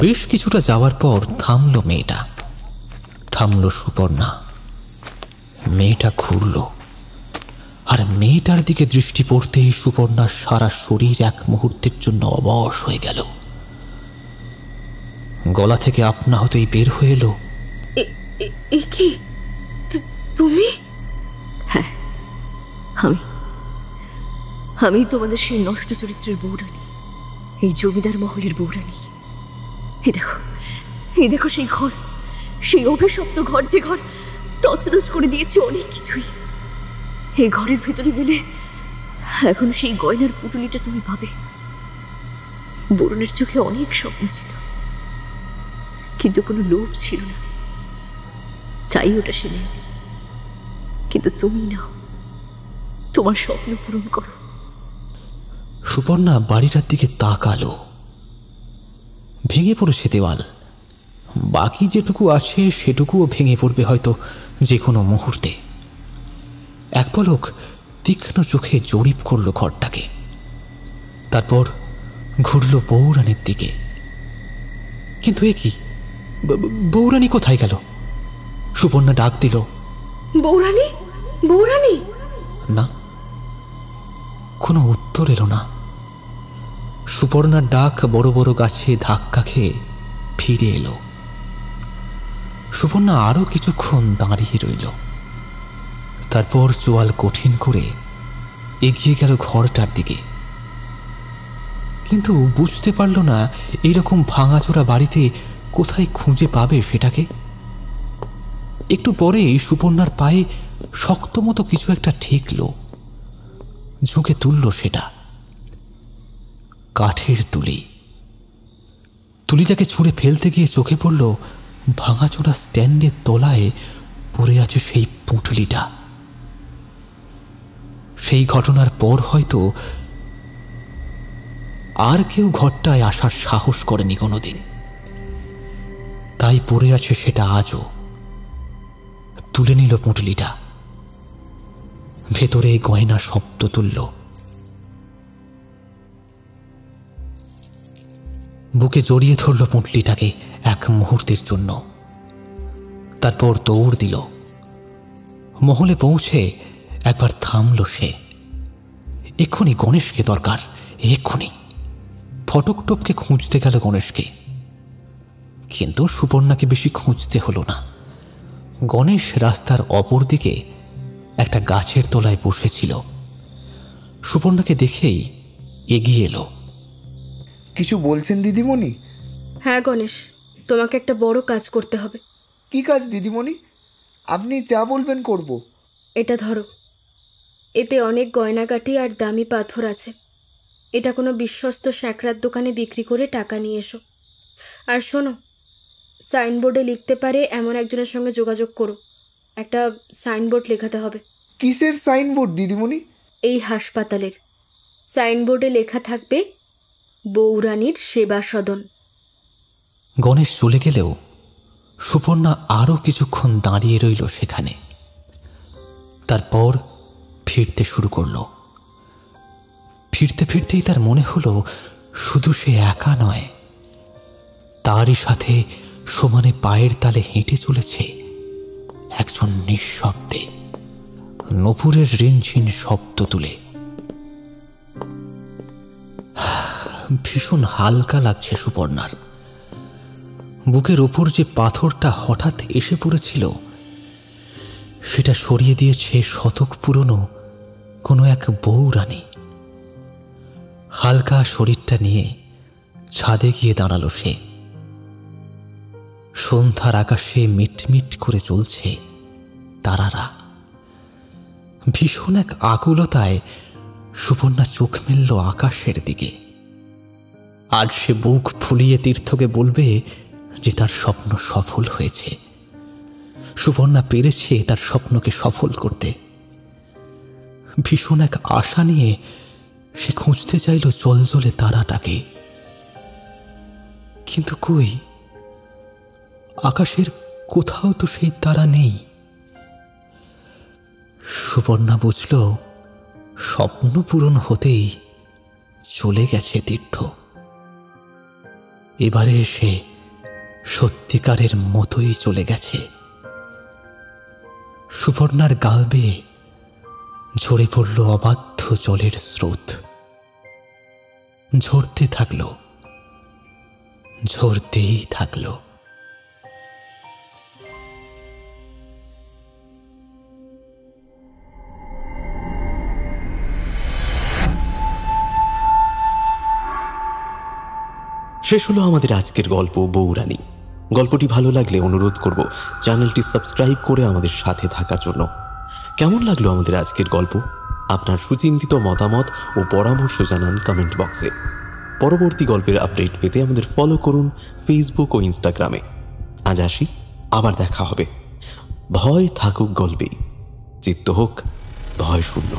বেশ কিছুটা যাওয়ার পর থামল মেয়েটা, থামল সুবর্ণা। মেয়েটা ঘুরল, আর মেয়েটার দিকে দৃষ্টি পড়তেই সুবর্ণার সারা শরীর এক মুহূর্তের জন্য অবশ হয়ে গেল। গলা থেকে আপনা হতেই বের হয়ে এলো, কি তুমি? হ্যাঁ, আমি তোমাদের সেই নষ্ট চরিত্রের বউরানী, এই জমিদার মহলের বউরানী। এই দেখো সেই ঘর, সেই অভিশপ্ত ঘর, যে ঘর তছনছ করে দিয়েছে অনেক কিছুই। এই ঘরের ভেতরে গেলে এখন সেই গয়নার পুটুলিটা তুমি পাবে। বরুণের চোখে অনেক স্বপ্ন ছিল, কিন্তু কোনো লোভ ছিল না, তাই ওটা সে নেয়। কিন্তু তুমি নাও, তোমার স্বপ্ন পূরণ করো। সুবর্ণা বাড়িটার দিকে তাকালো। ভেঙে পড়েছে দেওয়াল, বাকি যেটুকু আছে সেটুকুও ভেঙে পড়বে হয়তো যে কোনো মুহূর্তে। এক পলক তীক্ষ্ণ চোখে জরিপ করল ঘরটাকে, তারপর ঘুরল বউরানীর দিকে। কিন্তু এ কি, বউরানী কোথায় গেল? সুবর্ণা ডাক দিল, বউরানী, বউরানী। না, কোনো উত্তর এলো না। সুবর্ণার ডাক বড় বড় গাছে ধাক্কা খেয়ে ফিরে এলো। সুবর্ণা আরো কিছুক্ষণ দাঁড়িয়ে রইল, তারপর চোয়াল কঠিন করে এগিয়ে গেল ঘরটার দিকে। কিন্তু বুঝতে পারল না এইরকম ভাঙাচোরা বাড়িতে কোথায় খুঁজে পাবে সেটাকে। একটু পরেই সুবর্ণার পায়ে শক্ত মতো কিছু একটা ঠেকল। ঝুঁকে তুলল সেটা, কাঠের তুলি। তুলিটাকে ছুঁড়ে ফেলতে গিয়ে চোখে পড়ল ভাঙাচোরা স্ট্যান্ডের তলায় পড়ে আছে সেই পুঁটলিটা। সেই ঘটনার পর হয়তো আর কেউ ঘরটায় আসার সাহস করেনি কোনোদিন, তাই পড়ে আছে সেটা আজও। তুলে নিল পুঁটলিটা, ভেতরে গয়না শব্দ তুলল। বুকে জড়িয়ে ধরল পুঁটলিটাকে এক মুহূর্তের জন্য, তারপর দৌড় দিল। মহলে পৌঁছে একবার থামল সে। এক্ষুনি গণেশকে দরকার, এক্ষুনি। ফটক টপকে খুঁজতে গেল গণেশকে, কিন্তু সুবর্ণাকে বেশি খুঁজতে হলো না। গণেশ রাস্তার অপর দিকে একটা গাছের তলায় বসেছিল। সুবর্ণাকে দেখেই এগিয়ে এলো। কিছু বলছেন দিদিমণি? হ্যাঁ গণেশ, তোমাকে একটা বড় কাজ করতে হবে। কি কাজ দিদিমণি? আপনি যা বলবেন করব। এটা ধরো, এতে অনেক গয়নাগাটি আর দামি পাথর আছে। এটা কোনো বিশ্বস্ত স্যাঁকড়ার দোকানে বিক্রি করে টাকা নিয়ে এসো। আর শোনো, সাইনবোর্ডে লিখতে পারে এমন একজনের সঙ্গে যোগাযোগ করো। একটা সাইনবোর্ড লেখাতে হবে। কিসের সাইনবোর্ড দিদিমণি? এই হাসপাতালের। সাইনবোর্ডে লেখা থাকবে বউরানীর সেবা সদন। গণেশ চলে গেলেও সুবর্ণা আরো কিছুক্ষণ দাঁড়িয়ে রইল সেখানে। তারপর ফিরতে শুরু করলো। ফিরতে ফিরতেই তার মনে হলো শুধু সে একা নয়, তারই সাথে সমানে পায়ের তালে হেঁটে চলেছে একজন নিঃশব্দে, নূপুরের রিনঝিন শব্দ তুলে। ভীষণ হালকা লাগছে সুপর্ণার। বুকের ওপর যে পাথরটা হঠাৎ এসে পড়েছিল সেটা সরিয়ে দিয়েছে শতক পুরনো কোনো এক বউরানী। হালকা শরীরটা নিয়ে ছাদে গিয়ে দাঁড়ালো সে। সন্ধ্যার আকাশে মিটমিট করে চলছে তারারা। ভীষণ এক আকুলতায় সুপর্ণা চোখ মেলল আকাশের দিকে। আজ সে বুক ফুলিয়ে তীর্থকে বলবে যে তার স্বপ্ন সফল হয়েছে। সুপর্ণা পেরেছে তার স্বপ্নকে সফল করতে। ভীষণ এক আশা নিয়ে সে খুঁজতে চাইল জলজলে তারাটাকে, কিন্তু কই, আকাশের কোথাও তো সেই তারা নেই। সুপর্ণা বুঝল স্বপ্ন পূরণ হতেই চলে গেছে তীর্থ। এবারে সে সত্যিকারের মতোই চলে গেছে। সুপর্ণার গাল বেয়ে ঝরে পড়ল অবাধ্য জলের স্রোত। ঝরতে থাকলো, ঝরতেই থাকলো। শেষ হলো আমাদের আজকের গল্প বউরানী। গল্পটি ভালো লাগলে অনুরোধ করব চ্যানেলটি সাবস্ক্রাইব করে আমাদের সাথে থাকার জন্য। কেমন লাগলো আমাদের আজকের গল্প? আপনার সুচিন্তিত মতামত ও পরামর্শ জানান কমেন্ট বক্সে। পরবর্তী গল্পের আপডেট পেতে আমাদের ফলো করুন ফেসবুক ও ইনস্টাগ্রামে। আজ আসি, আবার দেখা হবে। ভয় থাকুক গল্পেই, চিত্ত হোক ভয় শূন্য।